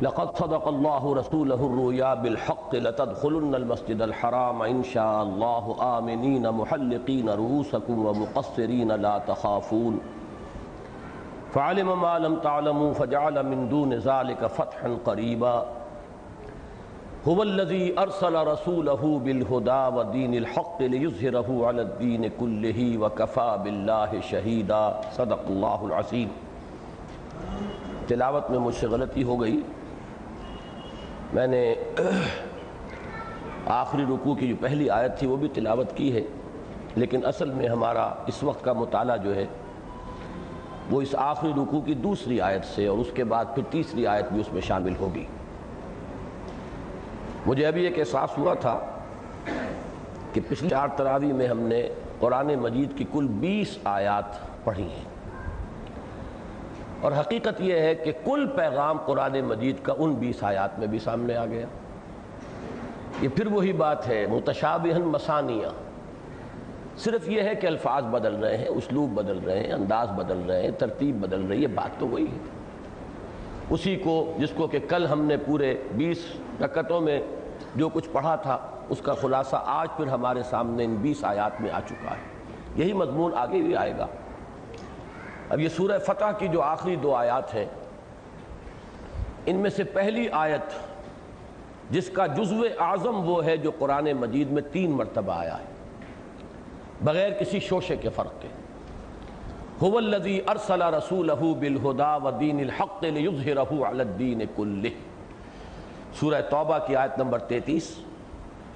لقد صدق الله رسوله الرؤيا بالحق لتدخلن المسجد الحرام إن شاء الله آمنين محلقين رؤوسكم ومقصرين لا تخافون فعلم ما لم تعلموا فجعل من دون ذلك فتحا قريبا هو الذي أرسل رسوله بالهدى ودين الحق ليظهره على الدين كله وكفى بالله شهيدا صدق الله العظيم۔ تلاوت میں مجھ سے غلطی ہو گئی، میں نے آخری رکوع کی جو پہلی آیت تھی وہ بھی تلاوت کی ہے، لیکن اصل میں ہمارا اس وقت کا مطالعہ جو ہے وہ اس آخری رکوع کی دوسری آیت سے اور اس کے بعد پھر تیسری آیت بھی اس میں شامل ہوگی۔ مجھے ابھی ایک احساس ہوا تھا کہ پچھلی 4 تراویح میں ہم نے قرآن مجید کی کل 20 آیات پڑھی ہیں، اور حقیقت یہ ہے کہ کل پیغام قرآن مجید کا ان 20 آیات میں بھی سامنے آ گیا۔ یہ پھر وہی بات ہے، متشابہن مثانیہ، صرف یہ ہے کہ الفاظ بدل رہے ہیں، اسلوب بدل رہے ہیں، انداز بدل رہے ہیں، ترتیب بدل رہی ہے، بات تو وہی ہے۔ اسی کو جس کو کہ کل ہم نے پورے 20 رکعتوں میں جو کچھ پڑھا تھا اس کا خلاصہ آج پھر ہمارے سامنے ان 20 آیات میں آ چکا ہے، یہی مضمون آگے بھی آئے گا۔ اب یہ سورہ فتح کی جو آخری 2 آیات ہیں، ان میں سے پہلی آیت جس کا جزو اعظم وہ ہے جو قرآن مجید میں 3 مرتبہ آیا ہے بغیر کسی شوشے کے فرق کے، هو الذی ارسل رسولہ بالہدی ودین الحق لیظہرہ علی الدین کلہ، سورہ توبہ کی آیت نمبر 33،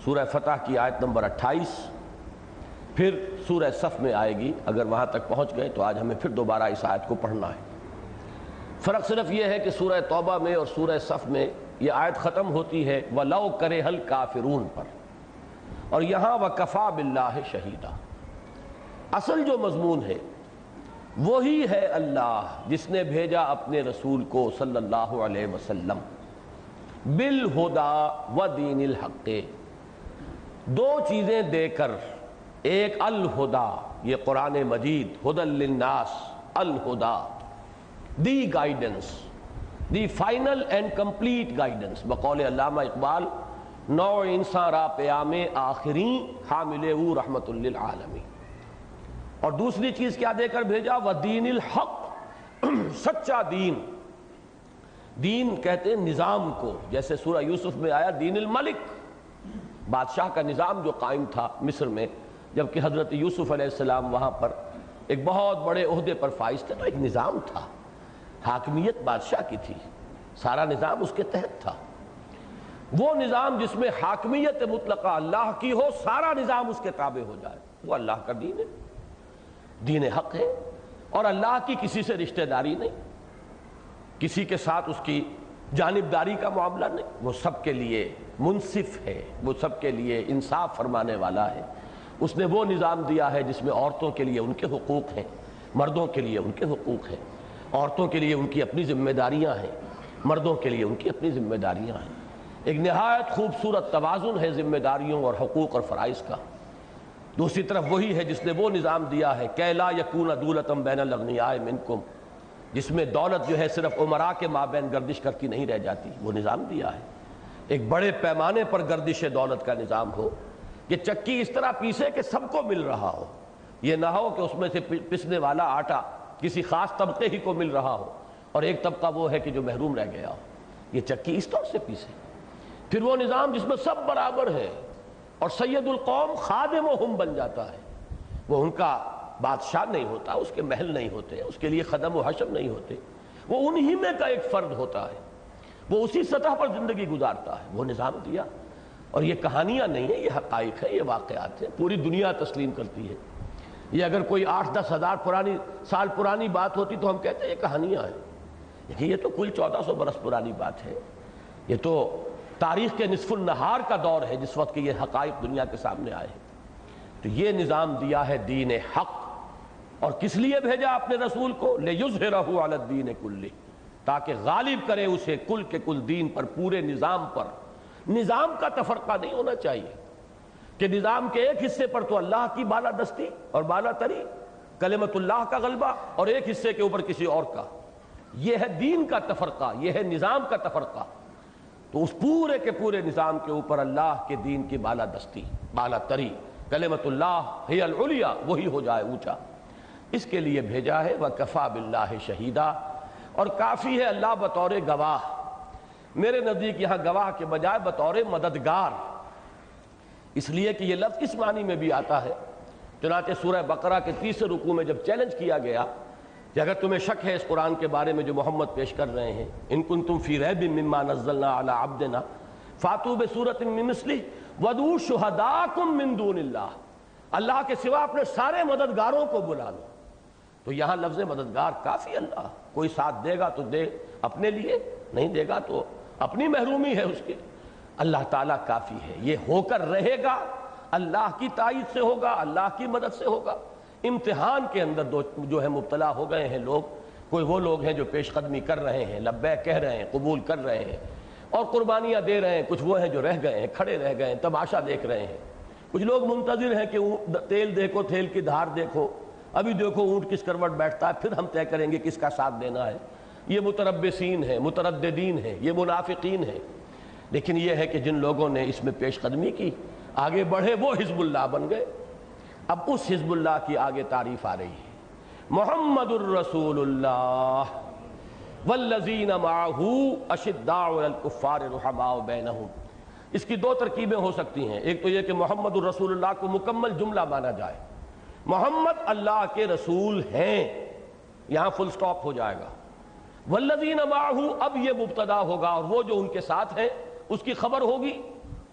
سورہ فتح کی آیت نمبر 28، پھر سورہ صف میں آئے گی۔ اگر وہاں تک پہنچ گئے تو آج ہمیں پھر دوبارہ اس آیت کو پڑھنا ہے۔ فرق صرف یہ ہے کہ سورہ توبہ میں اور سورہ صف میں یہ آیت ختم ہوتی ہے وَلَوْ كَرِهَ الْكَافِرُونَ پر، اور یہاں وَكَفَى بِاللَّهِ شَهِيدًا۔ اصل جو مضمون ہے وہی ہے اللہ جس نے بھیجا اپنے رسول کو صلی اللہ علیہ وسلم بالہدی ودین الحق، 2 چیزیں دے کر، ایک الہدی، یہ قرآن مجید، ہدی للناس، الہدی، the guidance, the final and complete guidance, بقول علامہ اقبال، نوع انسان را پیام آخرین حامل او رحمت للعالمین۔ اور دوسری چیز کیا دے کر بھیجا؟ ودین الحق، سچا دین۔ دین کہتے ہیں نظام کو، جیسے سورہ یوسف میں آیا دین الملک، بادشاہ کا نظام جو قائم تھا مصر میں، جبکہ حضرت یوسف علیہ السلام وہاں پر ایک بہت بڑے عہدے پر فائز تھے، تو ایک نظام تھا، حاکمیت بادشاہ کی تھی، سارا نظام اس کے تحت تھا۔ وہ نظام جس میں حاکمیت مطلقہ اللہ کی ہو، سارا نظام اس کے تابع ہو جائے، وہ اللہ کا دین ہے، دین حق ہے، اور اللہ کی کسی سے رشتہ داری نہیں، کسی کے ساتھ اس کی جانبداری کا معاملہ نہیں، وہ سب کے لیے منصف ہے، وہ سب کے لیے انصاف فرمانے والا ہے۔ اس نے وہ نظام دیا ہے جس میں عورتوں کے لیے ان کے حقوق ہیں، مردوں کے لیے ان کے حقوق ہیں، عورتوں کے لیے ان کی اپنی ذمہ داریاں ہیں، مردوں کے لیے ان کی اپنی ذمہ داریاں ہیں۔ ایک نہایت خوبصورت توازن ہے ذمہ داریوں اور حقوق اور فرائض کا۔ دوسری طرف وہی ہے جس نے وہ نظام دیا ہے کہ لا یکون دولۃ بین الاغنیاء منکم، جس میں دولت جو ہے صرف امراء کے مابین گردش کرتی نہیں رہ جاتی، وہ نظام دیا ہے۔ ایک بڑے پیمانے پر گردش دولت کا نظام ہو کہ چکی اس طرح پیسے کہ سب کو مل رہا ہو، یہ نہ ہو کہ اس میں سے پسنے والا آٹا کسی خاص طبقے ہی کو مل رہا ہو اور ایک طبقہ وہ ہے کہ جو محروم رہ گیا ہو، یہ چکی اس طور سے پیسے۔ پھر وہ نظام جس میں سب برابر ہے اور سید القوم خادمہم بن جاتا ہے، وہ ان کا بادشاہ نہیں ہوتا، اس کے محل نہیں ہوتے، اس کے لیے خدم و حشم نہیں ہوتے، وہ انہی میں کا ایک فرد ہوتا ہے، وہ اسی سطح پر زندگی گزارتا ہے۔ وہ نظام دیا، اور یہ کہانیاں نہیں ہیں، یہ حقائق ہیں، یہ واقعات ہیں، پوری دنیا تسلیم کرتی ہے۔ یہ اگر کوئی 8-10 ہزار سال پرانی بات ہوتی تو ہم کہتے ہیں یہ کہانیاں ہیں، لیکن یہ تو کل 1400 برس پرانی بات ہے۔ یہ تو تاریخ کے نصف النہار کا دور ہے جس وقت کہ یہ حقائق دنیا کے سامنے آئے ہیں۔ تو یہ نظام دیا ہے دین حق، اور کس لیے بھیجا اپنے رسول کو؟ لیظہرہ علی الدین کلہ، تاکہ غالب کرے اسے کل کے کل دین پر، پورے نظام پر۔ نظام کا تفرقہ نہیں ہونا چاہیے کہ نظام کے ایک حصے پر تو اللہ کی بالادستی اور بالا تری، کلمت اللہ کا غلبہ، اور ایک حصے کے اوپر کسی اور کا۔ یہ ہے دین کا تفرقہ، یہ ہے نظام کا تفرقہ، تو اس پورے کے پورے نظام کے اوپر اللہ کے دین کی بالا دستی، بالا تری، کلمۃ اللہ ہی العلیٰ، وہی ہو جائے اونچا، اس کے لیے بھیجا ہے۔ وَكَفَى بِاللَّهِ شَهِيدًا، اور کافی ہے اللہ بطور گواہ، میرے نزدیک یہاں گواہ کے بجائے بطور مددگار، اس لیے کہ یہ لفظ اس معنی میں بھی آتا ہے۔ چنانچہ سورہ بقرہ کے تیسرے رکوع میں جب چیلنج کیا گیا کہ اگر تمہیں شک ہے اس قرآن کے بارے میں جو محمد پیش کر رہے ہیں، ان کنتم فی ریب مما نزلنا علی عبدنا فاتوا بسورۃ من مثلہ وادعوا شہداءکم من دون اللہ، اللہ کے سوا اپنے سارے مددگاروں کو بلا لو۔ تو یہاں لفظ مددگار کافی، اللہ کوئی ساتھ دے گا تو دے اپنے لیے، نہیں دے گا تو اپنی محرومی ہے اس کے، اللہ تعالیٰ کافی ہے۔ یہ ہو کر رہے گا، اللہ کی تائید سے ہوگا، اللہ کی مدد سے ہوگا۔ امتحان کے اندر جو ہے مبتلا ہو گئے ہیں لوگ، کوئی وہ لوگ ہیں جو پیش قدمی کر رہے ہیں، لبیک کہہ رہے ہیں، قبول کر رہے ہیں اور قربانیاں دے رہے ہیں، کچھ وہ ہیں جو رہ گئے ہیں، کھڑے رہ گئے ہیں، تماشا دیکھ رہے ہیں، کچھ لوگ منتظر ہیں کہ تیل دیکھو، تیل کی دھار دیکھو، ابھی دیکھو اونٹ کس کروٹ بیٹھتا ہے، پھر ہم طے کریں گے کس کا ساتھ دینا ہے۔ یہ متربصین ہیں، مترددین ہیں، یہ منافقین ہیں۔ لیکن یہ ہے کہ جن لوگوں نے اس میں پیش قدمی کی، آگے بڑھے، وہ حزب اللہ بن گئے۔ اب اس حزب اللہ کی آگے تعریف آ رہی ہے۔ محمد الرسول اللہ والذین معہ اشداء علی الکفار رحماء بینہم، اس کی دو ترکیبیں ہو سکتی ہیں۔ ایک تو یہ کہ محمد الرسول اللہ کو مکمل جملہ مانا جائے، محمد اللہ کے رسول ہیں، یہاں فل سٹاپ ہو جائے گا۔ والذین معہ، اب یہ مبتدا ہوگا اور وہ جو ان کے ساتھ ہیں اس کی خبر ہوگی۔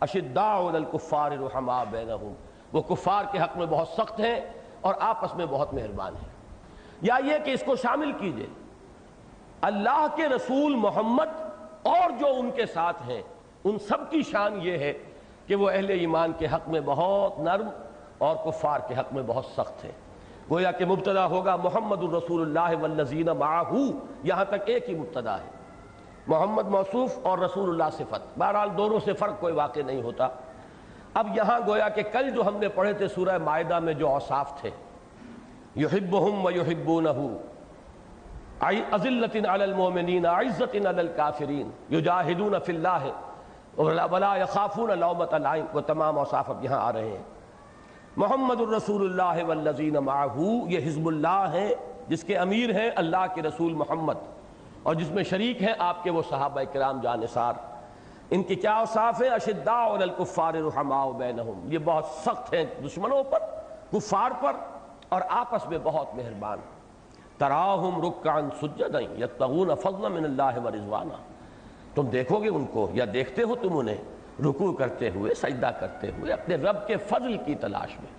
اشداء علی الکفار رحماء بینہم، وہ کفار کے حق میں بہت سخت ہیں اور آپس میں بہت مہربان ہیں۔ یا یہ کہ اس کو شامل کیجئے، اللہ کے رسول محمد اور جو ان کے ساتھ ہیں ان سب کی شان یہ ہے کہ وہ اہل ایمان کے حق میں بہت نرم اور کفار کے حق میں بہت سخت ہیں۔ گویا کہ مبتدا ہوگا محمد الرسول اللہ والذین معہ، یہاں تک ایک ہی مبتدا ہے، محمد موصوف اور رسول اللہ صفت، بہرحال دونوں سے فرق کوئی واقع نہیں ہوتا۔ اب یہاں گویا کہ کل جو ہم نے پڑھے تھے سورہ مائدہ میں جو اوصاف تھے، یحبہم ویحبونہ، اذلۃ علی المؤمنین عزۃ علی الکافرین یجاہدون فی اللہ ولا یخافون لومۃ لائم، وہ تمام اوصاف اب یہاں آ رہے ہیں۔ محمد الرسول اللہ والذین معہ، یہ حزب اللہ ہیں جس کے امیر ہیں اللہ کے رسول محمد اور جس میں شریک ہیں آپ کے وہ صحابہ کرام جانثار۔ ان کی کیا اوصاف ہیں؟ اشداء علی الکفار رحماء بینہم، یہ بہت سخت ہیں دشمنوں پر، کفار پر، اور آپس میں بہت مہربان۔ تراہم رکعا سجدا یبتغون فضلا من اللہ ورضوانا، تم دیکھو گے ان کو یا دیکھتے ہو تم انہیں رکوع کرتے ہوئے، سجدہ کرتے ہوئے، اپنے رب کے فضل کی تلاش میں،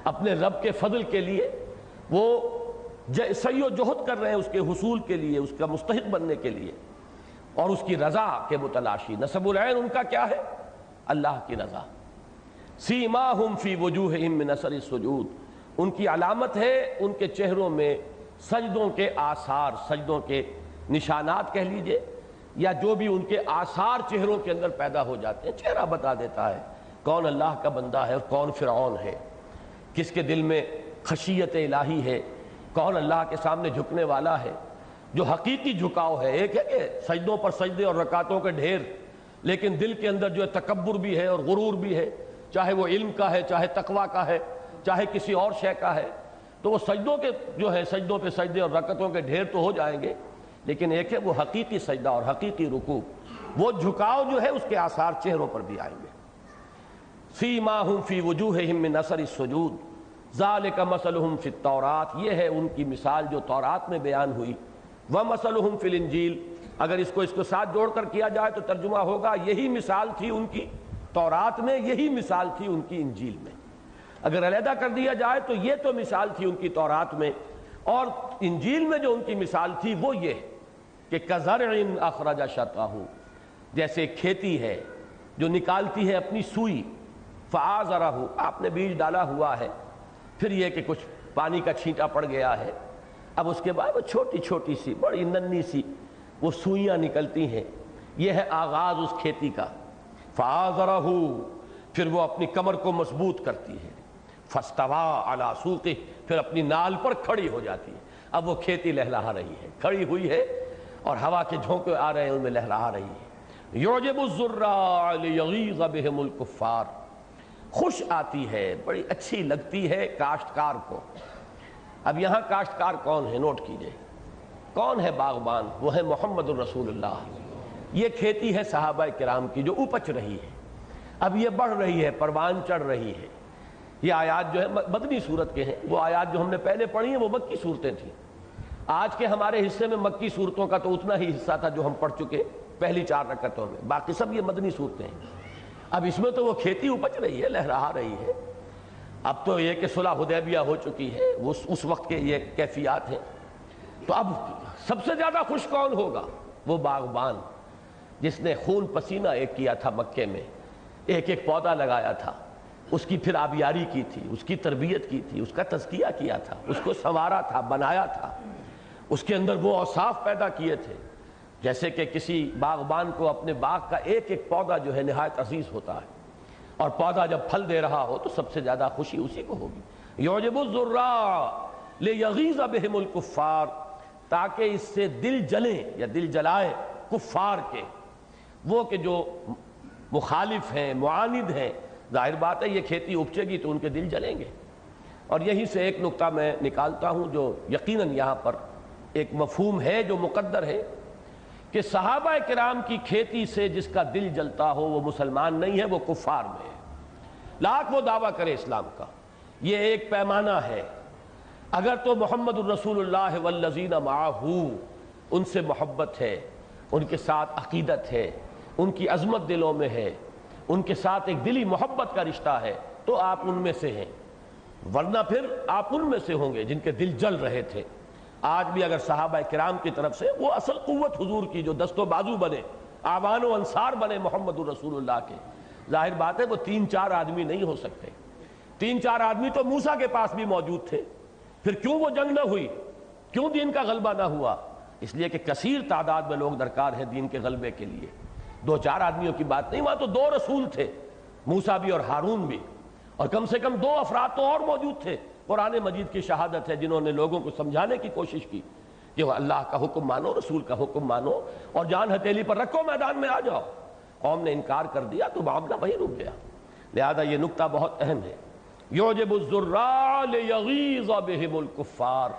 اپنے رب کے فضل کے لیے وہ سعی و جہد کر رہے ہیں، اس کے حصول کے لیے، اس کا مستحق بننے کے لیے، اور اس کی رضا کے متلاشی۔ نصب العین ان کا کیا ہے؟ اللہ کی رضا۔ سیماہم فی وجوہہم من اثر السجود، ان کی علامت ہے ان کے چہروں میں سجدوں کے آثار، سجدوں کے نشانات کہہ لیجئے، یا جو بھی ان کے آثار چہروں کے اندر پیدا ہو جاتے ہیں۔ چہرہ بتا دیتا ہے کون اللہ کا بندہ ہے اور کون فرعون ہے، کس کے دل میں خشیت الہی ہے، کون اللہ کے سامنے جھکنے والا ہے، جو حقیقی جھکاؤ ہے۔ ایک ہے کہ سجدوں پر سجدے اور رکعتوں کے ڈھیر، لیکن دل کے اندر جو ہے تکبر بھی ہے اور غرور بھی ہے، چاہے وہ علم کا ہے، چاہے تقویٰ کا ہے، چاہے کسی اور شے کا ہے، تو وہ سجدوں کے جو ہے سجدوں پہ سجدے اور رکعتوں کے ڈھیر تو ہو جائیں گے، لیکن ایک ہے وہ حقیقی سجدہ اور حقیقی رکوع، وہ جھکاؤ جو ہے اس کے آثار چہروں پر بھی آئیں گے۔ سیماہم فی وجوہہم من اثر السجود ذالک مثلہم فی التوراۃ، یہ ہے ان کی مثال جو تورات میں بیان ہوئی۔ ومثلہم فی الانجیل، اگر اس کو ساتھ جوڑ کر کیا جائے تو ترجمہ ہوگا یہی مثال تھی ان کی تورات میں، یہی مثال تھی ان کی انجیل میں۔ اگر علیحدہ کر دیا جائے تو یہ تو مثال تھی ان کی تورات میں، اور انجیل میں جو ان کی مثال تھی وہ یہ کہ کزرع اخرج شطأہ، جیسے کھیتی ہے جو نکالتی ہے اپنی سوئی، فآزرہ، آپ نے بیج ڈالا ہوا ہے، پھر یہ کہ کچھ پانی کا چھینٹا پڑ گیا ہے، اب اس کے بعد وہ چھوٹی چھوٹی سی بڑی ننھی سی وہ سوئیاں نکلتی ہیں، یہ ہے آغاز اس کھیتی کا۔ فآزرہ، پھر وہ اپنی کمر کو مضبوط کرتی ہے، فاستویٰ علی سوقہ، پھر اپنی نال پر کھڑی ہو جاتی ہے۔ اب وہ کھیتی لہلہا رہی ہے، کھڑی ہوئی ہے، اور ہوا کے جھونکے آ رہے ہیں، ان میں لہرا رہی ہے۔ یعجب الزراع لیغیظ بہم الکفار، خوش آتی ہے، بڑی اچھی لگتی ہے کاشتکار کو۔ اب یہاں کاشتکار کون ہے؟ نوٹ کیجئے، کون ہے باغبان؟ وہ ہے محمد الرسول اللہ۔ یہ کھیتی ہے صحابہ کرام کی جو اپج رہی ہے، اب یہ بڑھ رہی ہے، پروان چڑھ رہی ہے۔ یہ آیات جو ہے مدنی صورت کے ہیں، وہ آیات جو ہم نے پہلے پڑھی ہیں وہ مکی صورتیں تھیں۔ آج کے ہمارے حصے میں مکی صورتوں کا تو اتنا ہی حصہ تھا جو ہم پڑھ چکے پہلی 4 رکعتوں میں، باقی سب یہ مدنی صورتیں ہیں۔ اب اس میں تو وہ کھیتی اپج رہی ہے، لہرا رہی ہے۔ اب تو یہ کہ صلح حدیبیہ ہو چکی ہے، اس وقت کے یہ کیفیات ہیں۔ تو اب سب سے زیادہ خوش کون ہوگا؟ وہ باغبان جس نے خون پسینہ ایک کیا تھا مکے میں، ایک ایک پودا لگایا تھا، اس کی پھر آبیاری کی تھی، اس کی تربیت کی تھی، اس کا تزکیہ کیا تھا، اس کو سنوارا تھا، بنایا تھا، اس کے اندر وہ اوصاف پیدا کیے تھے جیسے کہ کسی باغبان کو اپنے باغ کا ایک ایک پودا جو ہے نہایت عزیز ہوتا ہے، اور پودا جب پھل دے رہا ہو تو سب سے زیادہ خوشی اسی کو ہوگی۔ یعجب الزراع لیغیظ بہم الکفار، تاکہ اس سے دل جلیں یا دل جلائے کفار کے، وہ کہ جو مخالف ہیں، معاند ہیں۔ ظاہر بات ہے یہ کھیتی اپجے گی تو ان کے دل جلیں گے۔ اور یہیں سے ایک نقطہ میں نکالتا ہوں جو یقیناً یہاں پر ایک مفہوم ہے جو مقدر ہے کہ صحابہ کرام کی کھیتی سے جس کا دل جلتا ہو وہ مسلمان نہیں ہے، وہ کفار میں ہے، لاکھ وہ دعویٰ کرے اسلام کا۔ یہ ایک پیمانہ ہے۔ اگر تو محمد الرسول اللہ والذین معہ ان سے محبت ہے، ان کے ساتھ عقیدت ہے، ان کی عظمت دلوں میں ہے، ان کے ساتھ ایک دلی محبت کا رشتہ ہے، تو آپ ان میں سے ہیں، ورنہ پھر آپ ان میں سے ہوں گے جن کے دل جل رہے تھے۔ آج بھی اگر صحابہ کرام کی طرف سے وہ اصل قوت حضور کی جو دست و بازو بنے، اعوان و انصار بنے محمد الرسول اللہ کے، ظاہر بات ہے وہ 3-4 آدمی نہیں ہو سکتے۔ 3-4 آدمی تو موسیٰ کے پاس بھی موجود تھے، پھر کیوں وہ جنگ نہ ہوئی؟ کیوں دین کا غلبہ نہ ہوا؟ اس لیے کہ کثیر تعداد میں لوگ درکار ہیں دین کے غلبے کے لیے۔ 2-4 آدمیوں کی بات نہیں، وہاں تو 2 رسول تھے، موسیٰ بھی اور ہارون بھی، اور کم سے کم 2 افراد تو اور موجود تھے۔ قرآن مجید کی شہادت ہے جنہوں نے لوگوں کو سمجھانے کی کوشش کی کہ وہ اللہ کا حکم مانو، رسول کا حکم مانو، اور جان ہتھیلی پر رکھو، میدان میں آ جاؤ۔ قوم نے انکار کر دیا تو معاملہ وہی رک گیا۔ لہذا یہ نقطہ بہت اہم ہے۔ یعجب الزراع لیغیظ بہم الکفار،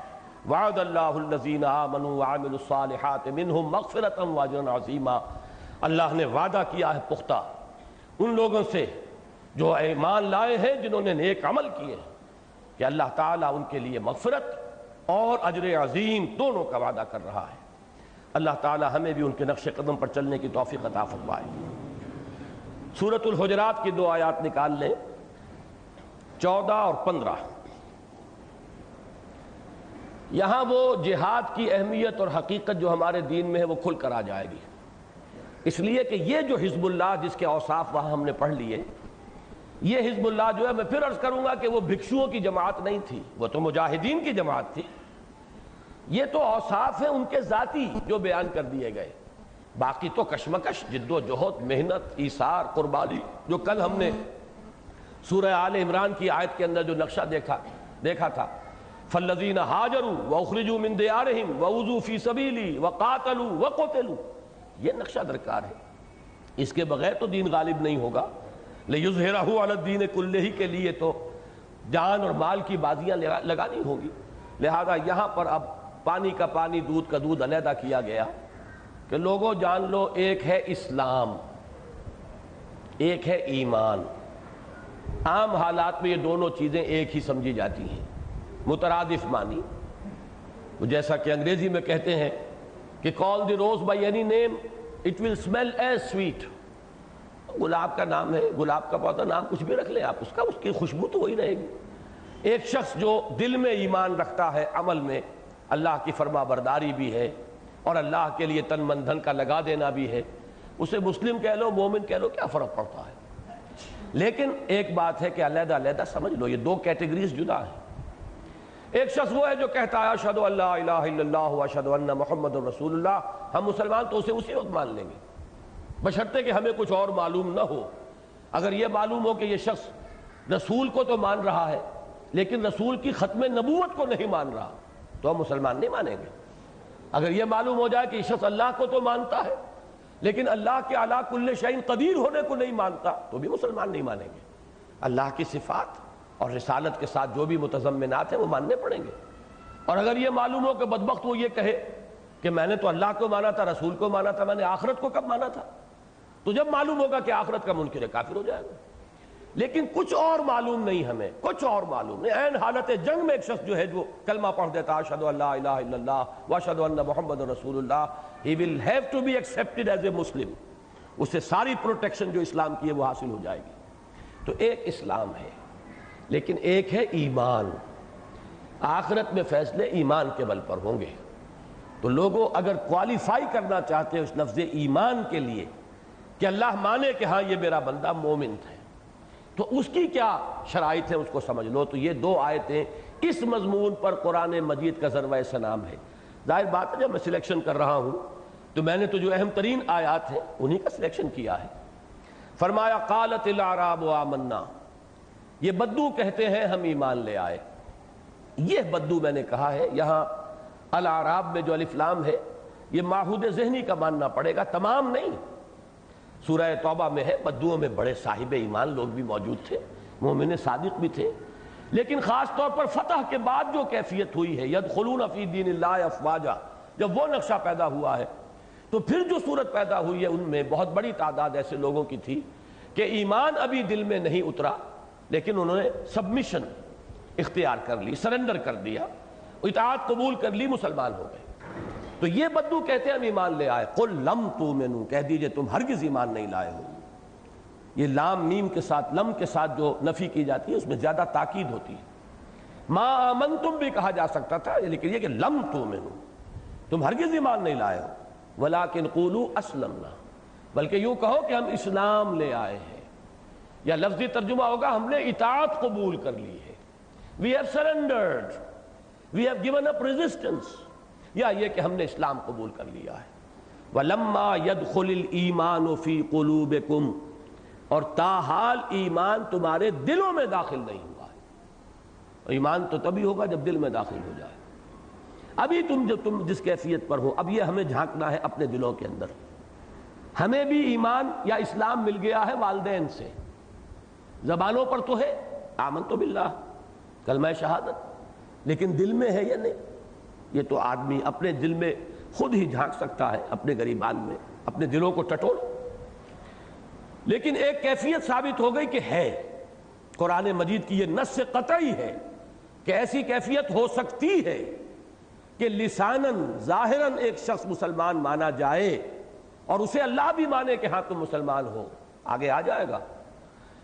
وعد اللہ الذین آمنوا وعملوا الصالحات منہم مغفرۃ واجرا عظیما۔ اللہ نے وعدہ کیا ہے پختہ ان لوگوں سے جو ایمان لائے ہیں، جنہوں نے نیک عمل کیے ہیں، کہ اللہ تعالیٰ ان کے لیے مغفرت اور اجر عظیم دونوں کا وعدہ کر رہا ہے۔ اللہ تعالیٰ ہمیں بھی ان کے نقش قدم پر چلنے کی توفیق عطا فرمائے۔ سورۃ الحجرات کی 2 آیات نکال لیں، 14 اور 15۔ یہاں وہ جہاد کی اہمیت اور حقیقت جو ہمارے دین میں ہے وہ کھل کر آ جائے گی، اس لیے کہ یہ جو حزب اللہ جس کے اوصاف وہاں ہم نے پڑھ لیے، یہ حزب اللہ جو ہے، میں پھر عرض کروں گا کہ وہ بھکشوؤں کی جماعت نہیں تھی، وہ تو مجاہدین کی جماعت تھی۔ یہ تو اوصاف ہیں ان کے ذاتی جو بیان کر دیے گئے، باقی تو کشمکش، جد و جہد، محنت، ایثار، قربانی، جو کل ہم نے سورہ آل عمران کی آیت کے اندر جو نقشہ دیکھا تھا، فالذین ہاجروا واخرجوا من دیارہم واوذوا فی سبیلی وقاتلوا وقتلوا، یہ نقشہ درکار ہے۔ اس کے بغیر تو دین غالب نہیں ہوگا۔ لِیُظْہِرَہُ عَلَى الدِّینِ کُلِّہِ کے لیے تو جان اور مال کی بازیاں لگانی ہوں گی۔ لہذا یہاں پر اب پانی کا پانی، دودھ کا دودھ علیحدہ کیا گیا کہ لوگوں جان لو، ایک ہے اسلام، ایک ہے ایمان۔ عام حالات میں یہ دونوں چیزیں ایک ہی سمجھی جاتی ہیں، مترادف معنی، جیسا کہ انگریزی میں کہتے ہیں کہ call the rose by any name it will smell as sweet۔ گلاب کا نام ہے، گلاب کا پودا، نام کچھ بھی رکھ لیں آپ، اس کی خوشبو تو وہی رہے گی۔ ایک شخص جو دل میں ایمان رکھتا ہے، عمل میں اللہ کی فرما برداری بھی ہے اور اللہ کے لیے تن من دھن کا لگا دینا بھی ہے، اسے مسلم کہہ لو، مومن کہہ لو، کیا فرق پڑتا ہے؟ لیکن ایک بات ہے کہ علیحدہ علیحدہ سمجھ لو، یہ 2 کیٹیگریز جدا ہیں۔ ایک شخص وہ ہے جو کہتا ہے اشہد ان لا الہ الا اللہ واشہد ان محمد رسول اللہ، ہم مسلمان تو اسے اسی وقت مان لیں گے، بشرطے کہ ہمیں کچھ اور معلوم نہ ہو۔ اگر یہ معلوم ہو کہ یہ شخص رسول کو تو مان رہا ہے لیکن رسول کی ختم نبوت کو نہیں مان رہا، تو ہم مسلمان نہیں مانیں گے۔ اگر یہ معلوم ہو جائے کہ یہ شخص اللہ کو تو مانتا ہے لیکن اللہ کے علی کل شیء قدیر ہونے کو نہیں مانتا تو بھی مسلمان نہیں مانیں گے. اللہ کی صفات اور رسالت کے ساتھ جو بھی متضمنات ہیں وہ ماننے پڑیں گے. اور اگر یہ معلوم ہو کہ بدبخت وہ یہ کہے کہ میں نے تو اللہ کو مانا تھا، رسول کو مانا تھا، میں نے آخرت کو کب مانا تھا، تو جب معلوم ہوگا کہ آخرت کا منکر کافر ہو جائے گا. لیکن کچھ اور معلوم نہیں ہمیں، کچھ اور معلوم نہیں. عین حالت جنگ میں ایک شخص جو ہے جو کلمہ پڑھ دیتا اشہد ان لا الہ الا اللہ واشہد ان محمد رسول اللہ، he will have to be accepted as a Muslim. اسے ساری پروٹیکشن جو اسلام کی ہے وہ حاصل ہو جائے گی. تو ایک اسلام ہے لیکن ایک ہے ایمان. آخرت میں فیصلے ایمان کے بل پر ہوں گے. تو لوگوں اگر کوالیفائی کرنا چاہتے ہیں اس لفظ ایمان کے لیے کہ اللہ مانے کہ ہاں یہ میرا بندہ مومن ہے، تو اس کی کیا شرائط ہے اس کو سمجھ لو. تو یہ دو آیتیں اس مضمون پر قرآن مجید کا ذروۂ سنام ہے. ظاہر بات ہے جب میں سلیکشن کر رہا ہوں تو میں نے تو جو اہم ترین آیات ہیں انہی کا سلیکشن کیا ہے. فرمایا قالت الاعراب آمنا، یہ بدو کہتے ہیں ہم ایمان لے آئے. یہ بدو میں نے کہا ہے یہاں الاعراب میں جو الف لام ہے یہ معہود ذہنی کا ماننا پڑے گا، تمام نہیں. سورہ توبہ میں ہے بدوؤں میں بڑے صاحب ایمان لوگ بھی موجود تھے، مومن صادق بھی تھے. لیکن خاص طور پر فتح کے بعد جو کیفیت ہوئی ہے یدخلون فی دین اللہ افواجا، جب وہ نقشہ پیدا ہوا ہے تو پھر جو صورت پیدا ہوئی ہے ان میں بہت بڑی تعداد ایسے لوگوں کی تھی کہ ایمان ابھی دل میں نہیں اترا لیکن انہوں نے سبمیشن اختیار کر لی، سرنڈر کر دیا، اطاعت قبول کر لی، مسلمان ہو گئے. تو یہ بدو کہتے ہیں ہم ایمان لے آئے. قل لم تؤمنوا، کہہ دیجئے تم ہرگز ایمان نہیں لائے ہو. یہ لام میم کے ساتھ لم کے ساتھ جو نفی کی جاتی ہے اس میں زیادہ تاکید ہوتی ہے. ما آمنتم بھی کہا جا سکتا تھا لیکن یہ کہ لم تؤمنوا، تم ہرگز ایمان نہیں لائے ہو. ولکن قولوا اسلمنا، بلکہ یوں کہو کہ ہم اسلام لے آئے ہیں. یا لفظی ترجمہ ہوگا ہم نے اطاعت قبول کر لی ہے. We have surrendered, we have given up resistance. یا یہ کہ ہم نے اسلام قبول کر لیا ہے. وَلَمَّا يَدْخُلِ الْإِيمَانُ فِي قُلُوبِكُمْ، اور تاحال ایمان تمہارے دلوں میں داخل نہیں ہوا ہے. ایمان تو تبھی ہوگا جب دل میں داخل ہو جائے. ابھی تم جس کیفیت پر ہو اب یہ ہمیں جھانکنا ہے اپنے دلوں کے اندر. ہمیں بھی ایمان یا اسلام مل گیا ہے والدین سے، زبانوں پر تو ہے آمنت باللہ کلمہ شہادت، لیکن دل میں ہے یا نہیں. یہ تو آدمی اپنے دل میں خود ہی جھانک سکتا ہے، اپنے گریبان میں اپنے دلوں کو ٹٹول. لیکن ایک کیفیت ثابت ہو گئی کہ ہے، قرآن مجید کی یہ نص قطعی ہے کہ ایسی کیفیت ہو سکتی ہے کہ لساناً ظاہراً ایک شخص مسلمان مانا جائے اور اسے اللہ بھی مانے کہ ہاں تم مسلمان ہو، آگے آ جائے گا.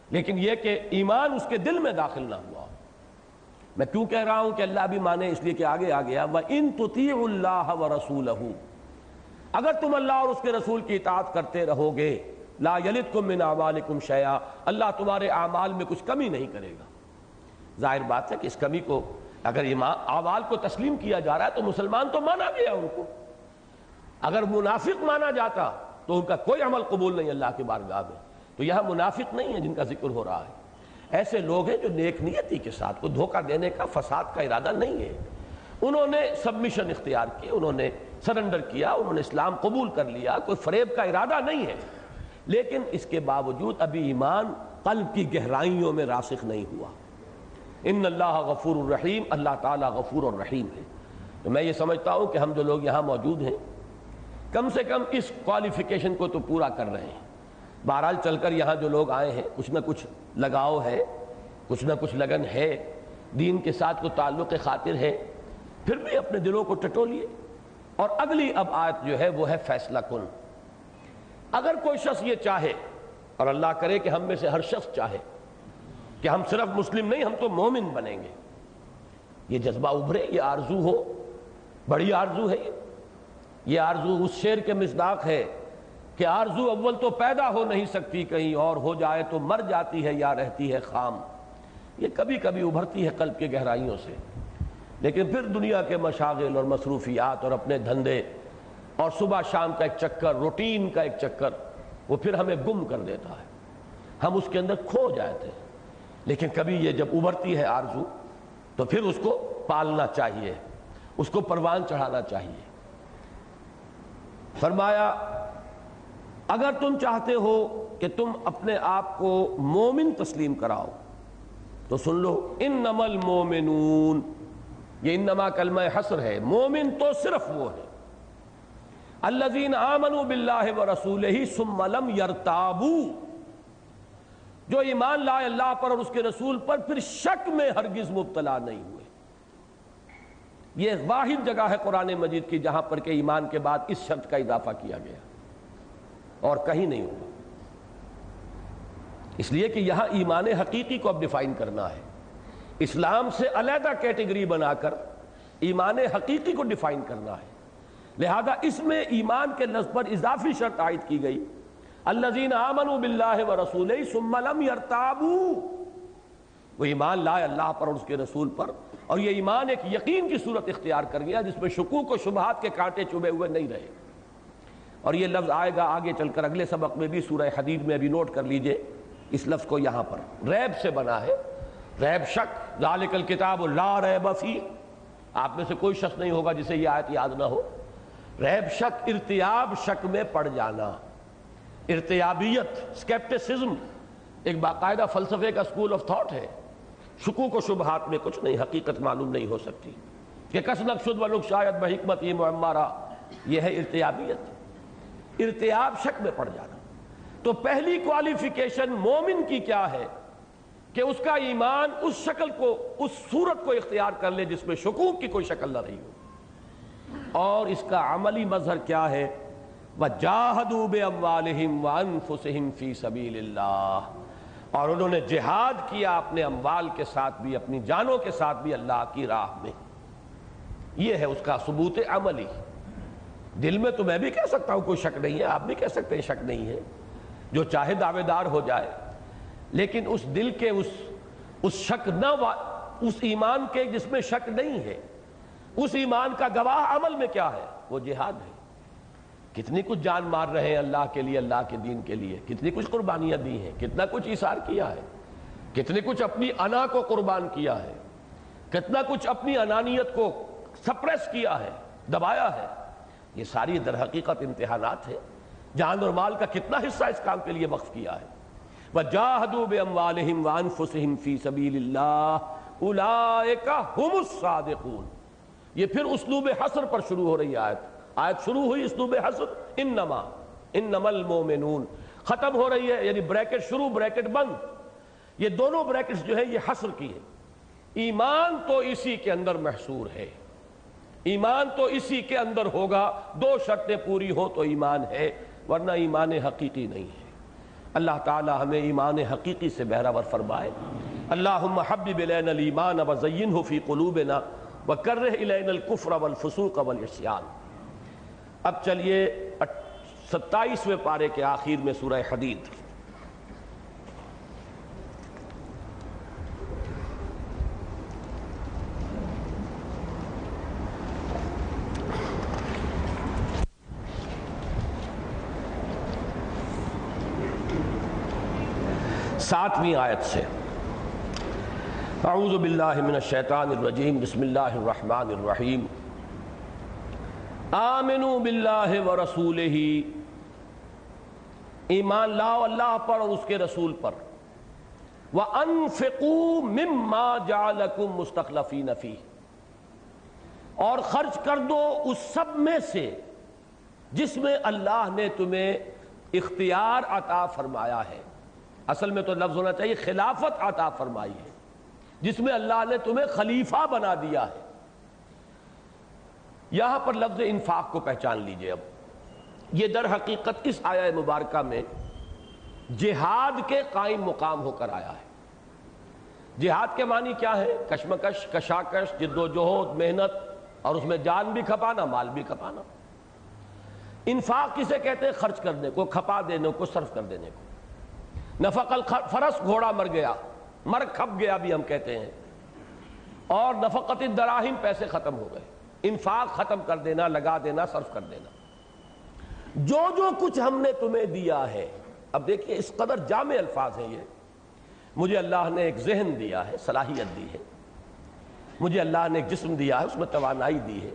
لیکن یہ کہ ایمان اس کے دل میں داخل نہ ہوا. میں کیوں کہہ رہا ہوں کہ اللہ بھی مانے، اس لیے کہ آگے آ گیا وَإِن تُطِيعُوا اللَّهَ وَرَسُولَهُ، اگر تم اللہ اور اس کے رسول کی اطاعت کرتے رہو گے لا يَلِدْكُم مِّنْ أَعْمَالِكُمْ شَيْئًا، اللہ تمہارے اعمال میں کچھ کمی نہیں کرے گا. ظاہر بات ہے کہ اس کمی کو اگر اعمال کو تسلیم کیا جا رہا ہے تو مسلمان تو مانا گیا ان کو. اگر منافق مانا جاتا تو ان کا کوئی عمل قبول نہیں اللہ کی بارگاہ میں. تو یہاں منافق نہیں ہے جن کا ذکر ہو رہا ہے، ایسے لوگ ہیں جو نیک نیتی کے ساتھ، کوئی دھوکہ دینے کا فساد کا ارادہ نہیں ہے. انہوں نے سبمیشن اختیار کی، انہوں نے سرنڈر کیا، انہوں نے اسلام قبول کر لیا، کوئی فریب کا ارادہ نہیں ہے. لیکن اس کے باوجود ابھی ایمان قلب کی گہرائیوں میں راسخ نہیں ہوا. ان اللہ غفور الرحیم، اللہ تعالیٰ غفور الرحیم ہے. تو میں یہ سمجھتا ہوں کہ ہم جو لوگ یہاں موجود ہیں کم سے کم اس کوالیفیکیشن کو تو پورا کر رہے ہیں. بہرحال چل کر یہاں جو لوگ آئے ہیں کچھ نہ کچھ لگاؤ ہے، کچھ نہ کچھ لگن ہے، دین کے ساتھ کوئی تعلق خاطر ہے، پھر بھی اپنے دلوں کو ٹٹولیے. اور اگلی اب آیت جو ہے وہ ہے فیصلہ کن. اگر کوئی شخص یہ چاہے، اور اللہ کرے کہ ہم میں سے ہر شخص چاہے کہ ہم صرف مسلم نہیں ہم تو مومن بنیں گے، یہ جذبہ ابھرے، یہ آرزو ہو، بڑی آرزو ہے. یہ آرزو اس شعر کے مصداق ہے کہ آرزو اول تو پیدا ہو نہیں سکتی کہیں اور، ہو جائے تو مر جاتی ہے یا رہتی ہے خام. یہ کبھی کبھی ابھرتی ہے قلب کی گہرائیوں سے، لیکن پھر دنیا کے مشاغل اور مصروفیات اور اپنے دھندے اور صبح شام کا ایک چکر، روٹین کا ایک چکر، وہ پھر ہمیں گم کر دیتا ہے، ہم اس کے اندر کھو جاتے ہیں. لیکن کبھی یہ جب ابھرتی ہے آرزو تو پھر اس کو پالنا چاہیے، اس کو پروان چڑھانا چاہیے. فرمایا اگر تم چاہتے ہو کہ تم اپنے آپ کو مومن تسلیم کراؤ تو سن لو، انما المومنون، یہ انما کلمہ حصر ہے، مومن تو صرف وہ ہے الذین آمنوا باللہ ورسولہ ثم لم یرتابوا، جو ایمان لائے اللہ پر اور اس کے رسول پر پھر شک میں ہرگز مبتلا نہیں ہوئے۔ یہ واحد جگہ ہے قرآن مجید کی جہاں پر کہ ایمان کے بعد اس شرط کا اضافہ کیا گیا، اور کہیں نہیں ہوگا، اس لیے کہ یہاں ایمان حقیقی کو اب ڈیفائن کرنا ہے، اسلام سے علیحدہ کیٹیگری بنا کر ایمان حقیقی کو ڈیفائن کرنا ہے، لہذا اس میں ایمان کے لفظ پر اضافی شرط عائد کی گئی، الذین آمنوا باللہ ورسولہ ثم لم یرتابوا، وہ ایمان لائے اللہ پر اور اس کے رسول پر، اور یہ ایمان ایک یقین کی صورت اختیار کر گیا جس میں شکوک و شبہات کے کانٹے چبھے ہوئے نہیں رہے۔ اور یہ لفظ آئے گا آگے چل کر اگلے سبق میں بھی، سورہ حدید میں، ابھی نوٹ کر لیجئے اس لفظ کو، یہاں پر ریب سے بنا ہے، ریب شک، ذالک الکتاب لا ریب فیہ، آپ میں سے کوئی شخص نہیں ہوگا جسے یہ آیت یاد نہ ہو۔ ریب شک، ارتیاب، شک میں پڑ جانا، ارتیابیت، سکیپٹسزم ایک باقاعدہ فلسفے کا اسکول آف تھاٹ ہے، شکوک و شبہات میں کچھ نہیں، حقیقت معلوم نہیں ہو سکتی، کہ کس نقشد ولک شاید بحکمت یہ معمارہ، یہ ہے ارتیابیت، ارتیاب، شک میں پڑ جانا۔ تو پہلی کوالیفیکیشن مومن کی کیا ہے کہ اس کا ایمان اس شکل کو، اس صورت کو اختیار کر لے جس میں شکوک کی کوئی شکل نہ رہی ہو، اور اس کا عملی مظہر کیا ہے، وَجَاهَدُوا بِأَمْوَالِهِمْ وَأَنفُسِهِمْ فِي سَبِيلِ اللَّهِ، اور انہوں نے جہاد کیا اپنے اموال کے ساتھ بھی، اپنی جانوں کے ساتھ بھی اللہ کی راہ میں۔ یہ ہے اس کا ثبوت عملی۔ دل میں تو میں بھی کہہ سکتا ہوں کوئی شک نہیں ہے، آپ بھی کہہ سکتے ہیں شک نہیں ہے، جو چاہے دعوے دار ہو جائے، لیکن اس دل کے اس شک نہ، اس ایمان کے جس میں شک نہیں ہے، اس ایمان کا گواہ عمل میں کیا ہے، وہ جہاد ہے۔ کتنی کچھ جان مار رہے ہیں اللہ کے لیے، اللہ کے دین کے لیے، کتنی کچھ قربانیاں دی ہیں، کتنا کچھ ایثار کیا ہے، کتنی کچھ اپنی انا کو قربان کیا ہے، کتنا کچھ اپنی انانیت کو سپریس کیا ہے، دبایا ہے۔ یہ ساری در حقیقت امتحانات ہیں، جان اور مال کا کتنا حصہ اس کام کے لیے وقف کیا ہے۔ وَجَاهَدُوا بِأَمْوَالِهِمْ وَأَنفُسِهِمْ فِي سَبِيلِ اللَّهِ أُولَئِكَ هُمُ الصَّادِقُونَ۔ یہ پھر اسلوب حصر پر شروع ہو رہی آیت شروع ہوئی اسلوب حصر، انما المومنون، ختم ہو رہی ہے، یعنی بریکٹ شروع بریکٹ بند، یہ دونوں بریکٹس جو ہیں یہ حصر کی ہیں۔ ایمان تو اسی کے اندر محصور ہے، ایمان تو اسی کے اندر ہوگا، دو شرطیں پوری ہو تو ایمان ہے، ورنہ ایمان حقیقی نہیں ہے۔ اللہ تعالی ہمیں ایمان حقیقی سے بہرور فرمائے۔ اللہم حبب الینا الایمان وزینہ فی قلوبنا وکرہ الینا الکفر والفسوق والعصیان۔ اب چلیے 27ویں پارے کے آخر میں سورہ حدید۔ ساتویں آیت سے، اعوذ باللہ من الشیطان الرجیم، بسم اللہ الرحمن الرحیم، آمنوا باللہ ورسولہ، ایمان لاؤ اللہ پر اور اس کے رسول پر، وَأَنفِقُوا مِمَّا جَعَلَكُمْ مُسْتَخْلَفِينَ فِيهِ، اور خرچ کر دو اس سب میں سے جس میں اللہ نے تمہیں اختیار عطا فرمایا ہے، اصل میں تو لفظ ہونا چاہیے خلافت عطا فرمائی ہے، جس میں اللہ نے تمہیں خلیفہ بنا دیا ہے۔ یہاں پر لفظ انفاق کو پہچان لیجئے۔ اب یہ در حقیقت اس آیہ مبارکہ میں جہاد کے قائم مقام ہو کر آیا ہے۔ جہاد کے معنی کیا ہے؟ کشمکش، کشاکش، جد و جہد، محنت، اور اس میں جان بھی کھپانا، مال بھی کھپانا۔ انفاق کسے کہتے ہیں؟ خرچ کرنے کو، کھپا دینے کو، صرف کر دینے کو۔ نفق الفرس، گھوڑا مر گیا، مر کھپ گیا بھی ہم کہتے ہیں، اور نفقت الدراہم، پیسے ختم ہو گئے۔ انفاق ختم کر دینا، لگا دینا، صرف کر دینا۔ جو کچھ ہم نے تمہیں دیا ہے، اب دیکھیے اس قدر جامع الفاظ ہیں یہ، مجھے اللہ نے ایک ذہن دیا ہے، صلاحیت دی ہے، مجھے اللہ نے ایک جسم دیا ہے، اس میں توانائی دی ہے،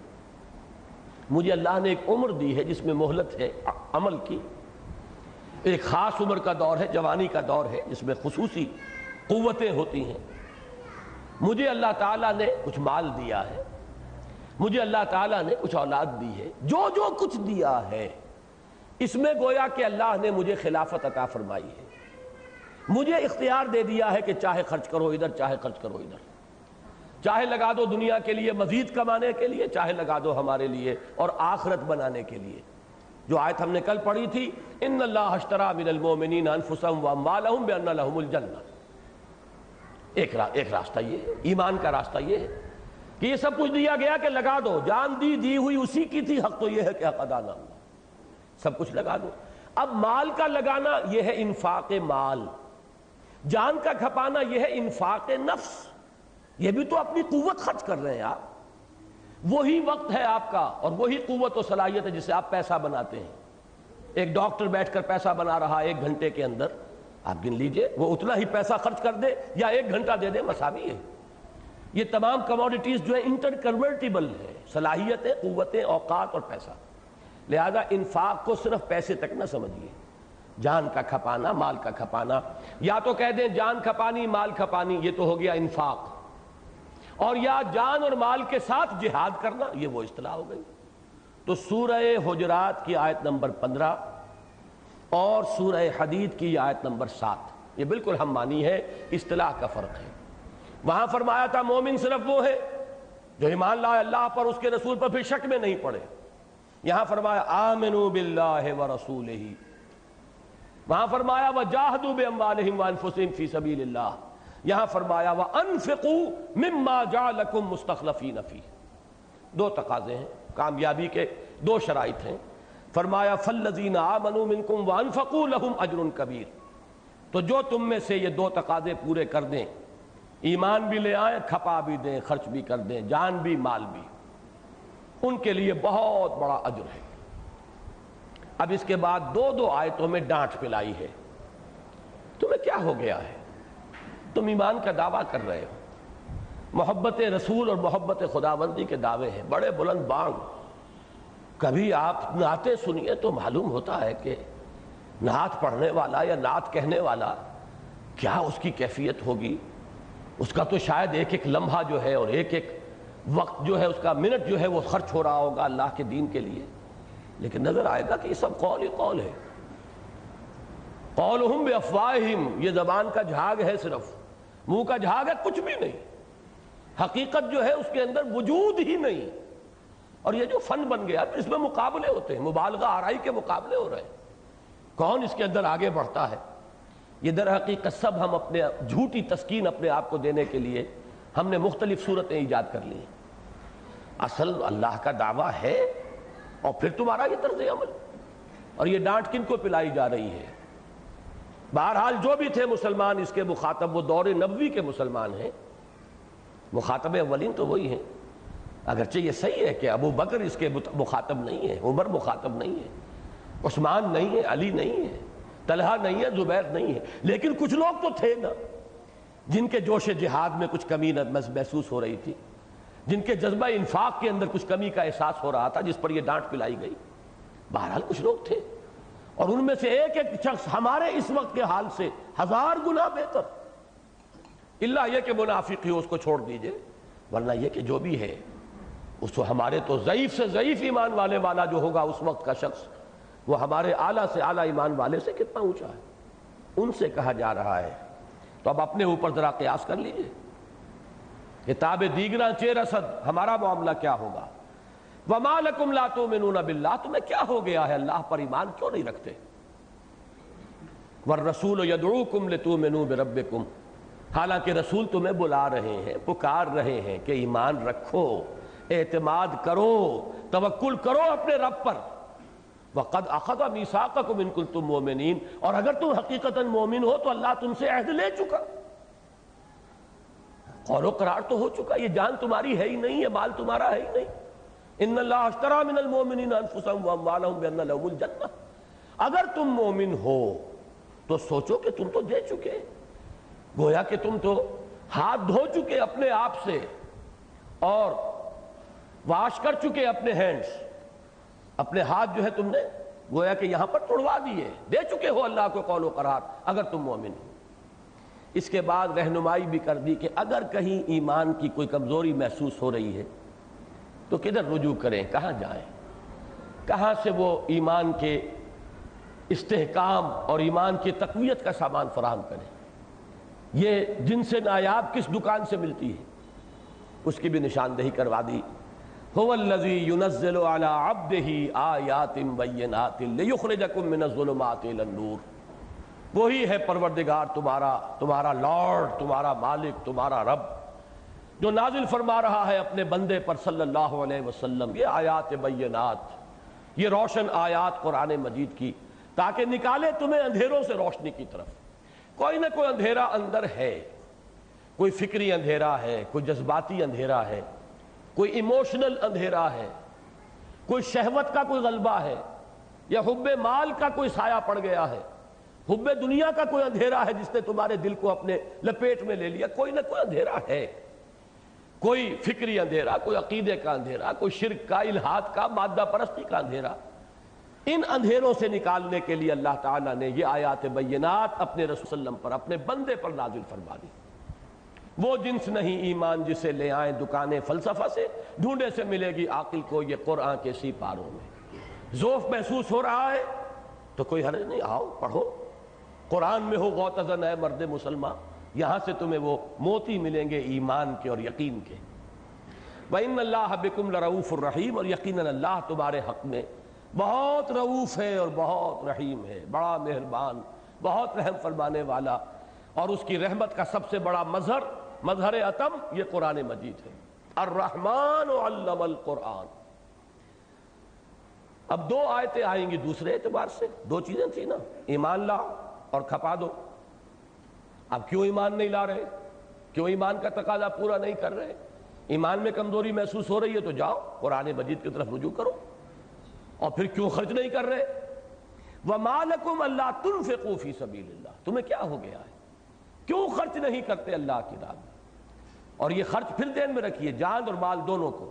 مجھے اللہ نے ایک عمر دی ہے جس میں مہلت ہے عمل کی، ایک خاص عمر کا دور ہے، جوانی کا دور ہے جس میں خصوصی قوتیں ہوتی ہیں۔ مجھے اللہ تعالیٰ نے کچھ مال دیا ہے، مجھے اللہ تعالیٰ نے کچھ اولاد دی ہے، جو جو کچھ دیا ہے اس میں گویا کہ اللہ نے مجھے خلافت عطا فرمائی ہے، مجھے اختیار دے دیا ہے کہ چاہے خرچ کرو ادھر، چاہے خرچ کرو ادھر، چاہے لگا دو دنیا کے لیے مزید کمانے کے لیے، چاہے لگا دو ہمارے لیے اور آخرت بنانے کے لیے۔ جو آیت ہم نے کل پڑھی تھی، ان اللہ اشتری من المؤمنین انفسهم واموالهم بان لهم الجنہ، ایک راستہ یہ ہے، ایمان کا راستہ یہ ہے کہ یہ سب کچھ دیا گیا کہ لگا دو، جان دی ہوئی اسی کی تھی، حق تو یہ ہے کہ حق ادا نہ ہوا، سب کچھ لگا دو۔ اب مال کا لگانا یہ ہے انفاق مال، جان کا کھپانا یہ ہے انفاق نفس، یہ بھی تو اپنی قوت خرچ کر رہے ہیں آپ، وہی وقت ہے آپ کا اور وہی قوت و صلاحیت ہے جسے آپ پیسہ بناتے ہیں۔ ایک ڈاکٹر بیٹھ کر پیسہ بنا رہا ہے 1 گھنٹے کے اندر، آپ گن لیجئے وہ اتنا ہی پیسہ خرچ کر دے یا 1 گھنٹہ دے دے، مساوی ہے۔ یہ تمام کموڈیٹیز جو ہیں انٹر کنورٹیبل ہے، صلاحیتیں، قوتیں، اوقات اور پیسہ، لہذا انفاق کو صرف پیسے تک نہ سمجھیے، جان کا کھپانا، مال کا کھپانا، یا تو کہہ دیں جان کھپانی مال کھپانی، یہ تو ہو گیا انفاق، اور یا جان اور مال کے ساتھ جہاد کرنا، یہ وہ اصطلاح ہو گئی۔ تو سورہ حجرات کی آیت نمبر 15 اور سورہ حدید کی آیت نمبر 7 یہ بالکل ہم مانی ہے، اصطلاح کا فرق ہے۔ وہاں فرمایا تھا مومن صرف وہ ہے جو ایمان لائے اللہ پر، اس کے رسول پر، پھر شک میں نہیں پڑے۔ یہاں فرمایا آمنوا باللہ ورسولہ، وہاں فرمایا وجاہدوا باموالہم وانفسہم فی سبیل اللہ، یہاں فرمایا وانفقوا مما جعلکم مستخلفین فیہ۔ 2 تقاضے ہیں، کامیابی کے 2 شرائط ہیں۔ فرمایا فالذین آمنوا منکم وانفقوا لہم اجر کبیر، تو جو تم میں سے یہ 2 تقاضے پورے کر دیں، ایمان بھی لے آئیں، کھپا بھی دیں، خرچ بھی کر دیں، جان بھی مال بھی، ان کے لیے بہت بڑا اجر ہے۔ اب اس کے بعد 2 آیتوں میں ڈانٹ پلائی ہے، تمہیں کیا ہو گیا ہے؟ تم ایمان کا دعویٰ کر رہے ہو، محبت رسول اور محبت خداوندی کے دعوے ہیں، بڑے بلند بانگ۔ کبھی آپ نعتیں سنیے تو معلوم ہوتا ہے کہ نعت پڑھنے والا یا نعت کہنے والا کیا اس کی کیفیت ہوگی، اس کا تو شاید ایک ایک لمحہ جو ہے اور ایک ایک وقت جو ہے، اس کا منٹ جو ہے وہ خرچ ہو رہا ہوگا اللہ کے دین کے لیے، لیکن نظر آئے گا کہ یہ سب قول ہی قول ہے۔ قولہم بافواہہم، یہ زبان کا جھاگ ہے، صرف منہ کا جھاگ ہے، کچھ بھی نہیں، حقیقت جو ہے اس کے اندر وجود ہی نہیں۔ اور یہ جو فن بن گیا، اس میں مقابلے ہوتے ہیں، مبالغہ آرائی کے مقابلے ہو رہے ہیں، کون اس کے اندر آگے بڑھتا ہے۔ یہ در حقیقت سب ہم اپنے جھوٹی تسکین اپنے آپ کو دینے کے لیے ہم نے مختلف صورتیں ایجاد کر لی ہیں۔ اصل اللہ کا دعویٰ ہے اور پھر تمہارا یہ طرز عمل، اور یہ ڈانٹ کن کو پلائی جا رہی ہے؟ بہرحال جو بھی تھے مسلمان اس کے مخاطب، وہ دور نبوی کے مسلمان ہیں، مخاطب اولین تو وہی ہیں۔ اگرچہ یہ صحیح ہے کہ ابو بکر اس کے مخاطب نہیں ہے، عمر مخاطب نہیں ہے، عثمان نہیں ہے، علی نہیں ہے، طلحہ نہیں ہے، زبیر نہیں ہے، لیکن کچھ لوگ تو تھے نا جن کے جوش جہاد میں کچھ کمی محسوس ہو رہی تھی، جن کے جذبہ انفاق کے اندر کچھ کمی کا احساس ہو رہا تھا، جس پر یہ ڈانٹ پلائی گئی۔ بہرحال کچھ لوگ تھے، اور ان میں سے ایک ایک شخص ہمارے اس وقت کے حال سے 1000 گنا بہتر، اللہ یہ کہ منافق ہی ہو، اس کو چھوڑ دیجئے، ورنہ یہ کہ جو بھی ہے اس کو ہمارے تو ضعیف سے ضعیف ایمان والے والا جو ہوگا اس وقت کا شخص، وہ ہمارے اعلیٰ سے اعلیٰ ایمان والے سے کتنا اونچا ہے، ان سے کہا جا رہا ہے۔ تو اب اپنے اوپر ذرا قیاس کر لیجئے، کتاب دیگراں چہ رسد، ہمارا معاملہ کیا ہوگا؟ وَمَا لَكُمْ لَا تُؤْمِنُونَ بِاللَّهِ، تمہیں کیا ہو گیا ہے، اللہ پر ایمان کیوں نہیں رکھتے؟ وَالرَّسُولُ يَدْعُوكُمْ لِتُؤْمِنُوا بِرَبِّكُمْ، حالانکہ رسول تمہیں بلا رہے ہیں، پکار رہے ہیں کہ ایمان رکھو، اعتماد کرو، توکل کرو اپنے رب پر۔ وَقَدْ أَخَذَ مِيثَاقَكُمْ إِن كُنتُم مُؤْمِنِينَ، اور اگر تم حقیقتاً مومن ہو تو اللہ تم سے عہد لے چکا، قول و قرار تو ہو چکا، یہ جان تمہاری ہے ہی نہیں، یہ مال تمہارا ہے ہی نہیں۔ ان اللہ اشترى من المؤمنین انفسهم واموالهم بان لهم الجنہ، اگر تم مومن ہو تو سوچو کہ تم تو دے چکے، گویا کہ تم تو ہاتھ دھو چکے اپنے آپ سے اور واش کر چکے اپنے ہینڈز، اپنے ہاتھ جو ہے تم نے گویا کہ یہاں پر توڑوا دیے، دے چکے ہو اللہ کو قول و قرار اگر تم مومن ہو۔ اس کے بعد رہنمائی بھی کر دی کہ اگر کہیں ایمان کی کوئی کمزوری محسوس ہو رہی ہے تو کدھر رجوع کریں، کہاں جائیں، کہاں سے وہ ایمان کے استحکام اور ایمان کی تقویت کا سامان فراہم کریں، یہ جن سے نایاب کس دکان سے ملتی ہے، اس کی بھی نشاندہی کروا دی۔ هو الذی ينزل على عبده آیات بینات لیخرجکم من الظلمات الى النور، وہی ہے پروردگار تمہارا لارڈ، تمہارا مالک، تمہارا رب، جو نازل فرما رہا ہے اپنے بندے پر صلی اللہ علیہ وسلم یہ آیات بینات، یہ روشن آیات قرآن مجید کی، تاکہ نکالے تمہیں اندھیروں سے روشنی کی طرف۔ کوئی نہ کوئی اندھیرا اندر ہے، کوئی فکری اندھیرا ہے، کوئی جذباتی اندھیرا ہے، کوئی ایموشنل اندھیرا ہے، کوئی شہوت کا کوئی غلبہ ہے، یا حب مال کا کوئی سایہ پڑ گیا ہے، حب دنیا کا کوئی اندھیرا ہے جس نے تمہارے دل کو اپنے لپیٹ میں لے لیا۔ کوئی نہ کوئی اندھیرا ہے، کوئی فکری اندھیرا، کوئی عقیدے کا اندھیرا، کوئی شرک کا، الحاد کا، مادہ پرستی کا اندھیرا۔ ان اندھیروں سے نکالنے کے لیے اللہ تعالیٰ نے یہ آیات بینات اپنے رسول صلی اللہ علیہ وسلم پر، اپنے بندے پر نازل فرما دی۔ وہ جنس نہیں ایمان جسے لے آئیں دکانیں فلسفہ سے، ڈھونڈے سے ملے گی عاقل کو یہ قرآن کے سی پاروں میں۔ ذوف محسوس ہو رہا ہے تو کوئی حرج نہیں، آؤ پڑھو، قرآن میں ہو غوطزن ہے مرد مسلمان، یہاں سے تمہیں وہ موتی ملیں گے ایمان کے اور یقین کے۔ وَإِنَّ اللَّهَ بِكُمْ لَرَؤُوفٌ الرَّحِيمٌ، اور یقیناً اللہ تمہارے حق میں بہت رؤوف ہے اور بہت رحیم ہے، بڑا مہربان، بہت رحم فرمانے والا۔ اور اس کی رحمت کا سب سے بڑا مظہر عتم یہ قرآن مجید ہے۔ الرحمن علم القرآن۔ اب دو آیتیں آئیں گی دوسرے اعتبار سے، دو چیزیں تھیں نا، ایمان لا اور کھپا دو۔ اب کیوں ایمان نہیں لا رہے، کیوں ایمان کا تقاضا پورا نہیں کر رہے؟ ایمان میں کمزوری محسوس ہو رہی ہے تو جاؤ قرآن مجید کی طرف رجوع کرو۔ اور پھر کیوں خرچ نہیں کر رہے؟ وَمَا لَكُمْ أَلَّا تُنْفِقُوا فِي سَبِيلِ اللَّهِ، تمہیں کیا ہو گیا ہے، کیوں خرچ نہیں کرتے اللہ کی راہ میں؟ اور یہ خرچ پھر ذہن میں رکھیے، جان اور مال دونوں کو،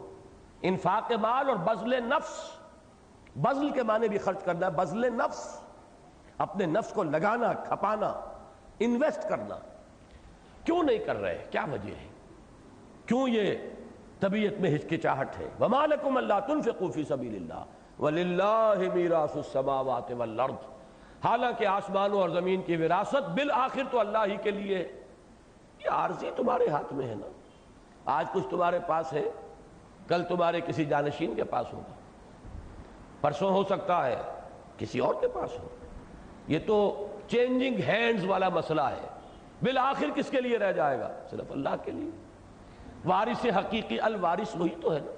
انفاق مال اور بذل نفس۔ بذل کے معنی بھی خرچ کرنا، بذل نفس، اپنے نفس کو لگانا، کھپانا، انویسٹ کرنا۔ کیوں نہیں کر رہے، کیا وجہ ہے، کیوں یہ طبیعت میں ہچکچاہٹ ہے؟ وَمَا لَكُمْ أَلَّا تُنْفِقُوا فِي سَبِيلِ اللَّهِ وَلِلَّهِ مِيرَاثُ السَّمَاوَاتِ وَالْأَرْضِ، حالانکہ آسمانوں اور زمین کی وراثت بالآخر تو اللہ ہی کے لیے ہے۔ یہ عارضی تمہارے ہاتھ میں ہے نا، آج کچھ تمہارے پاس ہے، کل تمہارے کسی جانشین کے پاس ہوگا، پرسوں ہو سکتا ہے کسی اور کے پاس ہو۔ یہ تو چینجنگ ہینڈز والا مسئلہ ہے، بالآخر کس کے لیے رہ جائے گا؟ صرف اللہ کے لیے۔ وارث حقیقی الوارث وہی تو ہے نا۔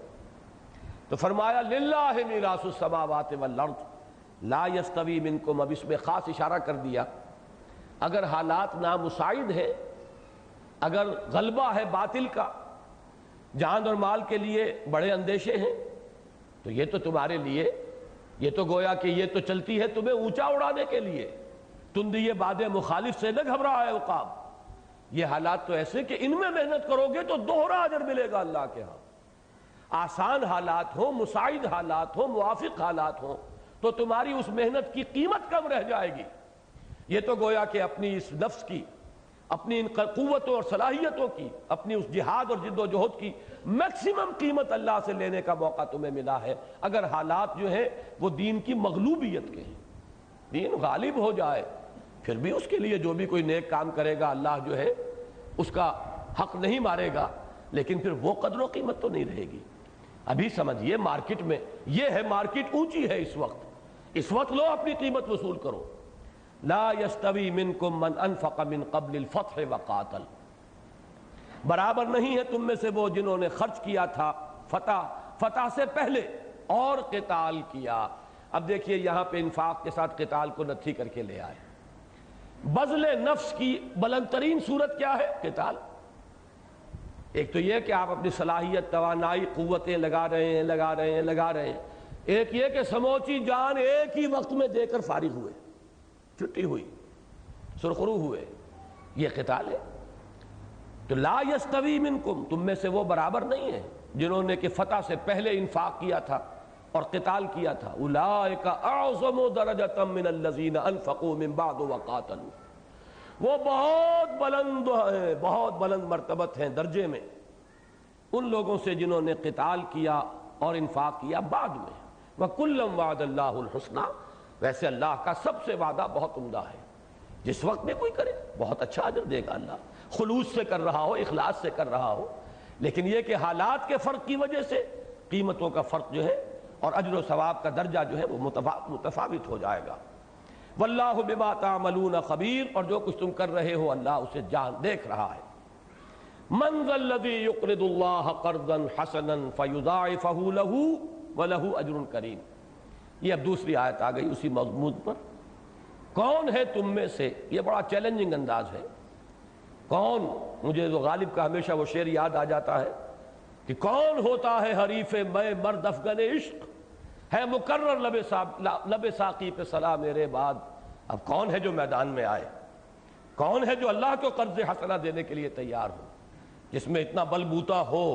تو فرمایا للہ میراث السماوات والارض لا یستوی منکم، اب اس میں خاص اشارہ کر دیا، اگر حالات نامساعد ہے، اگر غلبہ ہے باطل کا، جان اور مال کے لیے بڑے اندیشے ہیں، تو یہ تو تمہارے لیے، یہ تو گویا کہ یہ تو چلتی ہے تمہیں اونچا اڑانے کے لیے۔ تندی باد مخالف سے نہ گھبرا ہے عقاب۔ یہ حالات تو ایسے کہ ان میں محنت کرو گے تو دوہرا اجر ملے گا اللہ کے ہاں۔ آسان حالات ہوں، مساعد حالات ہوں، موافق حالات ہوں، تو تمہاری اس محنت کی قیمت کم رہ جائے گی۔ یہ تو گویا کہ اپنی اس نفس کی، اپنی ان قوتوں اور صلاحیتوں کی، اپنی اس جہاد اور جد و جہد کی میکسیمم قیمت اللہ سے لینے کا موقع تمہیں ملا ہے، اگر حالات جو ہیں وہ دین کی مغلوبیت کے ہیں، دین غالب ہو جائے، پھر بھی اس کے لیے جو بھی کوئی نیک کام کرے گا اللہ جو ہے اس کا حق نہیں مارے گا، لیکن پھر وہ قدر و قیمت تو نہیں رہے گی۔ ابھی سمجھیے مارکیٹ میں یہ ہے، مارکیٹ اونچی ہے اس وقت لو اپنی قیمت وصول کرو۔ لا یستوی منکم من انفق من قبل الفتح وقاتل، برابر نہیں ہے تم میں سے وہ جنہوں نے خرچ کیا تھا فتح سے پہلے اور قتال کیا۔ اب دیکھیے یہاں پہ انفاق کے ساتھ قتال کو نتھی کر کے لے آئے۔ بذل نفس کی بلند ترین صورت کیا ہے؟ قتال۔ ایک تو یہ کہ آپ اپنی صلاحیت، توانائی، قوتیں لگا رہے ہیں، ایک یہ کہ سموچی جان ایک ہی وقت میں دے کر فارغ ہوئے، چھٹی ہوئی، سرخرو ہوئے، یہ قتال ہے۔ تو لا یستوی منکم، تم میں سے وہ برابر نہیں ہے جنہوں نے کہ فتح سے پہلے انفاق کیا تھا اور قتال کیا تھا، اولئک اعظم درجۃ من الذین انفقوا من بعد وقاتلوا، وہ بہت بلند ہیں، بہت بلند مرتبت ہیں درجے میں ان لوگوں سے جنہوں نے قتال کیا اور انفاق کیا بعد میں۔ وَكُلًّا وَعَدَ اللَّهُ الْحُسْنَى، ویسے اللہ کا سب سے وعدہ بہت عمدہ ہے، جس وقت میں کوئی کرے بہت اچھا اجر دے گا اللہ، خلوص سے کر رہا ہو، اخلاص سے کر رہا ہو، لیکن یہ کہ حالات کے فرق کی وجہ سے قیمتوں کا فرق جو ہے اور اجر و ثواب کا درجہ جو ہے وہ متفاوت ہو جائے گا۔ واللہ بما تعملون خبیر، اور جو کچھ تم کر رہے ہو اللہ اسے دیکھ رہا ہے۔ من ذا الذی یقرض اللہ قرضا حسنا فیضاعفہ لہ ولہ اجر کریم، یہ اب دوسری آیت آ گئی اسی مضمون پر۔ کون ہے تم میں سے، یہ بڑا چیلنجنگ انداز ہے، کون، مجھے تو غالب کا ہمیشہ وہ شعر یاد آ جاتا ہے کہ کون ہوتا ہے حریف میں مرد افغن عشق، ہے مقرر لب ساقی پہ صلاح میرے بعد۔ اب کون ہے جو میدان میں آئے، کون ہے جو اللہ کو قرض حسنہ دینے کے لیے تیار ہو، جس میں اتنا بلبوتا ہو،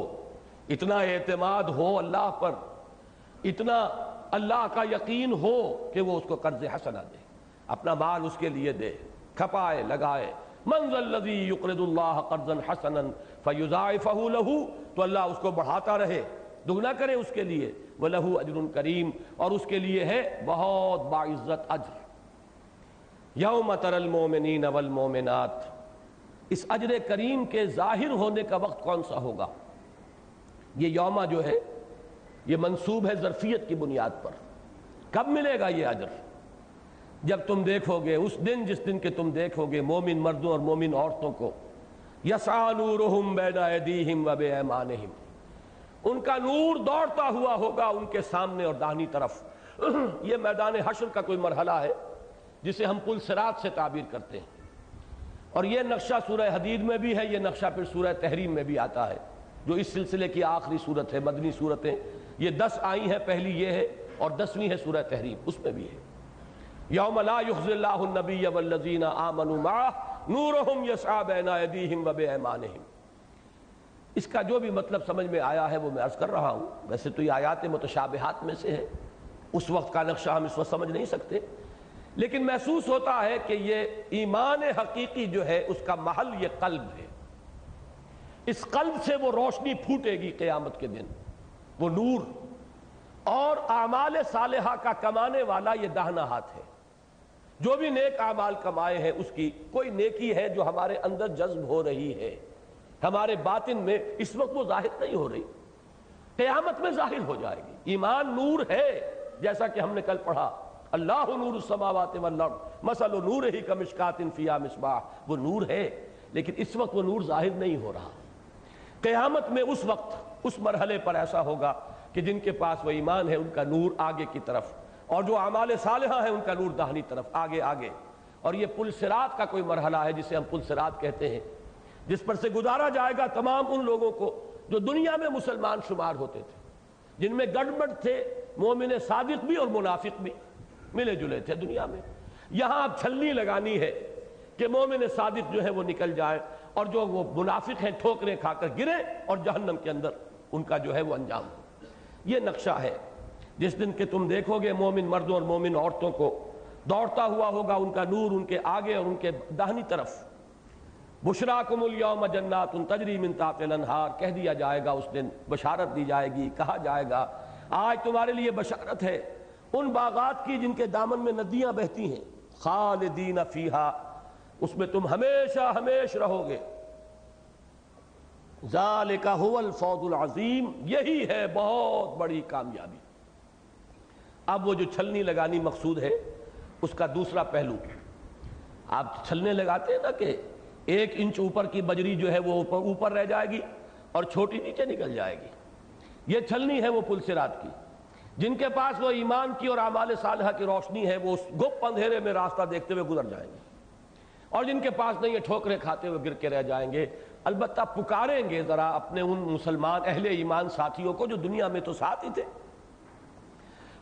اتنا اعتماد ہو اللہ پر، اتنا اللہ کا یقین ہو کہ وہ اس کو قرض حسنہ دے، اپنا مال اس کے لیے دے، کھپائے لگائے۔ من ذا الذی یقرض اللہ قرضا حسنا فیضاعفہ لہ، تو اللہ اس کو بڑھاتا رہے، دگنا کرے اس کے لیے، وَلَهُ أَجْرٌ کریم، اور اس کے لیے ہے بہت باعزت اجر۔ یوم تری المؤمنین والمؤمنات، اس اجر کریم کے ظاہر ہونے کا وقت کون سا ہوگا؟ یہ یوم جو ہے یہ منصوب ہے ظرفیت کی بنیاد پر۔ کب ملے گا یہ اجر؟ جب تم دیکھو گے اس دن، جس دن کہ تم دیکھو گے مومن مردوں اور مومن عورتوں کو، یسعی نورہم بین ایدیہم وبایمانہم، ان کا نور دوڑتا ہوا ہوگا ان کے سامنے اور داہنی طرف۔ یہ میدان حشر کا کوئی مرحلہ ہے جسے ہم پل صراط سے تعبیر کرتے ہیں، اور یہ نقشہ سورہ حدید میں بھی ہے، یہ نقشہ پھر سورہ تحریم میں بھی آتا ہے جو اس سلسلے کی آخری صورت ہے۔ مدنی صورتیں یہ 10 آئی ہیں، پہلی یہ ہے اور 10ویں ہے سورہ تحریم، اس میں بھی ہے یوم لا یخزی اللہ النبی والذین آمنوا معہ نورہم یسعی بین ایدیہم وبایمانہم۔ اس کا جو بھی مطلب سمجھ میں آیا ہے وہ میں عرض کر رہا ہوں، ویسے تو یہ آیات متشابہات میں سے ہے، اس وقت کا نقشہ ہم اس وقت سمجھ نہیں سکتے، لیکن محسوس ہوتا ہے کہ یہ ایمان حقیقی جو ہے اس کا محل یہ قلب ہے، اس قلب سے وہ روشنی پھوٹے گی قیامت کے دن، وہ نور، اور اعمال صالحہ کا کمانے والا یہ داہنا ہاتھ ہے۔ جو بھی نیک اعمال کمائے ہیں اس کی کوئی نیکی ہے جو ہمارے اندر جذب ہو رہی ہے، ہمارے باطن میں اس وقت وہ ظاہر نہیں ہو رہی، قیامت میں ظاہر ہو جائے گی۔ ایمان نور ہے، جیسا کہ ہم نے کل پڑھا، اللہ نور السماوات والارض مثل نورہ کمشکاۃ فیہا مصباح، وہ نور ہے لیکن اس وقت وہ نور ظاہر نہیں ہو رہا۔ قیامت میں اس وقت اس مرحلے پر ایسا ہوگا کہ جن کے پاس وہ ایمان ہے ان کا نور آگے کی طرف، اور جو اعمال صالحہ ہیں ان کا نور داہنی طرف، آگے آگے۔ اور یہ پل صراط کا کوئی مرحلہ ہے جسے ہم پل صراط کہتے ہیں، جس پر سے گزارا جائے گا تمام ان لوگوں کو جو دنیا میں مسلمان شمار ہوتے تھے، جن میں گڑبڑ تھے، مومن صادق بھی اور منافق بھی ملے جلے تھے دنیا میں۔ یہاں اب چھلنی لگانی ہے کہ مومن صادق جو ہے وہ نکل جائے، اور جو وہ منافق ہیں ٹھوکریں کھا کر گرے اور جہنم کے اندر ان کا جو ہے وہ انجام ہو۔ یہ نقشہ ہے جس دن کہ تم دیکھو گے مومن مردوں اور مومن عورتوں کو دوڑتا ہوا ہوگا ان کا نور ان کے آگے اور ان کے داہنی طرف۔ بشراکم الیوم جنات تجری من تحتہا الانہار، کہہ دیا جائے گا اس دن، بشارت دی جائے گی، کہا جائے گا آج تمہارے لیے بشارت ہے ان باغات کی جن کے دامن میں ندیاں بہتی ہیں، خالدین فیہا، اس میں تم ہمیشہ ہمیش رہو گے۔ ذالک ھو الفوز العظیم، یہی ہے بہت بڑی کامیابی۔ اب وہ جو چھلنی لگانی مقصود ہے اس کا دوسرا پہلو، آپ چھلنے لگاتے ہیں نا کہ 1 انچ اوپر کی بجری جو ہے وہ اوپر رہ جائے گی اور چھوٹی نیچے نکل جائے گی، یہ چھلنی ہے وہ پل صراط کی۔ جن کے پاس وہ ایمان کی اور اعمال صالحہ کی روشنی ہے وہ اس گپ اندھیرے میں راستہ دیکھتے ہوئے گزر جائیں گے، اور جن کے پاس نہیں، یہ ٹھوکریں کھاتے ہوئے گر کے رہ جائیں گے۔ البتہ پکاریں گے ذرا اپنے ان مسلمان اہل ایمان ساتھیوں کو جو دنیا میں تو ساتھ ہی تھے۔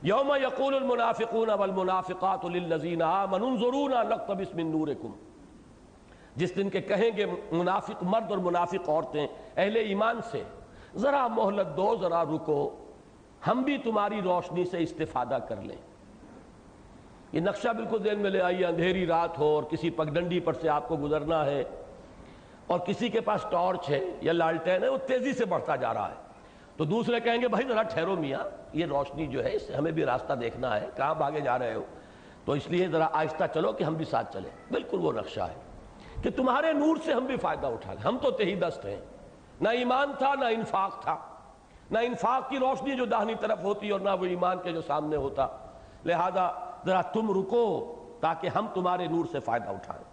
یوم یقول المنافقون والمنافقات للذین آمنوا انظرونا نقتبس من نورکم، جس دن کے کہیں گے منافق مرد اور منافق عورتیں اہل ایمان سے، ذرا مہلت دو، ذرا رکو، ہم بھی تمہاری روشنی سے استفادہ کر لیں۔ یہ نقشہ بالکل ذہن میں لے آئیے، اندھیری رات ہو اور کسی پگڈنڈی پر سے آپ کو گزرنا ہے اور کسی کے پاس ٹارچ ہے یا لالٹین ہے، وہ تیزی سے بڑھتا جا رہا ہے، تو دوسرے کہیں گے بھائی ذرا ٹھہرو میاں، یہ روشنی جو ہے اس سے ہمیں بھی راستہ دیکھنا ہے، کہاں بھاگے جا رہے ہو، تو اس لیے ذرا آہستہ چلو کہ ہم بھی ساتھ چلیں۔ بالکل وہ نقشہ ہے کہ تمہارے نور سے ہم بھی فائدہ اٹھا لیں۔ ہم تو تہی دست ہیں، نہ ایمان تھا نہ انفاق تھا، نہ انفاق کی روشنی جو داہنی طرف ہوتی اور نہ وہ ایمان کے جو سامنے ہوتا، لہذا ذرا تم رکو تاکہ ہم تمہارے نور سے فائدہ اٹھائیں۔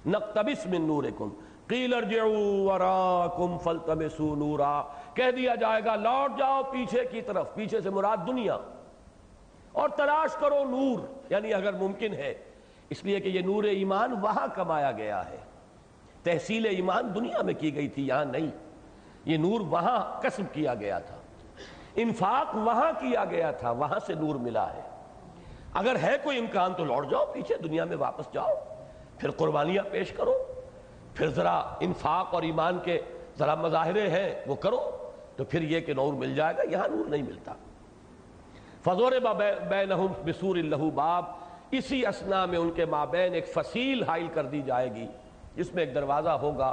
نقتبس من نورکم قیل ارجعوا وراءکم فالتمسوا نورا، کہہ دیا جائے گا لوٹ جاؤ پیچھے کی طرف، پیچھے سے مراد دنیا، اور تلاش کرو نور، یعنی اگر ممکن ہے، اس لیے کہ یہ نور ایمان وہاں کمایا گیا ہے، تحصیل ایمان دنیا میں کی گئی تھی، یہاں نہیں، یہ نور وہاں کسب کیا گیا تھا، انفاق وہاں کیا گیا تھا، وہاں سے نور ملا ہے۔ اگر ہے کوئی امکان تو لوٹ جاؤ پیچھے، دنیا میں واپس جاؤ، پھر قربانیاں پیش کرو، پھر ذرا انفاق اور ایمان کے ذرا مظاہرے ہیں وہ کرو، تو پھر یہ کہ نور مل جائے گا، یہاں نور نہیں ملتا۔ فضرب بینہم بسور لہ باب، اسی اثنا میں ان کے مابین ایک فصیل حائل کر دی جائے گی جس میں ایک دروازہ ہوگا،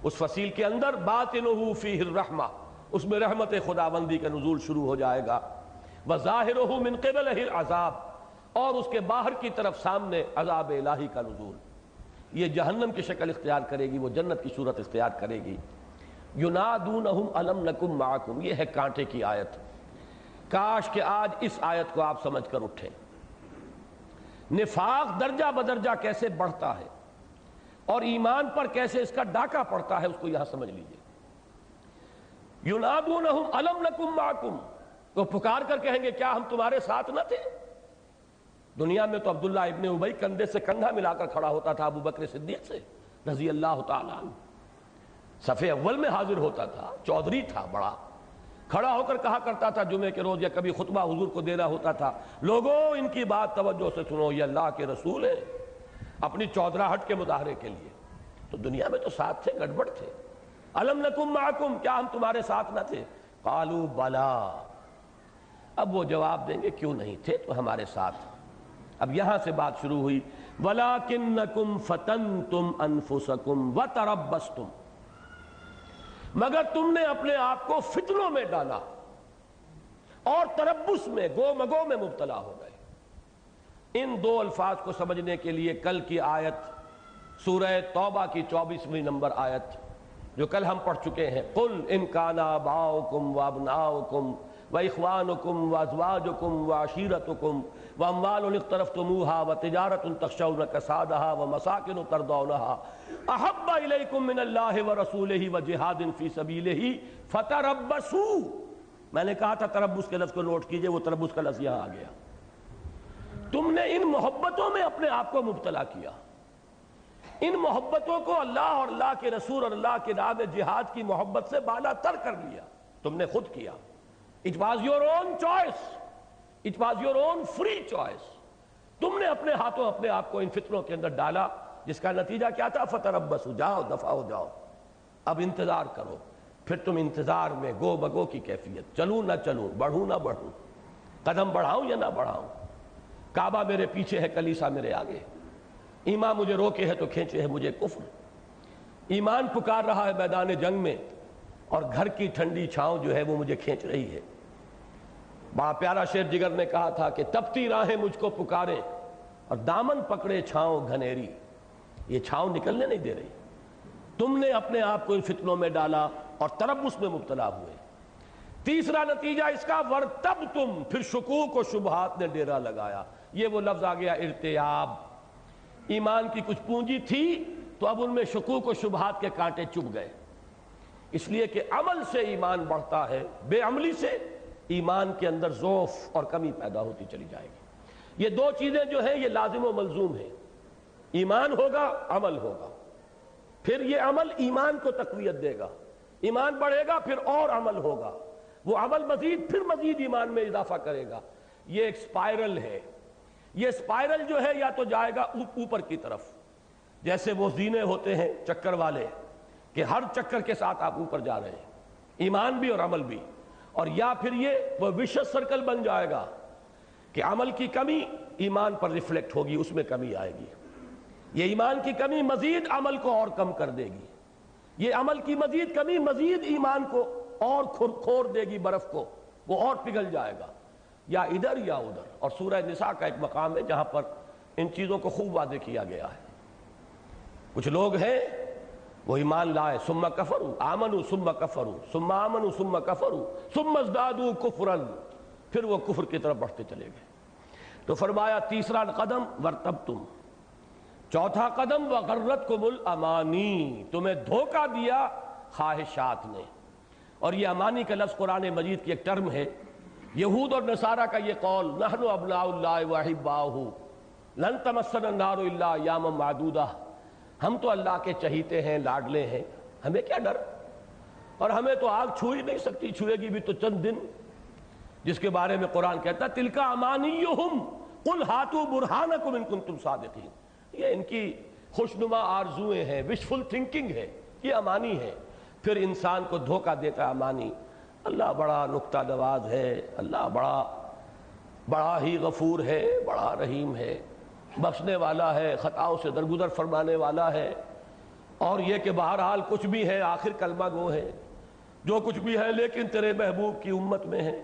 اس فصیل کے اندر باطنہ فیہ الرحمہ، اس میں رحمت خداوندی کا نزول شروع ہو جائے گا، وظاہرہ من قبلہ العذاب، اور اس کے باہر کی طرف سامنے عذاب الہی کا نزول۔ یہ جہنم کی شکل اختیار کرے گی، وہ جنت کی صورت اختیار کرے گی۔ ینادونہم الم نکم معکم، یہ ہے کانٹے کی آیت۔ کاش کہ آج اس آیت کو آپ سمجھ کر اٹھیں۔ نفاق درجہ بدرجہ کیسے بڑھتا ہے اور ایمان پر کیسے اس کا ڈاکہ پڑتا ہے، اس کو یہاں سمجھ لیجئے۔ ینادونہم الم نکم معکم، وہ پکار کر کہیں گے کیا ہم تمہارے ساتھ نہ تھے؟ دنیا میں تو عبداللہ ابن ابی کندھے سے کندھا ملا کر کھڑا ہوتا تھا ابو بکر صدیق سے رضی اللہ تعالیٰ عنہ، صف اول میں حاضر ہوتا تھا، چودھری تھا بڑا، کھڑا ہو کر کہا کرتا تھا جمعے کے روز یا کبھی خطبہ حضور کو دینا ہوتا تھا، لوگوں ان کی بات توجہ سے سنو، یہ اللہ کے رسول ہیں، اپنی چودراہٹ کے مظاہرے کے لیے۔ تو دنیا میں تو ساتھ تھے، گڑبڑ تھے۔ الم نکم معکم، کیا ہم تمہارے ساتھ نہ تھے؟ قالوا بلا، اب وہ جواب دیں گے کیوں نہیں تھے تو ہمارے ساتھ۔ اب یہاں سے بات شروع ہوئی، وَلَٰكِنَّكُمْ فَتَنْتُمْ أَنفُسَكُمْ وَتَرَبَّصْتُمْ، مگر تم نے اپنے آپ کو فتنوں میں ڈالا اور تربص میں، گو مگو میں مبتلا ہو گئے۔ ان دو الفاظ کو سمجھنے کے لیے کل کی آیت سورہ توبہ کی 24ویں نمبر آیت جو کل ہم پڑھ چکے ہیں، قُلْ إِنْ كَانَ آبَاؤُكُمْ وَأَبْنَاؤُكُمْ وَإِخْوَانُكُمْ وَأَزْوَاجُكُمْ وَعَشِيرَتُكُمْ وَأَمْوَالٌ اقْتَرَفْتُمُوهَا وَتِجَارَةٌ تَخْشَوْنَ كَسَادَهَا وَمَسَاكِنُ تَرْضَوْنَهَا أَحَبَّ إِلَيْكُم مِّنَ اللَّهِ وَرَسُولِهِ وَجِهَادٍ فِي سَبِيلِهِ فَتَرَبَّصُوا، میں نے کہا تھا تربص کے لفظ کو نوٹ کیجئے، وہ تربص کا لفظ یہاں آ گیا۔ تم نے ان محبتوں میں اپنے آپ کو مبتلا کیا، ان محبتوں کو اللہ اور اللہ کے رسول اور اللہ کے راہ میں جہاد کی محبت سے بالا تر کر لیا، تم نے خود کیا۔ It was your own choice. It was your own free choice. تم نے اپنے ہاتھوں اپنے آپ کو ان فتنوں کے اندر ڈالا، جس کا نتیجہ کیا تھا؟ فتربصوا، جاؤ دفع ہو جاؤ، اب انتظار کرو۔ پھر تم انتظار میں گو بگو کی کیفیت، چلوں نہ چلوں، بڑھوں نہ بڑھوں، قدم بڑھاؤں یا نہ بڑھاؤں، کعبہ میرے پیچھے ہے کلیسا میرے آگے، ایمان مجھے روکے ہے تو کھینچے ہے مجھے کفر، ایمان پکار رہا ہے میدان جنگ میں اور گھر کی ٹھنڈی چھاؤں جو ہے وہ مجھے کھینچ رہی ہے۔ بڑا پیارا شعر جگر نے کہا تھا کہ تپتی راہیں مجھ کو پکارے اور دامن پکڑے چھاؤں گھنیری، یہ چھاؤں نکلنے نہیں دے رہی۔ تم نے اپنے آپ کو ان فتنوں میں ڈالا اور تربص میں مبتلا ہوئے۔ تیسرا نتیجہ اس کا ورتبتم، پھر شکوک و شبہات نے ڈیرا لگایا۔ یہ وہ لفظ آ گیا ارتیاب، ایمان کی کچھ پونجی تھی تو اب ان میں شکوک و شبہات کے کانٹے چبھ گئے، اس لیے کہ عمل سے ایمان بڑھتا ہے، بے عملی سے ایمان کے اندر ضعف اور کمی پیدا ہوتی چلی جائے گی۔ یہ دو چیزیں جو ہیں یہ لازم و ملزوم ہیں، ایمان ہوگا عمل ہوگا، پھر یہ عمل ایمان کو تقویت دے گا، ایمان بڑھے گا پھر اور عمل ہوگا، وہ عمل مزید پھر مزید ایمان میں اضافہ کرے گا۔ یہ ایک سپائرل ہے، یہ سپائرل جو ہے یا تو جائے گا اوپر کی طرف، جیسے وہ زینے ہوتے ہیں چکر والے کہ ہر چکر کے ساتھ آپ اوپر جا رہے ہیں، ایمان بھی اور عمل بھی، اور یا پھر یہ وہ وشس سرکل بن جائے گا کہ عمل کی کمی ایمان پر ریفلیکٹ ہوگی، اس میں کمی آئے گی، یہ ایمان کی کمی مزید عمل کو اور کم کر دے گی، یہ عمل کی مزید کمی مزید ایمان کو اور کھور دے گی، برف کو وہ اور پگھل جائے گا، یا ادھر یا ادھر۔ اور سورہ نساء کا ایک مقام ہے جہاں پر ان چیزوں کو خوب واضح کیا گیا ہے۔ کچھ لوگ ہیں وہ ایمان لائے ثم کفروا، آمنوا ثم کفروا ثم آمنوا ثم کفروا ثم ازدادوا کفرا، پھر وہ کفر کی طرف بڑھتے چلے گئے۔ تو فرمایا تیسرا قدم ورتبتم، چوتھا قدم وغرتکم الامانی، تمہیں دھوکہ دیا خواہشات نے۔ اور یہ امانی کا لفظ قرآن مجید کی ایک ٹرم ہے۔ یہود اور نصارہ کا یہ قول نحن ابناء اللہ واحباؤہ لن تمسنا النار الا ایاما معدودہ، ہم تو اللہ کے چہیتے ہیں، لاڈلے ہیں، ہمیں کیا ڈر، اور ہمیں تو آگ چھو ہی نہیں سکتی، چھوئے گی بھی تو چند دن، جس کے بارے میں قرآن کہتا ہے تلک امانیہم قل ہاتوا برہانکم ان کنتم صادقین، یہ ان کی خوشنما آرزویں ہیں، وشفل تھنکنگ ہے، یہ امانی ہے۔ پھر انسان کو دھوکہ دیتا ہے امانی۔ اللہ بڑا نکتہ نواز ہے، اللہ بڑا ہی غفور ہے، بڑا رحیم ہے، بخشنے والا ہے، خطاؤں سے درگزر فرمانے والا ہے، اور یہ کہ بہرحال کچھ بھی ہے آخر کلمہ گو ہے، جو کچھ بھی ہے لیکن تیرے محبوب کی امت میں ہے۔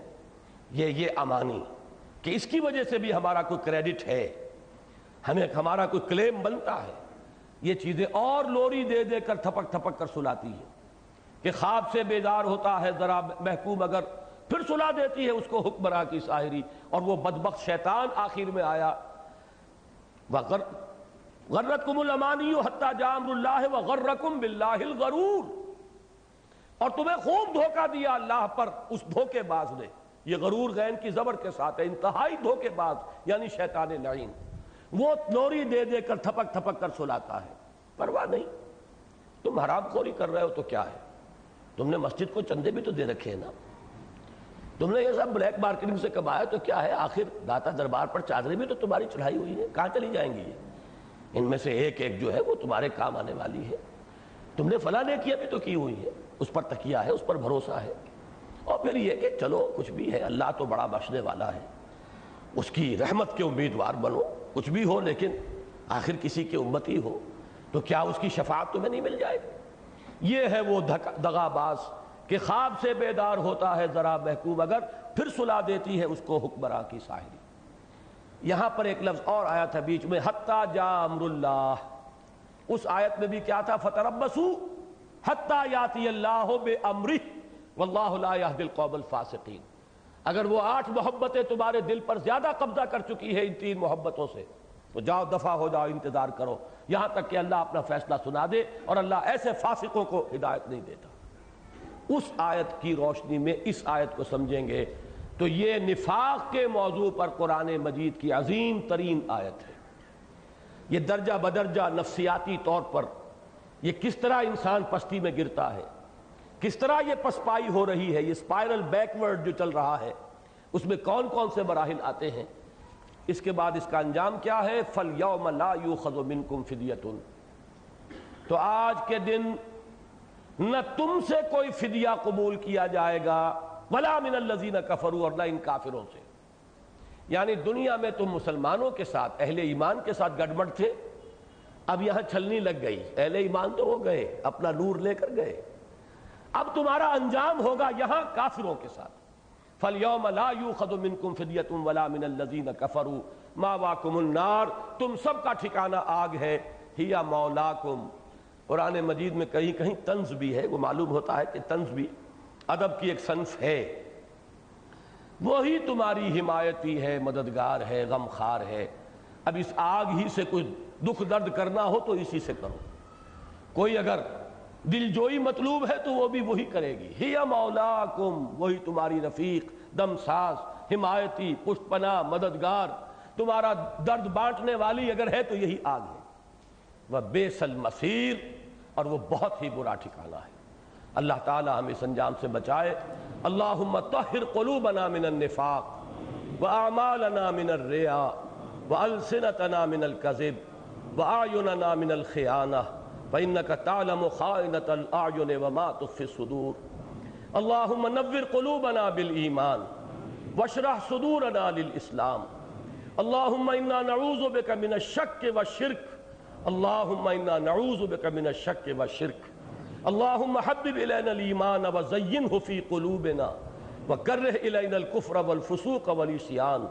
یہ امانی کہ اس کی وجہ سے بھی ہمارا کوئی کریڈٹ ہے، ہمارا کوئی کلیم بنتا ہے، یہ چیزیں اور لوری دے دے کر تھپک تھپک کر سلاتی ہیں کہ خواب سے بیدار ہوتا ہے ذرا محکوم، اگر پھر سلا دیتی ہے اس کو حکمراں کی ساحری، اور وہ بدبخت شیطان آخر میں آیا غرتکم الامانی حتی جاء امر اللہ وغرکم باللہ الغرور، اور تمہیں خوب دھوکہ دیا اللہ پر اس دھوکے باز نے۔ یہ غرور غین کی زبر کے ساتھ ہے، انتہائی دھوکے باز یعنی شیطان لعین، وہ لوری دے دے کر تھپک تھپک کر سلاتا ہے۔ پرواہ نہیں، تم حرام خوری کر رہے ہو تو کیا ہے، تم نے مسجد کو چندے بھی تو دے رکھے ہیں نا، تم نے یہ سب بلیک مارکیٹنگ سے کمایا تو کیا ہے، آخر داتا دربار پر چادریں بھی تو تمہاری چڑھائی ہوئی ہیں، کہاں چلی جائیں گی یہ؟ ان میں سے ایک ایک جو ہے وہ تمہارے کام آنے والی ہے۔ تم نے فلاں نیکیاں بھی تو کی ہوئی ہے، اس پر تکیہ ہے، اس پر بھروسہ ہے، اور پھر یہ کہ چلو کچھ بھی ہے، اللہ تو بڑا بخشنے والا ہے، اس کی رحمت کے امیدوار بنو، کچھ بھی ہو لیکن آخر کسی کے امتی ہو، تو کیا اس کی شفاعت تمہیں نہیں مل جائے گی؟ یہ ہے وہ دغا باز کہ خواب سے بیدار ہوتا ہے ذرا محکوم، اگر پھر سلا دیتی ہے اس کو حکمراں کی ساحری۔ یہاں پر ایک لفظ اور آیا تھا بیچ میں، حتی جاء امر اللہ، اس آیت میں بھی کیا تھا، فتربصوا حتی یاتی اللہ بامرہ واللہ لا یہدی القوم الفاسقین۔ اگر وہ 8 محبتیں تمہارے دل پر زیادہ قبضہ کر چکی ہے ان 3 محبتوں سے، تو جاؤ دفع ہو جاؤ، انتظار کرو یہاں تک کہ اللہ اپنا فیصلہ سنا دے، اور اللہ ایسے فاسقوں کو ہدایت نہیں دیتا۔ اس آیت کی روشنی میں اس آیت کو سمجھیں گے تو یہ نفاق کے موضوع پر قرآن مجید کی عظیم ترین آیت ہے۔ یہ درجہ بدرجہ نفسیاتی طور پر یہ کس طرح انسان پستی میں گرتا ہے، کس طرح یہ پسپائی ہو رہی ہے، یہ اسپائرل بیکورڈ جو چل رہا ہے، اس میں کون کون سے مراحل آتے ہیں، اس کے بعد اس کا انجام کیا ہے، فَالْيَوْمَ لَا يُؤْخَذُ مِنْكُمْ فِدْيَةٌ، تو آج کے دن نہ تم سے کوئی فدیہ قبول کیا جائے گا، وَلَا مِنَ الَّذِينَ كَفَرُوا، اور نہ ان کافروں سے۔ یعنی دنیا میں تم مسلمانوں کے ساتھ، اہل ایمان کے ساتھ گڑبڑ تھے، اب یہاں چھلنی لگ گئی، اہل ایمان تو ہو گئے، اپنا نور لے کر گئے، اب تمہارا انجام ہوگا یہاں کافروں کے ساتھ۔ فَالْيَوْمَ لَا يُؤْخَذُ مِنْكُمْ فِدْيَةٌ وَلَا مِنَ الَّذِينَ كَفَرُوا مَأْوَاكُمُ النَّارُ، تم سب کا ٹھکانہ آگ ہے، ہِیَ مَوْلَاكُمْ۔ قرآن مجید میں کہیں کہیں طنز بھی ہے، وہ معلوم ہوتا ہے کہ طنز بھی ادب کی ایک صنف ہے، وہی تمہاری حمایتی ہے، مددگار ہے، غمخوار ہے۔ اب اس آگ ہی سے کوئی دکھ درد کرنا ہو تو اسی سے کرو، کوئی اگر دل جوئی مطلوب ہے تو وہ بھی وہی کرے گی، ہی مولاکم، وہی تمہاری رفیق، دم ساز، حمایتی، پشت پناہ، مددگار، تمہارا درد بانٹنے والی اگر ہے تو یہی آگ ہے۔ وَبِئْسَ الْمَصِيرُ، اور وہ بہت ہی برا ٹھکانہ ہے۔ اللہ تعالی ہمیں اس انجام سے بچائے۔ اللہم طہر قلوبنا من النفاق واعمالنا من الرياء والسنتنا من الكذب واعیننا من الخیانہ فانک تعلم خائنۃ الاعین وما تخفی الصدور۔ اللہم نور قلوبنا بالایمان واشرح صدورنا للاسلام اللہم انا نعوذ بک من الشک والشرک اللہم انا نعوذ بک من الشک والشرک اللہم حبب الینا الایمان وزینہ فی قلوبنا وکرہ الینا الکفر والفسوق والعصیان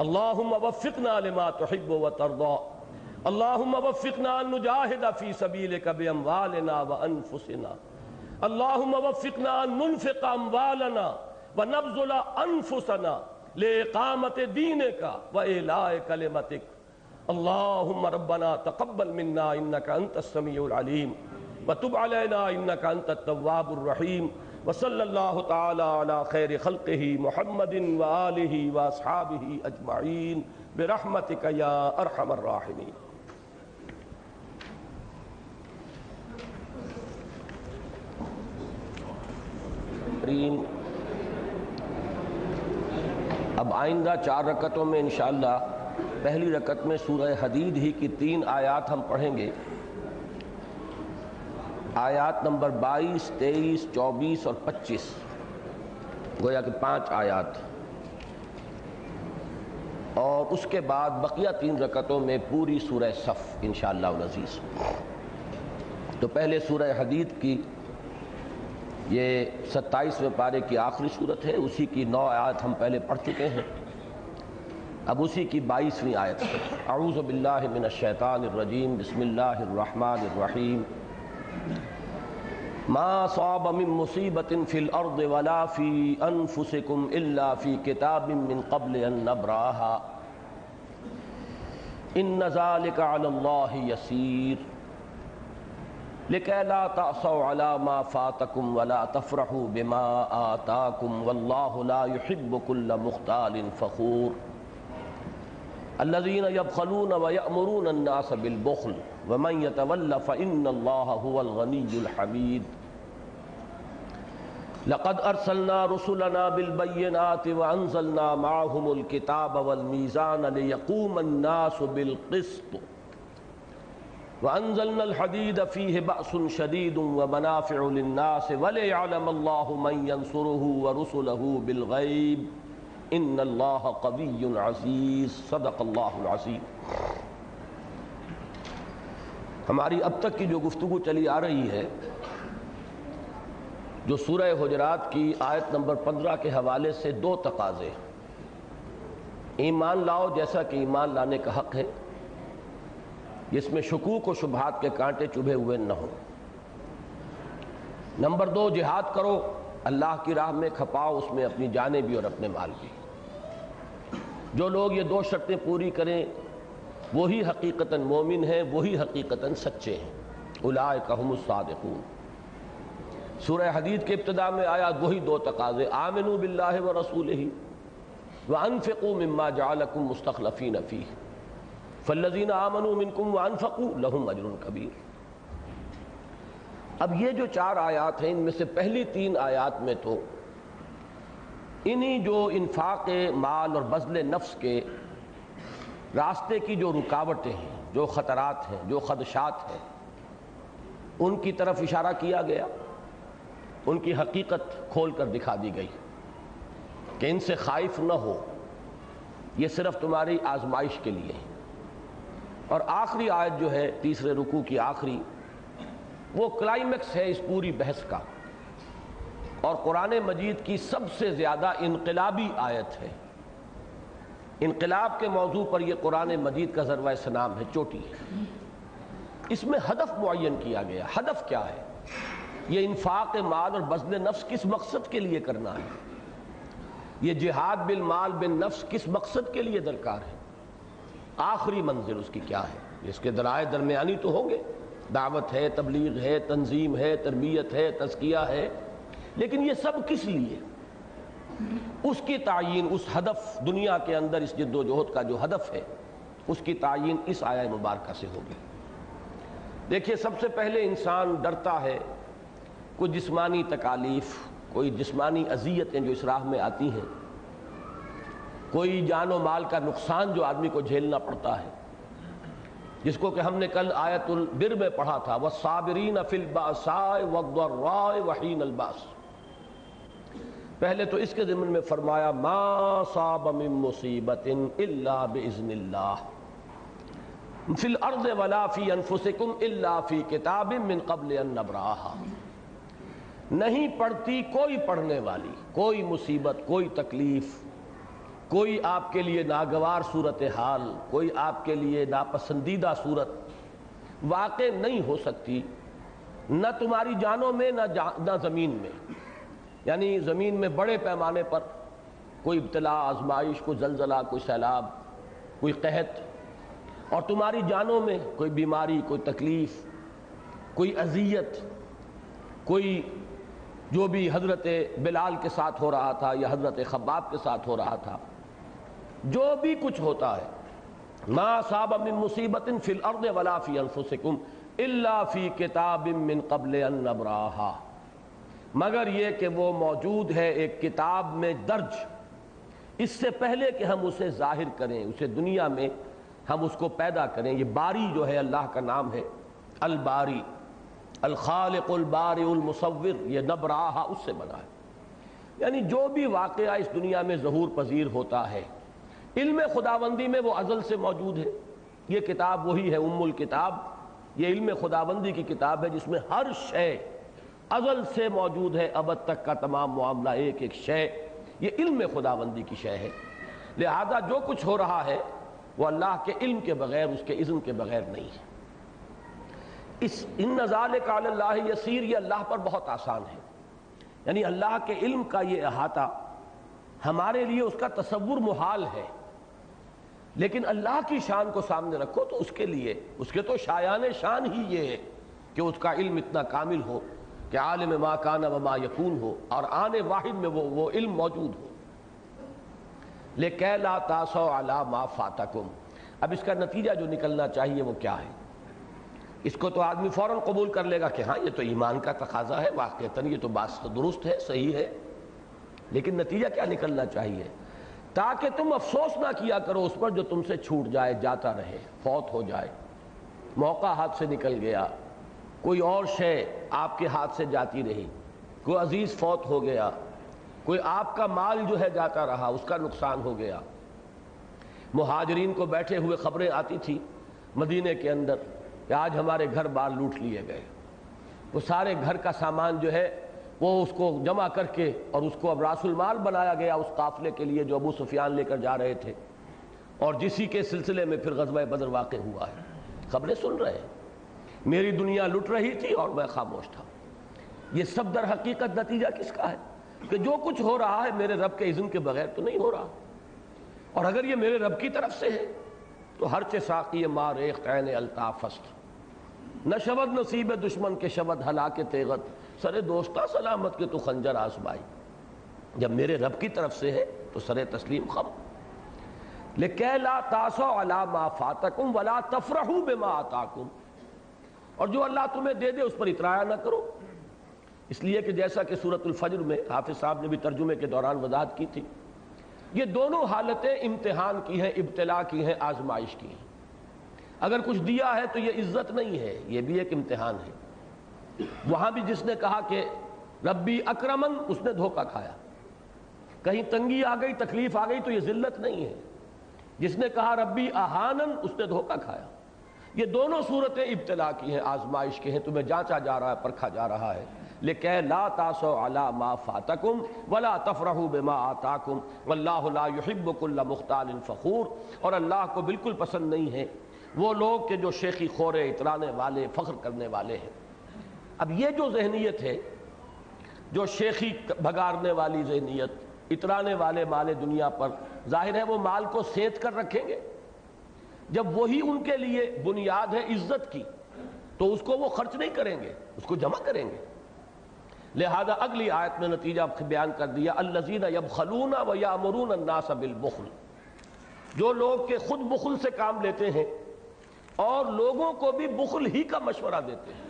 اللہم وفقنا لما تحب وترضى اللہم وفقنا ان نجاہد فی سبیلک باموالنا وانفسنا اللہم وفقنا ان ننفق اموالنا ونبذل انفسنا لإقامت دینک وإعلاء کلمتک اللہم ربنا تقبل منا انک انت السمیع العلیم وتب علینا انک انت التواب الرحیم وصلی اللہ تعالی علی خیر خلقہ محمد وآلہ واصحابہ اجمعین برحمتک یا ارحم الراحمین۔ اب آئندہ 4 رکعتوں میں انشاءاللہ پہلی رکعت میں سورہ حدید ہی کی 3 آیات ہم پڑھیں گے، آیات نمبر 22، 23، 24 اور 25، گویا کہ 5 آیات، اور اس کے بعد بقیہ 3 رکعتوں میں پوری سورہ صف انشاءاللہ العزیز۔ تو پہلے سورہ حدید کی یہ 27ویں پارے کی آخری صورت ہے، اسی کی 9 آیات ہم پہلے پڑھ چکے ہیں، اب اسی کی 22ویں آیت ہے۔ اعوذ باللہ من الشیطان الرجیم، بسم اللہ الرحمن الرحیم۔ ما صاب من مصیبت فی الارض ولا فی انفسکم الا فی کتاب من قبل ان نبراها ان ذلک علی اللہ یسیر لِكَيْ لَا تَعْصَوْا عَلَى مَا فَاتَكُمْ وَلَا تَفْرَحُوا بِمَا آتَاكُمْ وَاللَّهُ لَا يُحِبُّ كُلَّ مُخْتَالٍ فَخُورٍ الَّذِينَ يَبْخَلُونَ وَيَأْمُرُونَ النَّاسَ بِالْبُخْلِ وَمَنْ يَتَوَلَّ فَإِنَّ اللَّهَ هُوَ الْغَنِيُّ الْحَمِيدُ لَقَدْ أَرْسَلْنَا رُسُلَنَا بِالْبَيِّنَاتِ وَأَنزَلْنَا مَعَهُمُ الْكِتَابَ وَالْمِيزَانَ لِيَقُومَ النَّاسُ بِالْقِسْطِ وَأَنزَلْنَا الْحَدِيدَ فِيهِ بَأْسٌ شَدِيدٌ وَمَنَافِعُ لِلنَّاسِ وَلِيَعْلَمَ اللَّهُ مَن يَنصُرُهُ وَرُسُلَهُ بِالْغَيْبِ إِنَّ اللَّهَ قَوِيٌّ عَزِيزٌ صدق اللہ العظیم۔ ہماری اب تک کی جو گفتگو چلی آ رہی ہے، جو سورہ حجرات کی آیت نمبر 15 کے حوالے سے 2 تقاضے، ایمان لاؤ جیسا کہ ایمان لانے کا حق ہے، جس میں شکوک و شبہات کے کانٹے چبھے ہوئے نہ ہوں۔ نمبر 2، جہاد کرو، اللہ کی راہ میں کھپاؤ اس میں اپنی جانیں بھی اور اپنے مال بھی۔ جو لوگ یہ 2 شرطیں پوری کریں وہی حقیقتاً مومن ہیں، وہی حقیقتاً سچے ہیں، اولئک ھم الصادقون۔ سورہ حدید کے ابتدا میں آیا وہی 2 تقاضے، آمنوا باللہ ورسولہ وانفقوا مما جعلکم مستخلفین فیہ فالذین آمنوا منکم وانفقوا لہم اجر کبیر۔ اب یہ جو 4 آیات ہیں، ان میں سے پہلی 3 آیات میں تو انہی جو انفاق مال اور بذل نفس کے راستے کی جو رکاوٹیں ہیں، جو خطرات ہیں، جو خدشات ہیں، ان کی طرف اشارہ کیا گیا، ان کی حقیقت کھول کر دکھا دی گئی کہ ان سے خائف نہ ہو، یہ صرف تمہاری آزمائش کے لیے ہے۔ اور آخری آیت جو ہے تیسرے رکوع کی آخری، وہ کلائمیکس ہے اس پوری بحث کا، اور قرآن مجید کی سب سے زیادہ انقلابی آیت ہے۔ انقلاب کے موضوع پر یہ قرآن مجید کا ذروہ سنام ہے، چوٹی ہے۔ اس میں ہدف معین کیا گیا۔ ہدف کیا ہے؟ یہ انفاق مال اور بذل نفس کس مقصد کے لیے کرنا ہے؟ یہ جہاد بالمال بالنفس کس مقصد کے لیے درکار ہے؟ آخری منزل اس کی کیا ہے؟ اس کے ذرائع درمیانی تو ہوں گے، دعوت ہے، تبلیغ ہے، تنظیم ہے، تربیت ہے، تزکیہ ہے، لیکن یہ سب کس لیے؟ اس کی تعیین، اس ہدف، دنیا کے اندر اس جد و جہد کا جو ہدف ہے، اس کی تعیین اس آیہ مبارکہ سے ہوگی۔ دیکھیے، سب سے پہلے انسان ڈرتا ہے کوئی جسمانی تکالیف، کوئی جسمانی اذیتیں جو اس راہ میں آتی ہیں، کوئی جان و مال کا نقصان جو آدمی کو جھیلنا پڑتا ہے، جس کو کہ ہم نے کل آیت البر میں پڑھا تھا، وَالصَّابِرِينَ فِي الْبَأْسَاءِ وَالضَّرَّاءِ وَحِينَ الْبَأْسِ۔ پہلے تو اس کے ضمن میں فرمایا ما صاب من مصیبت الا باذن اللہ فی الارض ولا فی انفسکم الا فی کتاب من قبل ان نبراہا، نہیں پڑتی کوئی پڑھنے والی کوئی مصیبت، کوئی تکلیف، کوئی آپ کے لیے ناگوار صورتحال، کوئی آپ کے لیے ناپسندیدہ صورت واقع نہیں ہو سکتی، نہ تمہاری جانوں میں نہ زمین میں، یعنی زمین میں بڑے پیمانے پر کوئی ابتلا، آزمائش، کوئی زلزلہ، کوئی سیلاب، کوئی قحط، اور تمہاری جانوں میں کوئی بیماری، کوئی تکلیف، کوئی اذیت، کوئی جو بھی حضرت بلال کے ساتھ ہو رہا تھا یا حضرت خباب کے ساتھ ہو رہا تھا، جو بھی کچھ ہوتا ہے، ما صاب من مصیبت فی الارض ولا فی انفسکم الا فی کتاب من قبل ان نبراہا، مگر یہ کہ وہ موجود ہے ایک کتاب میں درج، اس سے پہلے کہ ہم اسے ظاہر کریں، اسے دنیا میں ہم اس کو پیدا کریں۔ یہ باری جو ہے اللہ کا نام ہے، الباری، الخالق البارئ المصور، یہ نبراہا اس سے بنا ہے، یعنی جو بھی واقعہ اس دنیا میں ظہور پذیر ہوتا ہے، علم خداوندی میں وہ ازل سے موجود ہے۔ یہ کتاب وہی ہے ام الکتاب، یہ علم خداوندی کی کتاب ہے جس میں ہر شے ازل سے موجود ہے، ابد تک کا تمام معاملہ، ایک ایک شے یہ علم خداوندی کی شے ہے۔ لہذا جو کچھ ہو رہا ہے وہ اللہ کے علم کے بغیر، اس کے اذن کے بغیر نہیں ہے۔ ان ذالک علی اللہ یسیر، یہ اللہ پر بہت آسان ہے، یعنی اللہ کے علم کا یہ احاطہ ہمارے لیے اس کا تصور محال ہے، لیکن اللہ کی شان کو سامنے رکھو تو اس کے لیے، اس کے تو شایان شان ہی یہ ہے کہ اس کا علم اتنا کامل ہو کہ عالم ما کان و ما یکون ہو، اور آنے واحد میں وہ علم موجود ہو۔ لِكَيْ لَا تَأْسَوْا عَلَىٰ مَا فَاتَكُمْ، اب اس کا نتیجہ جو نکلنا چاہیے وہ کیا ہے؟ اس کو تو آدمی فوراً قبول کر لے گا کہ ہاں یہ تو ایمان کا تقاضا ہے، واقعتاً یہ تو بات درست ہے، صحیح ہے، لیکن نتیجہ کیا نکلنا چاہیے؟ تاکہ تم افسوس نہ کیا کرو اس پر جو تم سے چھوٹ جائے، جاتا رہے، فوت ہو جائے، موقع ہاتھ سے نکل گیا، کوئی اور شے آپ کے ہاتھ سے جاتی رہی، کوئی عزیز فوت ہو گیا، کوئی آپ کا مال جو ہے جاتا رہا، اس کا نقصان ہو گیا۔ مہاجرین کو بیٹھے ہوئے خبریں آتی تھی مدینے کے اندر کہ آج ہمارے گھر بار لوٹ لیے گئے، وہ سارے گھر کا سامان جو ہے وہ اس کو جمع کر کے اور اس کو اب راس المال بنایا گیا اس قافلے کے لیے جو ابو سفیان لے کر جا رہے تھے، اور جسی کے سلسلے میں پھر غزوہ بدر واقع ہوا ہے۔ خبریں سن رہے ہیں، میری دنیا لٹ رہی تھی اور میں خاموش تھا۔ یہ سب در حقیقت نتیجہ کس کا ہے؟ کہ جو کچھ ہو رہا ہے میرے رب کے اذن کے بغیر تو نہیں ہو رہا، اور اگر یہ میرے رب کی طرف سے ہے تو ہر چے ساقی ما ریخت عین الطاف است، نہ شود نصیب دشمن کے شود ہلاک تیغت، سر دوستا سلامت کے تو خنجر آزمائی۔ جب میرے رب کی طرف سے ہے تو سر تسلیم خم۔ لِكَيْ لَا تَأْسَوْا عَلَىٰ مَا فَاتَكُمْ وَلَا تَفْرَحُوا بِمَا آتَاكُمْ، اور جو اللہ تمہیں دے دے اس پر اطراء نہ کرو، اس لیے کہ جیسا کہ سورۃ الفجر میں حافظ صاحب نے بھی ترجمے کے دوران وضاحت کی تھی، یہ دونوں حالتیں امتحان کی ہیں، ابتلا کی ہیں، آزمائش کی ہیں۔ اگر کچھ دیا ہے تو یہ عزت نہیں ہے، یہ بھی ایک امتحان ہے۔ وہاں بھی جس نے کہا کہ ربی اکرمن، اس نے دھوکہ کھایا۔ کہیں تنگی آ گئی، تکلیف آ گئی تو یہ ذلت نہیں ہے۔ جس نے کہا ربی اہانن، اس نے دھوکہ کھایا۔ یہ دونوں صورتیں ابتلا کی ہیں، آزمائش کی ہیں، تمہیں جانچا جا رہا ہے، پرکھا جا رہا ہے۔ لِكَيْ لَا تَأْسَوْا عَلَىٰ مَا فَاتَكُمْ وَلَا تَفْرَحُوا بِمَا آتَاكُمْ وَاللَّهُ لَا يُحِبُّ كُلَّ مُخْتَالٍ فَخُورٍ، اور اللہ کو بالکل پسند نہیں ہے وہ لوگ کہ جو شیخی خورے، اترانے والے، فخر کرنے والے ہیں۔ اب یہ جو ذہنیت ہے، جو شیخی بھگارنے والی ذہنیت، اترانے والے مال دنیا پر، ظاہر ہے وہ مال کو سینت کر رکھیں گے۔ جب وہی ان کے لیے بنیاد ہے عزت کی تو اس کو وہ خرچ نہیں کریں گے، اس کو جمع کریں گے۔ لہذا اگلی آیت میں نتیجہ بیان کر دیا، الذین یبخلون ویامرون الناس بالبخل، جو لوگ کہ خود بخل سے کام لیتے ہیں اور لوگوں کو بھی بخل ہی کا مشورہ دیتے ہیں۔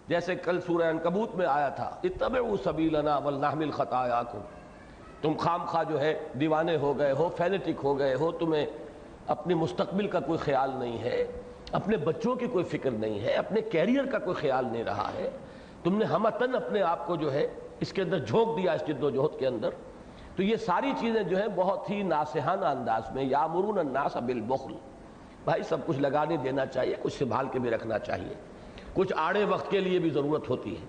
جیسے کل سورہ عنکبوت میں آیا تھا، اتبعوا سبیلنا ولنحمل خطایاکم، تم خام خواہ جو ہے دیوانے ہو گئے ہو، فینیٹک ہو گئے ہو، تمہیں اپنے مستقبل کا کوئی خیال نہیں ہے، اپنے بچوں کی کوئی فکر نہیں ہے، اپنے کیریئر کا کوئی خیال نہیں رہا ہے، تم نے ہمتن اپنے آپ کو جو ہے اس کے اندر جھونک دیا اس جد و جہد کے اندر. تو یہ ساری چیزیں جو ہیں بہت ہی ناصحانہ انداز میں یامرون الناس بالبخل. بھائی سب کچھ لگا نہیں دینا چاہیے, کچھ سنبھال کے بھی رکھنا چاہیے, کچھ آڑے وقت کے لیے بھی ضرورت ہوتی ہے.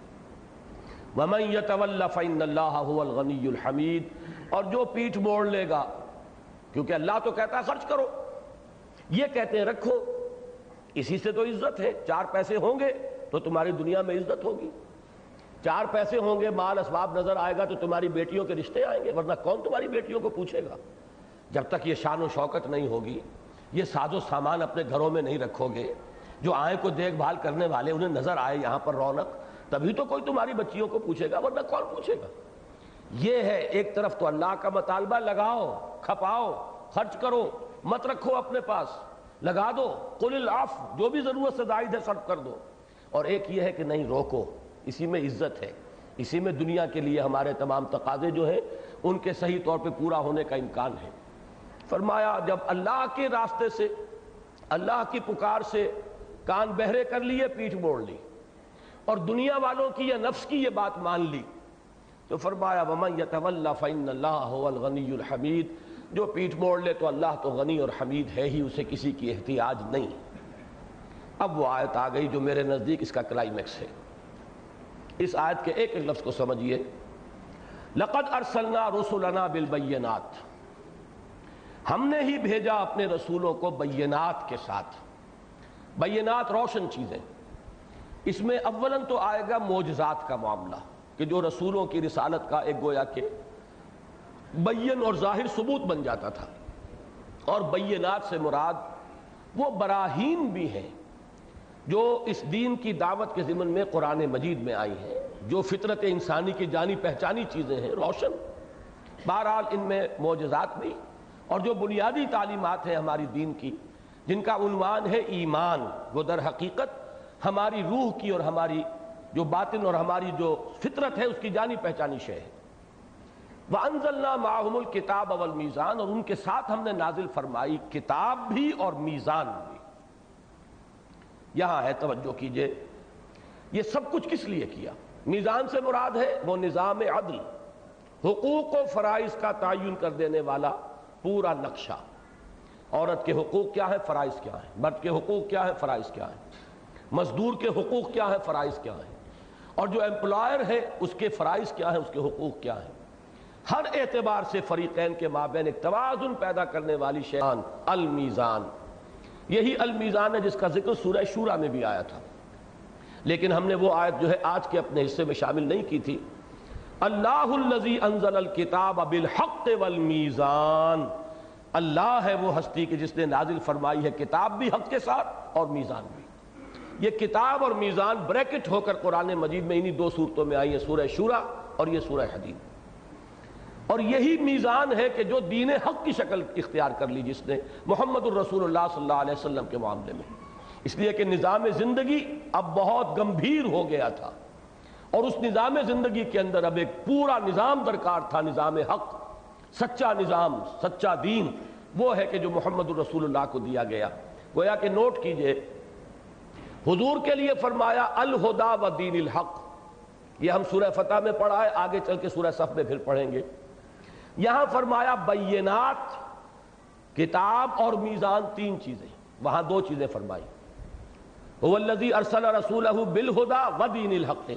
وَمَن يَتَوَلَّ فَإِنَّ اللَّهَ هُوَ الْغَنِيُّ الْحَمِيدُ, اور جو پیٹھ موڑ لے گا, کیونکہ اللہ تو کہتا ہے خرچ کرو, یہ کہتے ہیں رکھو, اسی سے تو عزت ہے. 4 پیسے ہوں گے تو تمہاری دنیا میں عزت ہوگی, 4 پیسے ہوں گے, مال اسباب نظر آئے گا تو تمہاری بیٹیوں کے رشتے آئیں گے, ورنہ کون تمہاری بیٹیوں کو پوچھے گا. جب تک یہ شان و شوکت نہیں ہوگی, یہ ساز و سامان اپنے گھروں میں نہیں رکھو گے, جو آئیں کو دیکھ بھال کرنے والے انہیں نظر آئے یہاں پر رونق, تبھی تو کوئی تمہاری بچیوں کو پوچھے گا, ورنہ کون پوچھے گا. یہ ہے ایک طرف تو اللہ کا مطالبہ, لگاؤ, کھپاؤ, خرچ کرو, مت رکھو اپنے پاس, لگا دو, قل العفو, جو بھی ضرورت سے زائد ہے صرف کر دو. اور ایک یہ ہے کہ نہیں روکو, اسی میں عزت ہے, اسی میں دنیا کے لیے ہمارے تمام تقاضے جو ہیں ان کے صحیح طور پہ پورا ہونے کا امکان ہے. فرمایا جب اللہ کے راستے سے, اللہ کی پکار سے کان بہرے کر لیے, پیٹھ موڑ لی, اور دنیا والوں کی یا نفس کی یہ بات مان لی, تو فرمایا وَمَن يَتَوَلَّ فَإِنَّ اللَّهَ هُوَ الْغَنِيُّ الْحَمِيدُ, جو پیٹھ موڑ لے تو اللہ تو غنی اور حمید ہے ہی, اسے کسی کی احتیاج نہیں. اب وہ آیت آ گئی جو میرے نزدیک اس کا کلائمیکس ہے. اس آیت کے ایک ایک لفظ کو سمجھیے. لَقَدْ أَرْسَلْنَا رُسُلَنَا بِالْبَيِّنَاتِ, ہم نے ہی بھیجا اپنے رسولوں کو بینات کے ساتھ. بینات روشن چیزیں. اس میں اولاً تو آئے گا معجزات کا معاملہ, کہ جو رسولوں کی رسالت کا ایک گویا کہ بین اور ظاہر ثبوت بن جاتا تھا. اور بینات سے مراد وہ براہین بھی ہیں جو اس دین کی دعوت کے ضمن میں قرآن مجید میں آئی ہیں, جو فطرت انسانی کی جانی پہچانی چیزیں ہیں روشن. بہرحال ان میں معجزات بھی, اور جو بنیادی تعلیمات ہیں ہماری دین کی, جن کا عنوان ہے ایمان, وہ در حقیقت ہماری روح کی اور ہماری جو باطن اور ہماری جو فطرت ہے اس کی جانی پہچانی شے ہے. وَأَنزَلْنَا مَعَهُمُ الْكِتَابَ وَالْمِيزَانَ, اور ان کے ساتھ ہم نے نازل فرمائی کتاب بھی اور میزان بھی. یہاں ہے توجہ کیجئے, یہ سب کچھ کس لیے کیا؟ میزان سے مراد ہے وہ نظام عدل, حقوق و فرائض کا تعین کر دینے والا پورا نقشہ. عورت کے حقوق کیا ہیں, فرائض کیا ہیں, مرد کے حقوق کیا ہیں, فرائض کیا ہیں, مزدور کے حقوق کیا ہیں, فرائض کیا ہیں, اور جو امپلائر ہے اس کے فرائض کیا ہیں, اس کے حقوق کیا ہیں. ہر اعتبار سے فریقین کے مابین ایک توازن پیدا کرنے والی شیان المیزان. یہی المیزان ہے جس کا ذکر سورہ شورى میں بھی آیا تھا, لیکن ہم نے وہ آیت جو ہے آج کے اپنے حصے میں شامل نہیں کی تھی. اللہ الذی انزل الکتاب بالحق والمیزان, اللہ ہے وہ ہستی کہ جس نے نازل فرمائی ہے کتاب بھی حق کے ساتھ اور میزان بھی. یہ کتاب اور میزان بریکٹ ہو کر قرآن مجید میں انہی 2 صورتوں میں آئی ہیں, سورہ شورى اور یہ سورہ حدید. اور یہی میزان ہے کہ جو دین حق کی شکل اختیار کر لی جس نے محمد الرسول اللہ صلی اللہ علیہ وسلم کے معاملے میں, اس لیے کہ نظام زندگی اب بہت گمبھیر ہو گیا تھا, اور اس نظام زندگی کے اندر اب ایک پورا نظام درکار تھا, نظام حق, سچا نظام, سچا دین. وہ ہے کہ جو محمد الرسول اللہ کو دیا گیا. گویا کہ نوٹ کیجئے, حضور کے لیے فرمایا الہدی و دین الحق, یہ ہم سورہ فتح میں پڑھا ہے, آگے چل کے سورہ صف میں پھر پڑھیں گے. یہاں فرمایا بینات, کتاب اور میزان, 3 چیزیں, وہاں 2 چیزیں فرمائی. هو الذی ارسل رسولہ بالہدی و دین الحق,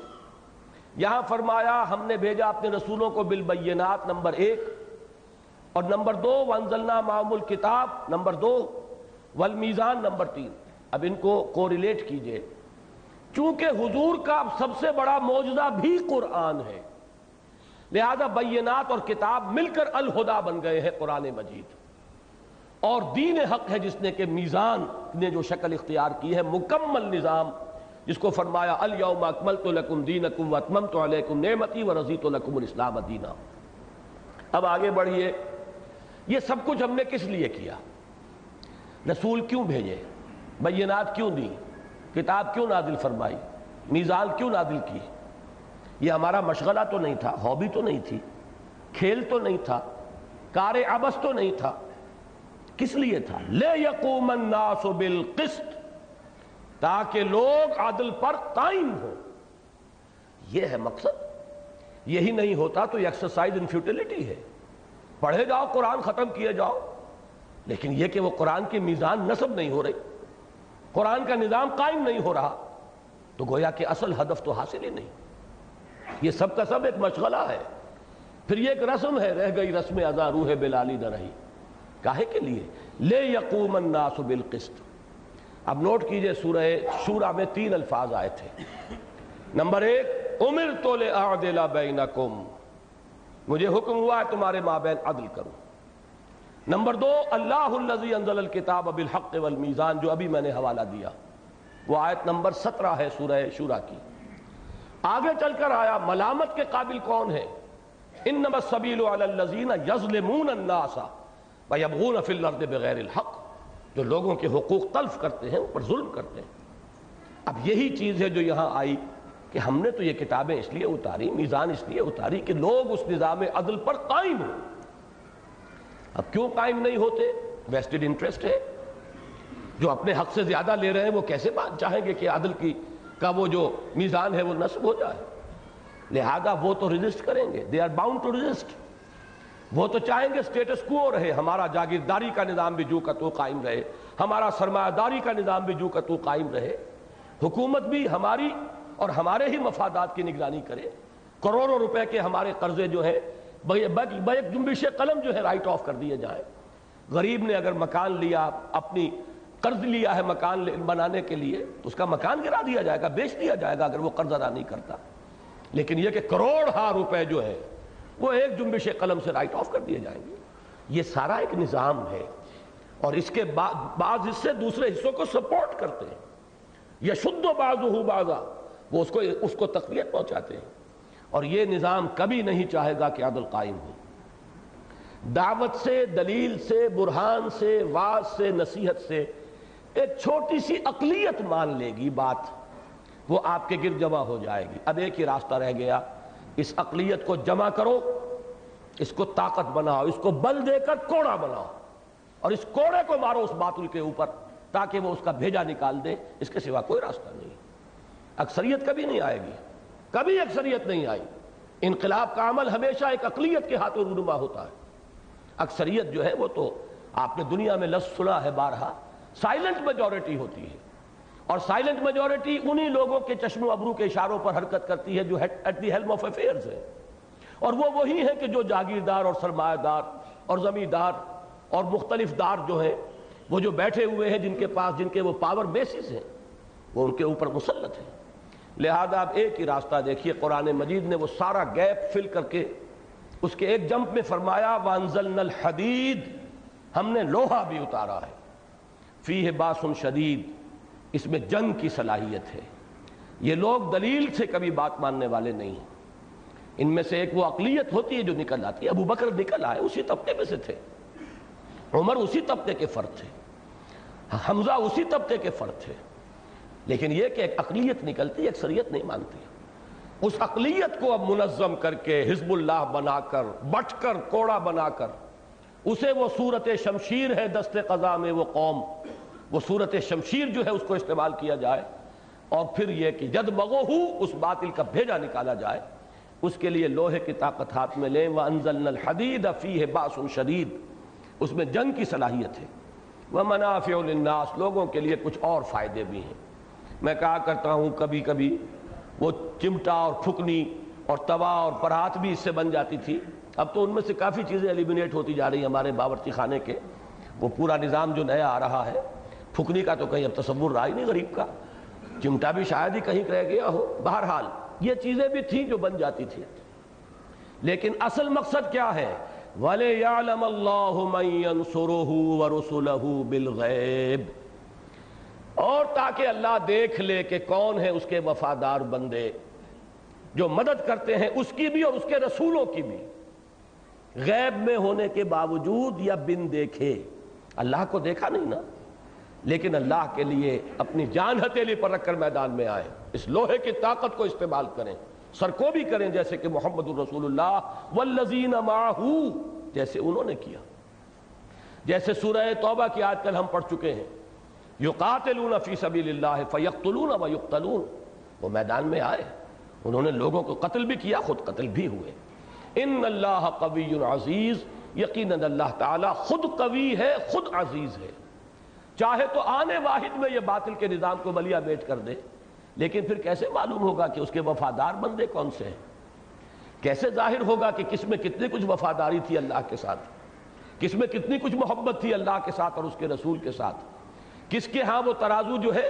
یہاں فرمایا ہم نے بھیجا اپنے رسولوں کو بالبینات نمبر 1, اور نمبر 2 وانزلنا معہم الکتاب نمبر 2, والمیزان نمبر 3. اب ان کو کوریلیٹ کیجئے. چونکہ حضور کا سب سے بڑا معجزہ بھی قرآن ہے, لہذا بینات اور کتاب مل کر الہدی بن گئے ہیں قرآن مجید, اور دین حق ہے جس نے کہ میزان نے جو شکل اختیار کی ہے, مکمل نظام, جس کو فرمایا الیوم اکملت لکم دینکم واتممت علیکم نعمتی ورضیت لکم الاسلام دینا. اب آگے بڑھیے, یہ سب کچھ ہم نے کس لیے کیا؟ رسول کیوں بھیجے, بینات کیوں دی, کتاب کیوں نازل فرمائی, میزان کیوں نازل کی؟ یہ ہمارا مشغلہ تو نہیں تھا, ہابی تو نہیں تھی, کھیل تو نہیں تھا, کار عبث تو نہیں تھا. کس لیے تھا؟ لِيَقُومَ النَّاسُ بِالْقِسْطِ, تاکہ لوگ عدل پر قائم ہو. یہ ہے مقصد. یہی نہیں ہوتا تو یہ ایکسرسائز ان فیوٹیلٹی ہے. پڑھے جاؤ قرآن ختم کیے جاؤ، لیکن یہ کہ وہ قرآن کی میزان نصب نہیں ہو رہی، قرآن کا نظام قائم نہیں ہو رہا، تو گویا کہ اصل ہدف تو حاصل ہی نہیں. یہ سب کا سب ایک مشغلہ ہے. پھر یہ ایک رسم ہے، رہ گئی رسم ازا روح بلالی نہ رہی. کاہے کے لیے؟ لے یقوم الناس بالقسط. اب نوٹ کیجئے سورہ شورى میں 3 الفاظ آئے تھے. نمبر 1، امرت لاعدل بینکم، مجھے حکم ہوا ہے تمہارے مابین عدل کروں. نمبر 2، اللہ الذی انزل الکتاب بالحق والمیزان، جو ابھی میں نے حوالہ دیا، وہ آیت نمبر 17 ہے سورہ شورى کی. آگے چل کر آیا ملامت کے قابل کون ہے؟ انما السبیل علی الذین یظلمون الناس ویبغون فی الارض بغیر الحق، جو لوگوں کے حقوق تلف کرتے ہیں، اوپر ظلم کرتے ہیں. اب یہی چیز ہے جو یہاں آئی کہ ہم نے تو یہ کتابیں اس لیے اتاری، میزان اس لیے اتاری کہ لوگ اس نظام عدل پر قائم ہوں. اب کیوں قائم نہیں ہوتے؟ ویسٹڈ انٹرسٹ ہے. جو اپنے حق سے زیادہ لے رہے ہیں وہ کیسے چاہیں گے کہ عدل کا وہ جو میزان ہے وہ نصب ہو جائے؟ لہذا وہ تو ریزسٹ کریں گے، they are bound to resist. وہ تو چاہیں گے اسٹیٹس کو رہے، ہمارا جاگیرداری کا نظام بھی جو کا تو قائم رہے، ہمارا سرمایہ داری کا نظام بھی جو کا تو قائم رہے، حکومت بھی ہماری اور ہمارے ہی مفادات کی نگرانی کرے، کروڑوں روپے کے ہمارے قرضے جو ہیں بیک جنبش قلم جو ہے رائٹ آف کر دیے جائیں. غریب نے اگر مکان لیا، اپنی قرض لیا ہے مکان بنانے کے لیے، تو اس کا مکان گرا دیا جائے گا، بیچ دیا جائے گا اگر وہ قرض ادا نہیں کرتا. لیکن یہ کہ کروڑ ہا روپے جو ہے وہ ایک جنبش قلم سے رائٹ آف کر دیے جائیں گے. یہ سارا ایک نظام ہے، اور اس کے بعض حصے دوسرے حصوں کو سپورٹ کرتے ہیں. یشد بعضہ بعضا، وہ اس کو تقویت پہنچاتے ہیں. اور یہ نظام کبھی نہیں چاہے گا کہ عدل قائم ہو. دعوت سے، دلیل سے، برہان سے، واعظ سے، نصیحت سے ایک چھوٹی سی اقلیت مان لے گی بات، وہ آپ کے گرد جمع ہو جائے گی. اب ایک ہی راستہ رہ گیا، اس اقلیت کو جمع کرو، اس کو طاقت بناؤ، اس کو بل دے کر کوڑا بناؤ، اور اس کوڑے کو مارو اس باطل کے اوپر تاکہ وہ اس کا بھیجا نکال دے. اس کے سوا کوئی راستہ نہیں. اکثریت کبھی نہیں آئے گی، کبھی اکثریت نہیں آئی. انقلاب کا عمل ہمیشہ ایک اقلیت کے ہاتھوں رونما ہوتا ہے. اکثریت جو ہے وہ تو آپ نے دنیا میں لفظ سنا ہے بارہا، سائلنٹ میجورٹی ہوتی ہے. اور سائلنٹ میجورٹی انہی لوگوں کے چشم و ابرو کے اشاروں پر حرکت کرتی ہے جو at the helm of affairs ہے. اور وہ وہی ہے کہ جو جاگیردار اور سرمایہ دار اور زمیندار اور مختلف دار جو ہیں، وہ جو بیٹھے ہوئے ہیں، جن کے وہ پاور بیسز ہیں، وہ ان کے اوپر مسلط ہیں. لہذا آپ ایک ہی راستہ دیکھیے، قرآن مجید نے وہ سارا گیپ فل کر کے اس کے ایک جمپ میں فرمایا وَأَنزَلْنَا الْحَدِيدَ، ہم نے لوہا بھی اتارا ہے، فِيهِ بَاسٌ شَدِيدٌ، اس میں جنگ کی صلاحیت ہے. یہ لوگ دلیل سے کبھی بات ماننے والے نہیں ہیں. ان میں سے ایک وہ اقلیت ہوتی ہے جو نکل آتی ہے. ابو بکر نکل آئے، اسی طبقے میں سے تھے. عمر اسی طبقے کے فرد تھے. حمزہ اسی طبقے کے فرد تھے. لیکن یہ کہ ایک اقلیت نکلتی ہے، اکثریت نہیں مانتی. اس اقلیت کو اب منظم کر کے حزب اللہ بنا کر، بٹ کر، کوڑا بنا کر، اسے وہ صورت شمشیر ہے دست قضا میں وہ قوم، وہ صورت شمشیر جو ہے اس کو استعمال کیا جائے، اور پھر یہ کہ جد مغو اس باطل کا بھیجا نکالا جائے. اس کے لیے لوہے کی طاقت ہاتھ میں لیں. وَأَنزَلْنَا الْحَدِيدَ فِيهِ بَأْسٌ شَدِيدٌ، اس میں جنگ کی صلاحیت ہے. وَمَنَافِعُ لِلنَّاسِ، لوگوں کے لیے کچھ اور فائدے بھی ہیں. میں کہا کرتا ہوں کبھی کبھی وہ چمٹا اور پھکنی اور توا اور پرات بھی اس سے بن جاتی تھی. اب تو ان میں سے کافی چیزیں ایلیمینیٹ ہوتی جا رہی ہیں ہمارے باورچی خانے کے. وہ پورا نظام جو نیا آ رہا ہے، پھکنی کا تو کہیں اب تصور رہا ہی نہیں غریب کا، چمٹا بھی شاید ہی کہیں رہ گیا ہو. بہرحال یہ چیزیں بھی تھیں جو بن جاتی تھی. لیکن اصل مقصد کیا ہے؟ وَلِيَعْلَمَ اللَّهُ مَن يَنصُرُهُ وَرُسُلَهُ بِالْغَيْبِ، اور تاکہ اللہ دیکھ لے کہ کون ہے اس کے وفادار بندے جو مدد کرتے ہیں اس کی بھی اور اس کے رسولوں کی بھی، غیب میں ہونے کے باوجود یا بن دیکھے. اللہ کو دیکھا نہیں نا، لیکن اللہ کے لیے اپنی جان ہتھیلی پر رکھ کر میدان میں آئے. اس لوہے کی طاقت کو استعمال کریں، سرکوبی کریں، جیسے کہ محمد الرسول اللہ والذین معہ، جیسے انہوں نے کیا. جیسے سورہ توبہ کی آیت کل ہم پڑھ چکے ہیں، یقاتلون فی سبیل اللہ فیقتلون ویقتلون، وہ میدان میں آئے انہوں نے لوگوں کو قتل بھی کیا، خود قتل بھی ہوئے۔ ان اللہ قوی عزیز، یقیناً اللہ تعالیٰ خود قوی ہے، خود عزیز ہے۔ چاہے تو آنے واحد میں یہ باطل کے نظام کو بلیا بیچ کر دے، لیکن پھر کیسے معلوم ہوگا کہ اس کے وفادار بندے کون سے ہیں؟ کیسے ظاہر ہوگا کہ کس میں کتنی کچھ وفاداری تھی اللہ کے ساتھ، کس میں کتنی کچھ محبت تھی اللہ کے ساتھ اور اس کے رسول کے ساتھ، کس کے ہاں وہ ترازو جو ہے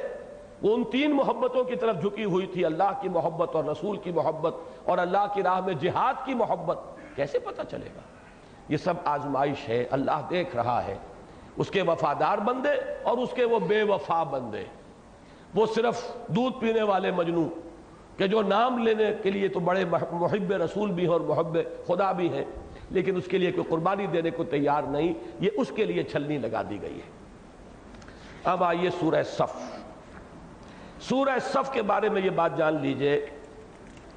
وہ ان تین محبتوں کی طرف جھکی ہوئی تھی، اللہ کی محبت اور رسول کی محبت اور اللہ کی راہ میں جہاد کی محبت، کیسے پتہ چلے گا؟ یہ سب آزمائش ہے، اللہ دیکھ رہا ہے اس کے وفادار بندے اور اس کے وہ بے وفا بندے، وہ صرف دودھ پینے والے مجنو کہ جو نام لینے کے لیے تو بڑے محب رسول بھی ہیں اور محب خدا بھی ہیں، لیکن اس کے لیے کوئی قربانی دینے کو تیار نہیں، یہ اس کے لیے چھلنی لگا دی گئی ہے۔ اب آئیے سورہ صف۔ سورہ صف کے بارے میں یہ بات جان لیجئے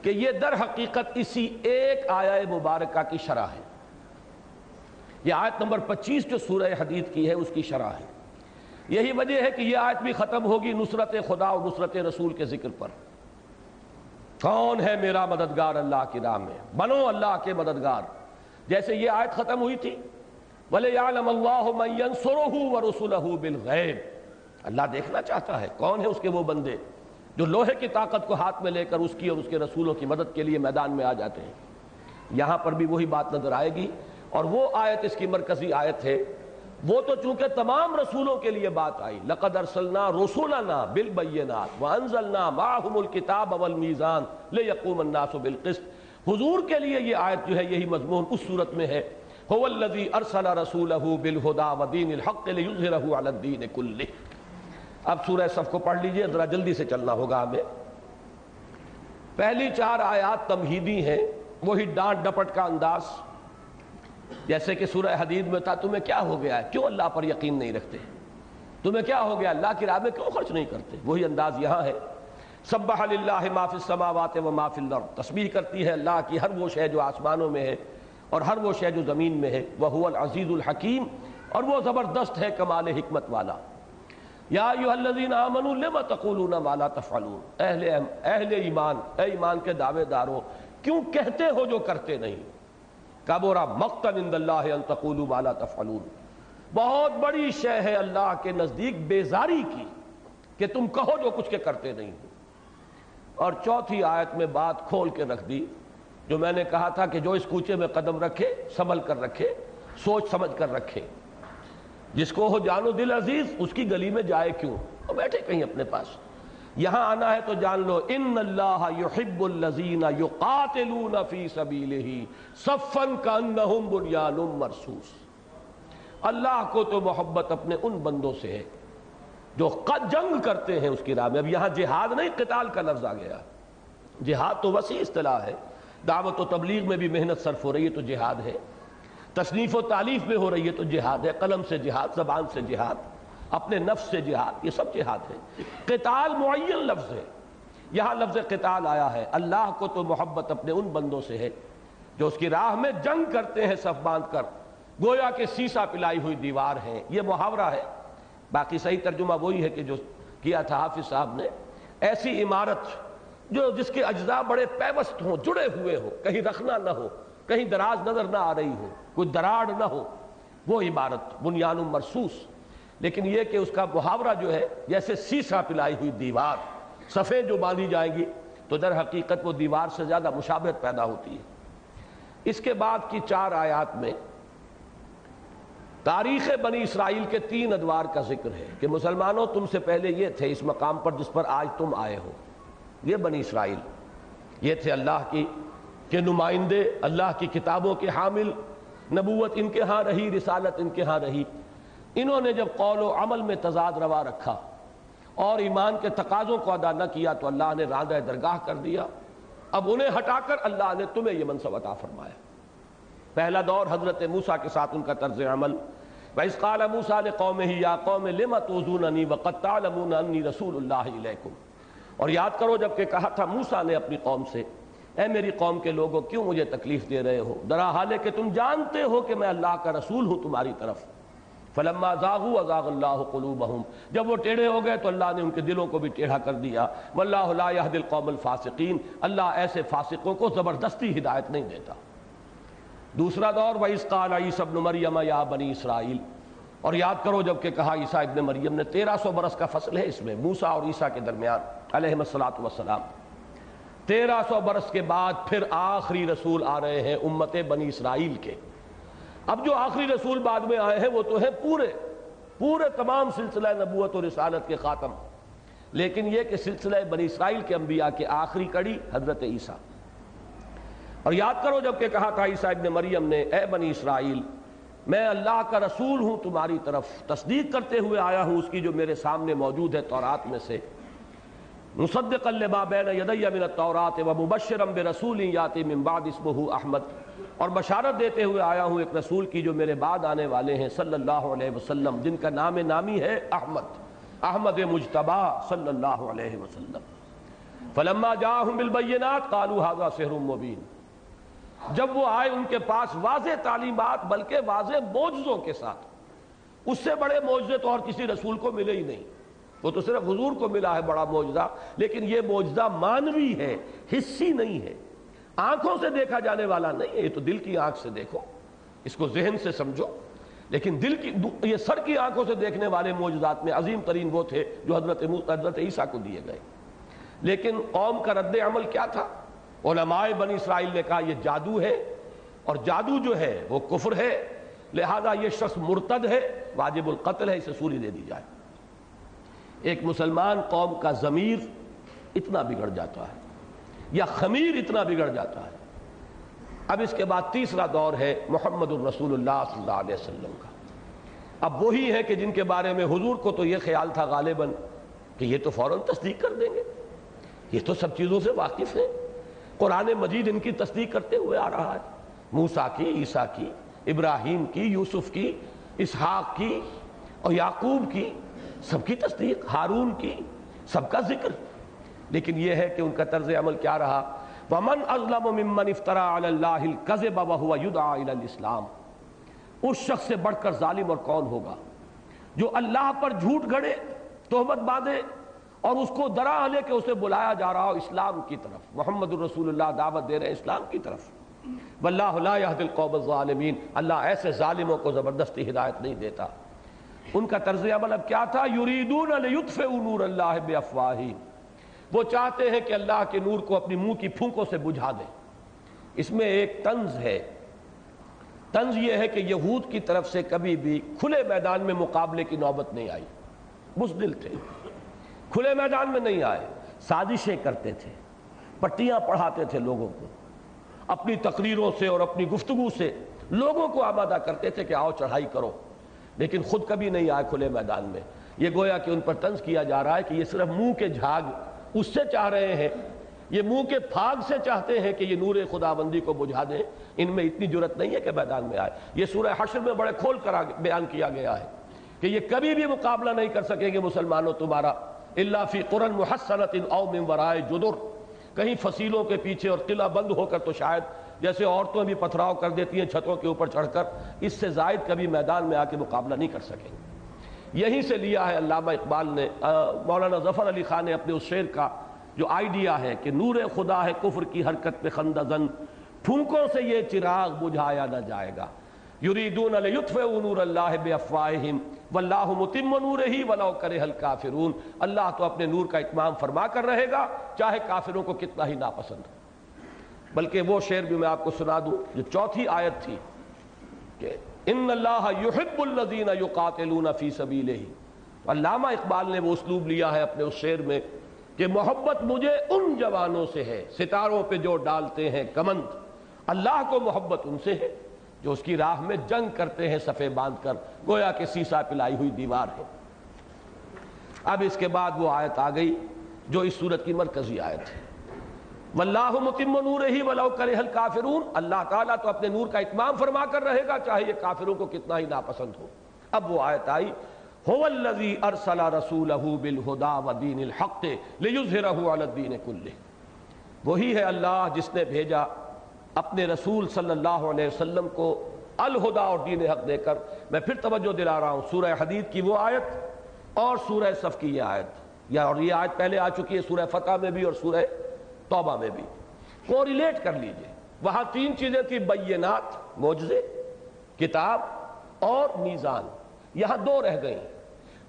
کہ یہ در حقیقت اسی ایک آیہ مبارکہ کی شرح ہے۔ یہ آیت نمبر 25 جو سورہ حدید کی ہے اس کی شرح ہے۔ یہی وجہ ہے کہ یہ آیت بھی ختم ہوگی نصرت خدا اور نصرت رسول کے ذکر پر۔ کون ہے میرا مددگار اللہ کی راہ میں، بنو اللہ کے مددگار۔ جیسے یہ آیت ختم ہوئی تھی وَلِيَعْلَمَ اللَّهُ مَن يَنصُرُهُ وَرُسُلَهُ بِالْغَيْبِ، اللہ دیکھنا چاہتا ہے کون ہے اس کے وہ بندے جو لوہے کی طاقت کو ہاتھ میں لے کر اس کی اور اس کے رسولوں کی مدد کے لیے میدان میں آ جاتے ہیں۔ یہاں پر بھی وہی بات نظر آئے گی، اور وہ آیت اس کی مرکزی آیت ہے۔ وہ تو چونکہ تمام رسولوں کے لیے بات آئی، لَقَدْ أَرْسَلْنَا رُسُلَنَا بِالْبَيِّنَاتِ وَأَنزَلْنَا مَعَهُمُ الْكِتَابَ وَالْمِيزَانَ لِيَقُومَ النَّاسُ بِالْقِسْطِ۔ حضور کے لیے یہ آیت جو ہے یہی مضمون اس صورت میں ہے، هُوَ الَّذِي أَرْسَلَ رَسُولَهُ بِالْهُدَى وَدِينِ الْحَقِّ لِيُظْهِرَهُ عَلَى الدِّينِ كُلِّهِ۔ اب سورہ صف کو پڑھ لیجئے، ذرا جلدی سے چلنا ہوگا ہمیں۔ پہلی 4 آیات تمہیدی ہیں، وہی ڈانٹ ڈپٹ کا انداز، جیسے کہ سورہ حدید میں تھا تمہیں کیا ہو گیا ہے، کیوں اللہ پر یقین نہیں رکھتے، تمہیں کیا ہو گیا اللہ کی راہ میں کیوں خرچ نہیں کرتے، وہی انداز یہاں ہے۔ سبح للہ ما فی السماوات و ما فی الارض، تسبیح کرتی ہے اللہ کی ہر وہ شے جو آسمانوں میں ہے اور ہر وہ شے جو زمین میں ہے، وہو العزیز الحکیم، اور وہ زبردست ہے کمال حکمت والا۔ یا ایھا الذین آمنوا لم تقولون ما لا تفعلون، اہل ایمان، اے ایمان کے دعوے دارو کیوں کہتے ہو جو کرتے نہیں۔ کبر مقتا عند اللہ ان تقولوا ما لا تفعلون، بہت بڑی شے ہے اللہ کے نزدیک بیزاری کی کہ تم کہو جو کچھ کے کرتے نہیں ہو۔ اور چوتھی آیت میں بات کھول کے رکھ دی، جو میں نے کہا تھا کہ جو اس کوچے میں قدم رکھے سنبھل کر رکھے، سوچ سمجھ کر رکھے، جس کو ہو جانو دل عزیز اس کی گلی میں جائے کیوں، اور بیٹھے کہیں اپنے پاس، یہاں آنا ہے تو جان لو ان اللہ یحب الذین یقاتلون فی سبیلہ صفا کانہم بنیان مرصوص۔ اللہ کو تو محبت اپنے ان بندوں سے ہے جو جنگ کرتے ہیں اس کی راہ میں۔ اب یہاں جہاد نہیں، قتال کا لفظ آ گیا۔ جہاد تو وسیع اصطلاح ہے، دعوت و تبلیغ میں بھی محنت صرف ہو رہی ہے تو جہاد ہے، تصنیف و تالیف میں ہو رہی ہے تو جہاد ہے، قلم سے جہاد، زبان سے جہاد، اپنے نفس سے جہاد، یہ سب جہاد ہے۔ قتال معین لفظ ہے، یہاں لفظ قتال آیا ہے۔ اللہ کو تو محبت اپنے ان بندوں سے ہے جو اس کی راہ میں جنگ کرتے ہیں صف باندھ کر، گویا کہ سیسا پلائی ہوئی دیوار ہے۔ یہ محاورہ ہے، باقی صحیح ترجمہ وہی ہے کہ جو کیا تھا حافظ صاحب نے، ایسی عمارت جو جس کے اجزاء بڑے پیوست ہوں، جڑے ہوئے ہوں، کہیں رخنا نہ ہو، کہیں دراز نظر نہ آ رہی ہو، کوئی دراڑ نہ ہو، وہ عمارت بنیان مرصوص۔ لیکن یہ کہ اس کا محاورہ جو ہے جیسے سیسا پلائی ہوئی دیوار، صفیں جو باندھی جائیں گی تو در حقیقت وہ دیوار سے زیادہ مشابہت پیدا ہوتی ہے۔ اس کے بعد کی 4 آیات میں تاریخ بنی اسرائیل کے 3 ادوار کا ذکر ہے کہ مسلمانوں تم سے پہلے یہ تھے اس مقام پر جس پر آج تم آئے ہو۔ یہ بنی اسرائیل، یہ تھے اللہ کے نمائندے، اللہ کی کتابوں کے حامل، نبوت ان کے ہاں رہی، رسالت ان کے ہاں رہی۔ انہوں نے جب قول و عمل میں تضاد روا رکھا اور ایمان کے تقاضوں کو ادا نہ کیا تو اللہ نے راندہ درگاہ کر دیا۔ اب انہیں ہٹا کر اللہ نے تمہیں یہ منصب عطا فرمایا۔ پہلا دور حضرت موسیٰ کے ساتھ ان کا طرز عمل، وَإِذْ قَالَ مُوسَىٰ لِقَوْمِهِ يَا قَوْمِ لِمَ تُؤْذُونَنِي وَقَدْ تَعْلَمُونَ أَنِّي رَسُولُ اللَّهِ إِلَيْكُمْ۔ اور یاد کرو جب کہ کہا تھا موسیٰ نے اپنی قوم سے، اے میری قوم کے لوگوں کیوں مجھے تکلیف دے رہے ہو، درا حال ہے کہ تم جانتے ہو کہ میں اللہ کا رسول ہوں تمہاری طرف۔ فلما زاغوا ازاغ اللہ قلوبہم، جب وہ ٹیڑھے ہو گئے تو اللہ نے ان کے دلوں کو بھی ٹیڑھا کر دیا۔ واللہ لا یہدی القوم الفاسقین، اللہ ایسے فاسقوں کو زبردستی ہدایت نہیں دیتا۔ دوسرا دور، وَإِذْ قَالَ عِیسیٰ ابْنُ مَرْیَمَ یَا بَنِی اسرائیل، اور یاد کرو جب کہ کہا عیسیٰ ابن مریم نے، 1300 برس کا فصل ہے اس میں موسیٰ اور عیسیٰ کے درمیان علیہم الصلاۃ والسلام۔ 1300 برس کے بعد پھر آخری رسول آ رہے ہیں امت بنی اسرائیل کے۔ اب جو آخری رسول بعد میں آئے ہیں وہ تو ہیں پورے تمام سلسلہ نبوت اور رسالت کے خاتم، لیکن یہ کہ سلسلہ بنی اسرائیل کے انبیاء کے آخری کڑی حضرت عیسیٰ۔ اور یاد کرو جب کہ کہا تھا عیسیٰ ابن مریم نے، اے بنی اسرائیل، میں اللہ کا رسول ہوں تمہاری طرف، تصدیق کرتے ہوئے آیا ہوں اس کی جو میرے سامنے موجود ہے تورات میں سے، مصدقا لما بین یدی من التوراۃ ومبشرا برسول یاتی من بعد اسمہ احمد، اور بشارت دیتے ہوئے آیا ہوں ایک رسول کی جو میرے بعد آنے والے ہیں صلی اللہ علیہ وسلم، جن کا نام نامی ہے احمد مجتبی صلی اللہ علیہ وسلم۔ فلما جاءہم بالبینات قالوا ھذا سحر مبین، جب وہ آئے ان کے پاس واضح تعلیمات بلکہ واضح معجزوں کے ساتھ، اس سے بڑے معجزے تو اور کسی رسول کو ملے ہی نہیں، وہ تو صرف حضور کو ملا ہے بڑا معجزہ، لیکن یہ معجزہ مانوی ہے، حسی نہیں ہے، آنکھوں سے دیکھا جانے والا نہیں ہے، یہ تو دل کی آنکھ سے دیکھو، اس کو ذہن سے سمجھو، لیکن دل کی یہ سر کی آنکھوں سے دیکھنے والے معجزات میں عظیم ترین وہ تھے جو حضرت عیسیٰ کو دیے گئے۔ لیکن قوم کا رد عمل کیا تھا؟ علماء بنی اسرائیل نے کہا یہ جادو ہے، اور جادو جو ہے وہ کفر ہے، لہذا یہ شخص مرتد ہے، واجب القتل ہے، اسے سولی دے دی جائے۔ ایک مسلمان قوم کا ضمیر اتنا بگڑ جاتا ہے، یا خمیر اتنا بگڑ جاتا ہے۔ اب اس کے بعد تیسرا دور ہے محمد الرسول اللہ صلی اللہ علیہ وسلم کا۔ اب وہی ہے کہ جن کے بارے میں حضور کو تو یہ خیال تھا غالباً کہ یہ تو فوراً تصدیق کر دیں گے، یہ تو سب چیزوں سے واقف ہیں، قرآن مجید ان کی تصدیق کرتے ہوئے آ رہا ہے، موسیٰ کی، عیسیٰ کی، ابراہیم کی، یوسف کی، اسحاق کی اور یعقوب کی، سب کی تصدیق، ہارون کی، سب کا ذکر۔ لیکن یہ ہے کہ ان کا طرز عمل کیا رہا؟ وَمَنْ أَظْلَمُ مِمَّنِ افْتَرَىٰ عَلَى اللَّهِ الْكَذِبَ وَهُوَ يُدْعَىٰ إِلَى الْإِسْلَامِ، اس شخص سے بڑھ کر ظالم اور کون ہوگا جو اللہ پر جھوٹ گھڑے، تہمت باندھے اور اس کو ڈرا لے کہ اسے بلایا جا رہا ہو اسلام کی طرف۔ محمد الرسول اللہ دعوت دے رہے ہیں اسلام کی طرف۔ واللہ لا یہدی القوم الظالمین، اللہ ایسے ظالموں کو زبردستی ہدایت نہیں دیتا۔ ان کا طرز عمل اب کیا تھا؟ یریدون لیطفئوا نور اللہ بافواہہم، وہ چاہتے ہیں کہ اللہ کے نور کو اپنی منہ کی پھونکوں سے بجھا دیں۔ اس میں ایک طنز ہے، طنز یہ ہے کہ یہود کی طرف سے کبھی بھی کھلے میدان میں مقابلے کی نوبت نہیں آئی، بزدل تھے، کھلے میدان میں نہیں آئے، سازشیں کرتے تھے، پٹیاں پڑھاتے تھے لوگوں کو، اپنی تقریروں سے اور اپنی گفتگو سے لوگوں کو آمادہ کرتے تھے کہ آؤ چڑھائی کرو، لیکن خود کبھی نہیں آئے کھلے میدان میں۔ یہ گویا کہ ان پر طنز کیا جا رہا ہے کہ یہ صرف منہ کے جھاگ اس سے چاہ رہے ہیں، یہ منہ کے پھاگ سے چاہتے ہیں کہ یہ نور خداوندی کو بجھا دیں، ان میں اتنی جرت نہیں ہے کہ میدان میں آئے۔ یہ سورہ حشر میں بڑے کھول کر بیان کیا گیا ہے کہ یہ کبھی بھی مقابلہ نہیں کر سکیں گے مسلمانوں تمہارا، الا فی قرى محصنۃ او من وراء جدر، کہیں فصیلوں کے پیچھے اور قلعہ بند ہو کر، تو شاید جیسے عورتوں بھی پتھراؤ کر دیتی ہیں چھتوں کے اوپر چڑھ کر، اس سے زائد کبھی میدان میں آ کے مقابلہ نہیں کر سکیں گے۔ یہیں سے لیا ہے علامہ اقبال نے، مولانا ظفر علی خان نے اپنے اس شعر کا جو آئیڈیا ہے کہ نور خدا ہے کفر کی حرکت پہ خندہ زن، پھونکوں سے یہ چراغ بجھایا نہ جائے گا۔ یریدون لیطفئوا نور اللہ بافواہہم واللہ متم نورہ ولو کرہ الکافرون، اللہ تو اپنے نور کا اتمام فرما کر رہے گا چاہے کافروں کو کتنا ہی ناپسند ہو۔ بلکہ وہ شعر بھی میں آپ کو سنا دوں جو چوتھی آیت تھی کہ ان اللہ یحب الذین یقاتلون فی سبیلہ، علامہ اقبال نے وہ اسلوب لیا ہے اپنے اس شعر میں کہ محبت مجھے ان جوانوں سے ہے ستاروں پہ جو ڈالتے ہیں کمند، اللہ کو محبت ان سے ہے جو اس کی راہ میں جنگ کرتے ہیں صفے باندھ کر، گویا کہ سیسا پلائی ہوئی دیوار ہے۔ اب اس کے بعد وہ آیت آ گئی جو اس سورت کی مرکزی آیت ہے، واللہ متم نورہ ولو کرہ الکافرون، اللہ تعالیٰ تو اپنے نور کا اتمام فرما کر رہے گا چاہے یہ کافروں کو کتنا ہی ناپسند ہو۔ اب وہ آیت آئی، هو الذی ارسل رسولہ بالہدی ودین الحق لیظہرہ علی الدین کلہ، وہی ہے اللہ جس نے بھیجا اپنے رسول صلی اللہ علیہ وسلم کو الہدا اور دین حق دے کر. میں پھر توجہ دلا رہا ہوں سورہ حدید کی وہ آیت اور سورہ صف کی یہ آیت، اور یہ آیت پہلے آ چکی ہے سورہ فتح میں بھی اور سورہ توبہ میں بھی، کو ریلیٹ کر لیجئے. وہاں تین چیزیں تھی، بینات معجزے، کتاب اور میزان. یہاں دو رہ گئیں.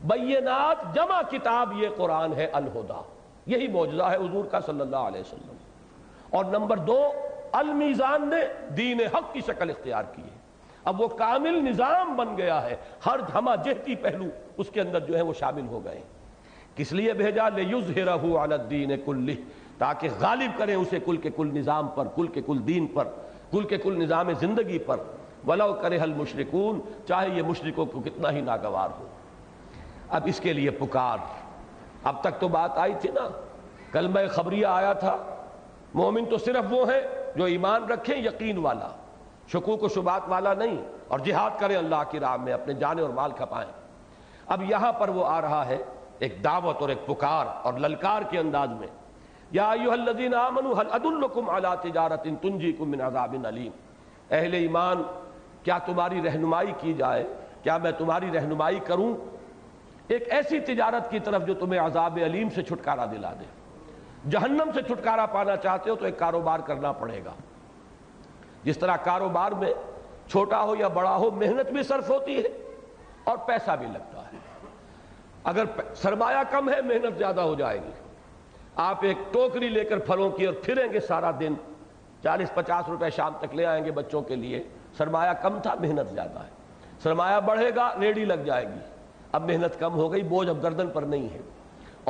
بینات جمع کتاب یہ قرآن ہے، الہدا یہی معجزہ ہے حضور کا صلی اللہ علیہ وسلم. اور نمبر دو، المیزان نے دین حق کی شکل اختیار کی ہے. اب وہ کامل نظام بن گیا ہے، ہر ہمہ جہتی پہلو اس کے اندر جو ہے وہ شامل ہو گئے. کس لیے بھیجا؟ لِیُظْہِرَهُ عَلَى الدِّینِ كُلِّهِ، تاکہ غالب کریں اسے کل کے کل نظام پر، کل کے کل دین پر، کل کے کل نظام زندگی پر. وَلَوْ كَرِهَ الْمُشْرِكُونَ، چاہے یہ مشرکوں کو کتنا ہی ناگوار ہو. اب اس کے لیے پکار. اب تک تو بات آئی تھی نا، کلمہ خبریہ آیا تھا. مومن تو صرف وہ ہے جو ایمان رکھیں یقین والا، شکوک و شبہات والا نہیں، اور جہاد کریں اللہ کی راہ میں، اپنے جان اور مال کھپائیں. اب یہاں پر وہ آ رہا ہے ایک دعوت اور ایک پکار اور للکار کے انداز میں. یا ایھا الذین آمنوا هل ادلکم علی تجارۃ تنجیکم من عذاب علیم. اہل ایمان، کیا تمہاری رہنمائی کی جائے، کیا میں تمہاری رہنمائی کروں ایک ایسی تجارت کی طرف جو تمہیں عذاب علیم سے چھٹکارا دلا دے. جہنم سے چھٹکارا پانا چاہتے ہو تو ایک کاروبار کرنا پڑے گا. جس طرح کاروبار میں چھوٹا ہو یا بڑا ہو محنت بھی صرف ہوتی ہے اور پیسہ بھی لگتا ہے. اگر سرمایہ کم ہے محنت زیادہ ہو جائے گی. آپ ایک ٹوکری لے کر پھلوں کی اور پھریں گے سارا دن، 40-50 روپے شام تک لے آئیں گے بچوں کے لیے. سرمایہ کم تھا، محنت زیادہ ہے. سرمایہ بڑھے گا، ریڑھی لگ جائے گی. اب محنت کم ہو گئی، بوجھ اب گردن پر نہیں ہے.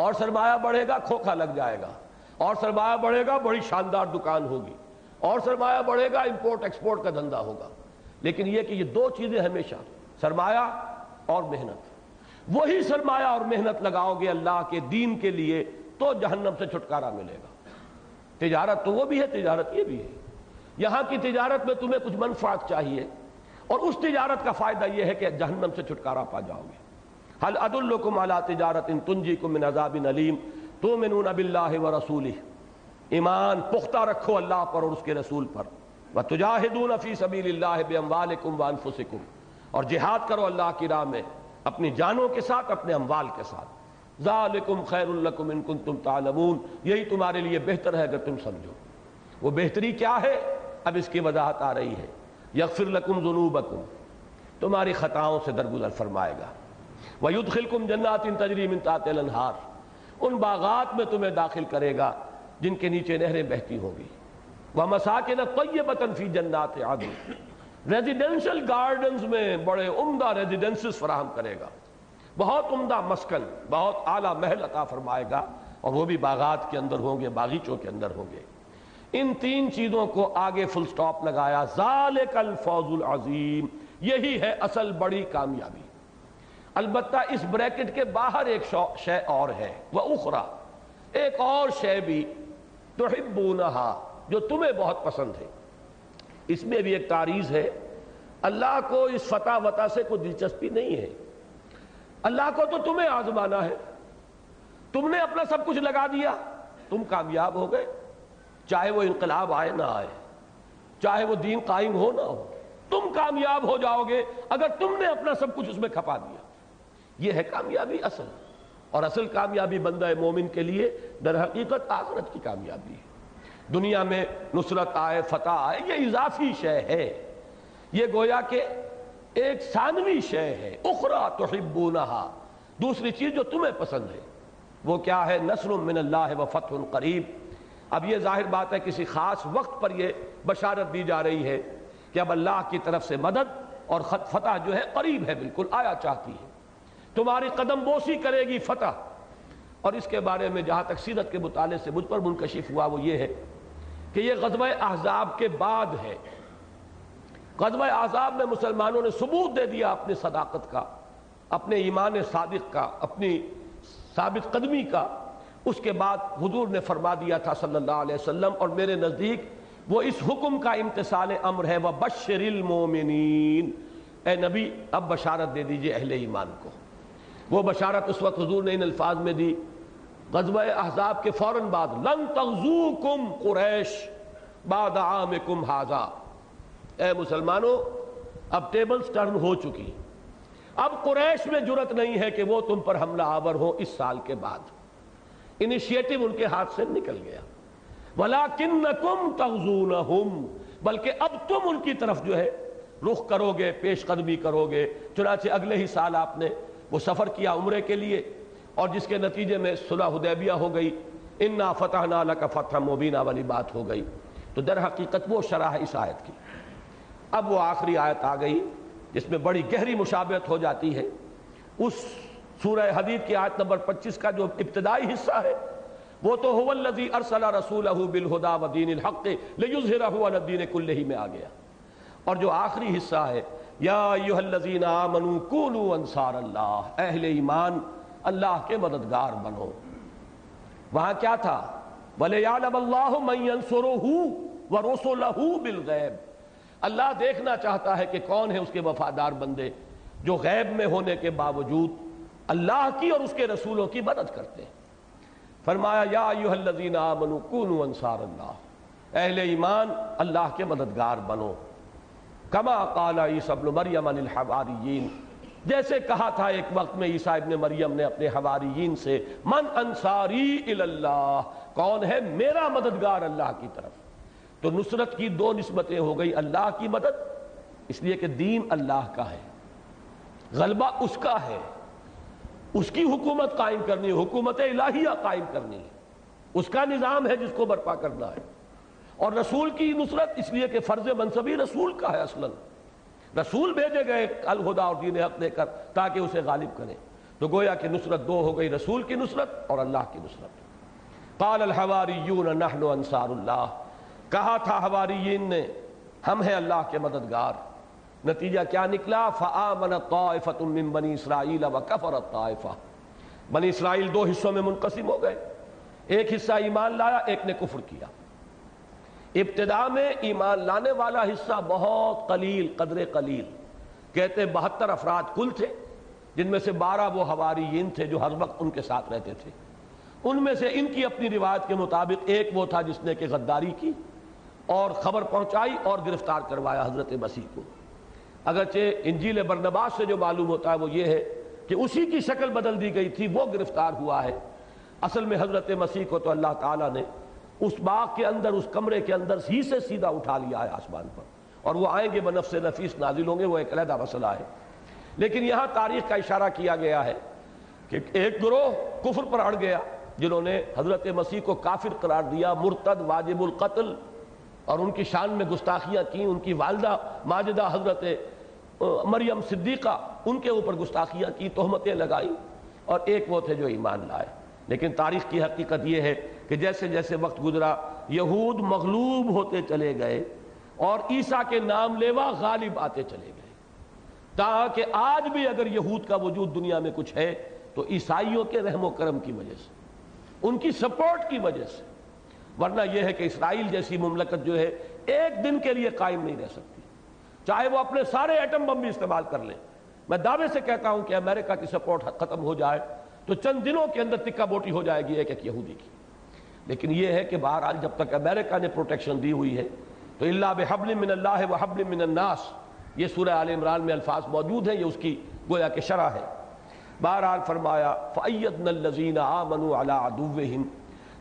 اور سرمایہ بڑھے گا، کھوکھا لگ جائے گا. اور سرمایہ بڑھے گا، بڑی شاندار دکان ہوگی. اور سرمایہ بڑھے گا، امپورٹ ایکسپورٹ کا دھندا ہوگا. لیکن یہ کہ یہ دو چیزیں ہمیشہ، سرمایہ اور محنت، وہی سرمایہ اور محنت لگاؤ گے اللہ کے دین کے لیے تو جہنم سے چھٹکارا ملے گا. تجارت تو وہ بھی ہے، تجارت یہ بھی ہے. یہاں کی تجارت میں تمہیں کچھ منفعت چاہیے، اور اس تجارت کا فائدہ یہ ہے کہ جہنم سے چھٹکارا پا جاؤ گے. هل ادلکم علی تجارۃ تنجیکم من عذاب علیم تؤمنون باللہ ورسولہ. ایمان پختہ رکھو اللہ پر اور اس کے رسول پر. وتجاہدون فی سبیل اللہ باموالکم وانفسکم، اور جہاد کرو اللہ کی راہ میں اپنی جانوں کے ساتھ، اپنے اموال کے ساتھ. ذالکم خیر لکم ان کنتم تعلمون، یہی تمہارے لیے بہتر ہے اگر تم سمجھو. وہ بہتری کیا ہے؟ اب اس کی وضاحت آ رہی ہے. یغفر لکم ذنوبکم، تمہاری خطاؤں سے درگزر فرمائے گا. وَيُدْخِلْكُمْ جَنَّاتٍ تَجْرِي مِن تَحْتِهَا الْأَنْهَارُ، ان باغات میں تمہیں داخل کرے گا جن کے نیچے نہریں بہتی ہوں گی. وَمَسَاكِنَ طَيِّبَةً فِي جَنَّاتِ عَدْنٍ، ریزیڈینشل گارڈنز میں بڑے عمدہ ریزیڈنسز فراہم کرے گا، بہت عمدہ مسکن، بہت اعلیٰ محل عطا فرمائے گا، اور وہ بھی باغات کے اندر ہوں گے، باغیچوں کے اندر ہوں گے. ان تین چیزوں کو آگے فل سٹاپ لگایا. ذالک الفوز العظیم، یہی ہے اصل بڑی کامیابی. البتہ اس بریکٹ کے باہر ایک شے اور ہے، وَأُخْرَى، ایک اور شے بھی، تُحِبُّونَهَا، جو تمہیں بہت پسند ہے. اس میں بھی ایک تعریض ہے. اللہ کو اس فتح وطا سے کوئی دلچسپی نہیں ہے. اللہ کو تو تمہیں آزمانا ہے. تم نے اپنا سب کچھ لگا دیا، تم کامیاب ہو گئے، چاہے وہ انقلاب آئے نہ آئے، چاہے وہ دین قائم ہو نہ ہو، تم کامیاب ہو جاؤ گے اگر تم نے اپنا سب کچھ اس میں کھپا دیا. یہ ہے کامیابی اصل. اور اصل کامیابی بندہ مومن کے لیے در حقیقت آخرت کی کامیابی ہے. دنیا میں نصرت آئے، فتح آئے، یہ اضافی شے ہے. یہ گویا کہ ایک ثانوی شے ہے. اخرى تحبونہا، دوسری چیز جو تمہیں پسند ہے. وہ کیا ہے؟ نصر من اللہ وفتح قریب. اب یہ ظاہر بات ہے کسی خاص وقت پر یہ بشارت دی جا رہی ہے کہ اب اللہ کی طرف سے مدد اور فتح جو ہے قریب ہے، بالکل آیا چاہتی ہے. تمہاری قدم بوسی کرے گی فتح. اور اس کے بارے میں جہاں تک سیرت کے مطالعے سے مجھ پر منکشف ہوا وہ یہ ہے کہ یہ غزوہ احزاب کے بعد ہے. غزوہ احزاب میں مسلمانوں نے ثبوت دے دیا اپنی صداقت کا، اپنے ایمان صادق کا، اپنی ثابت قدمی کا. اس کے بعد حضور نے فرما دیا تھا صلی اللہ علیہ وسلم، اور میرے نزدیک وہ اس حکم کا امتثال امر ہے، وَبَشِّرِ الْمُؤْمِنِينَ، اے نبی اب بشارت دے دیجئے اہل ایمان کو. وہ بشارت اس وقت حضور نے ان الفاظ میں دی غزوہ احزاب کے فوراً بعد، لن تغزوکم قریش بعد عامکم ھذا، اے مسلمانوں اب ٹیبلز ٹرن ہو چکی، اب قریش میں جرت نہیں ہے کہ وہ تم پر حملہ آور ہو اس سال کے بعد، انیشیٹو ان کے ہاتھ سے نکل گیا۔ وَلَكِنَّكُمْ تَغْزُونَهُمْ، بلکہ اب تم ان کی طرف جو ہے رخ کرو گے، پیش قدمی کرو گے۔ چنانچہ اگلے ہی سال آپ نے وہ سفر کیا عمرے کے لیے، اور جس کے نتیجے میں صلح حدیبیہ ہو گئی، اِنَّا فَتَحْنَا لَكَ فَتْحًا مُبِينًا والی بات ہو گئی۔ تو در حقیقت وہ شرح اس آیت کی۔ اب وہ آخری آیت آ گئی جس میں بڑی گہری مشابہت ہو جاتی ہے اس سورہ حدید کی آیت نمبر 25 کا جو ابتدائی حصہ ہے، وہ تو هو الذی ارسل رسولہ بالہدی ودین الحق لیظہرہ علی الدین کلہ میں آ گیا، اور جو آخری حصہ ہے یا ایھا الذین آمنوا کونوا انصار اللہ، اہل ایمان اللہ کے مددگار بنو۔ وہاں کیا تھا؟ وَلِيَعْلَمَ اللَّهُ مَن يَنصُرُهُ وَرُسُلَهُ بِالْغَیبِ، اللہ دیکھنا چاہتا ہے کہ کون ہے اس کے وفادار بندے جو غیب میں ہونے کے باوجود اللہ کی اور اس کے رسولوں کی مدد کرتے ہیں۔ فرمایا یا ایھا الذین آمنوا کونوا انصار اللہ، اہل ایمان اللہ کے مددگار بنو۔ کما قال عیسی ابن مریم للحواریین، جیسے کہا تھا ایک وقت میں عیسیٰ ابن مریم نے اپنے حواریین سے، من انصاری الی اللہ، کون ہے میرا مددگار اللہ کی طرف۔ تو نصرت کی دو نسبتیں ہو گئی، اللہ کی مدد اس لیے کہ دین اللہ کا ہے، غلبہ اس کا ہے، اس کی حکومت قائم کرنی ہے، حکومت الہیہ قائم کرنی ہے، اس کا نظام ہے جس کو برپا کرنا ہے۔ اور رسول کی نصرت اس لیے کہ فرض منصبی رسول کا ہے، اصلاً رسول بھیجے گئے الہدیٰ اور دین حق دے کر تاکہ اسے غالب کریں۔ تو گویا کہ نصرت دو ہو گئی، رسول کی نصرت اور اللہ کی نصرت۔ قال الحواریون نحن انصار اللہ، کہا تھا حواریین نے ہم ہیں اللہ کے مددگار۔ نتیجہ کیا نکلا؟ فآمنت طائفۃ من بنی اسرائیل وکفرت طائفہ، بنی اسرائیل دو حصوں میں منقسم ہو گئے، ایک حصہ ایمان لایا، ایک نے کفر کیا۔ ابتدا میں ایمان لانے والا حصہ بہت قلیل، قدر قلیل، کہتے 72 افراد کل تھے، جن میں سے 12 وہ حواریین تھے جو ہر وقت ان کے ساتھ رہتے تھے۔ ان میں سے ان کی اپنی روایت کے مطابق ایک وہ تھا جس نے کہ غداری کی اور خبر پہنچائی اور گرفتار کروایا حضرت مسیح کو۔ اگرچہ انجیل برنباس سے جو معلوم ہوتا ہے وہ یہ ہے کہ اسی کی شکل بدل دی گئی تھی، وہ گرفتار ہوا ہے۔ اصل میں حضرت مسیح کو تو اللہ تعالیٰ نے اس باغ کے اندر، اس کمرے کے اندر ہی سے سیدھا اٹھا لیا ہے آسمان پر، اور وہ آئیں گے بنفس نفیس نازل ہوں گے، وہ ایک علیحدہ مسئلہ ہے۔ لیکن یہاں تاریخ کا اشارہ کیا گیا ہے کہ ایک گروہ کفر پر اڑ گیا جنہوں نے حضرت مسیح کو کافر قرار دیا، مرتد، واجب القتل، اور ان کی شان میں گستاخیاں کی، ان کی والدہ ماجدہ حضرت مریم صدیقہ ان کے اوپر گستاخیاں کی، تہمتیں لگائی، اور ایک وہ تھے جو ایمان لائے۔ لیکن تاریخ کی حقیقت یہ ہے کہ جیسے جیسے وقت گزرا یہود مغلوب ہوتے چلے گئے اور عیسیٰ کے نام لیوا غالب آتے چلے گئے، تاکہ آج بھی اگر یہود کا وجود دنیا میں کچھ ہے تو عیسائیوں کے رحم و کرم کی وجہ سے، ان کی سپورٹ کی وجہ سے، ورنہ یہ ہے کہ اسرائیل جیسی مملکت جو ہے ایک دن کے لیے قائم نہیں رہ سکتی، چاہے وہ اپنے سارے ایٹم بم بھی استعمال کر لیں۔ میں دعوے سے کہتا ہوں کہ امریکہ کی سپورٹ ختم ہو جائے تو چند دنوں کے اندر ٹکا بوٹی ہو جائے گی ایک ایک یہودی کی۔ لیکن یہ ہے کہ بہرحال جب تک امریکہ نے پروٹیکشن دی ہوئی ہے تو الا بحبل من اللہ وحبل من الناس، یہ سورہ آل عمران میں الفاظ موجود ہیں، یہ اس کی گویا کہ شرح ہے۔ بہرحال فرمایا فَأَيَّدْنَا الَّذِينَ آمَنُوا عَلَىٰ عَدُوِّهِمْ،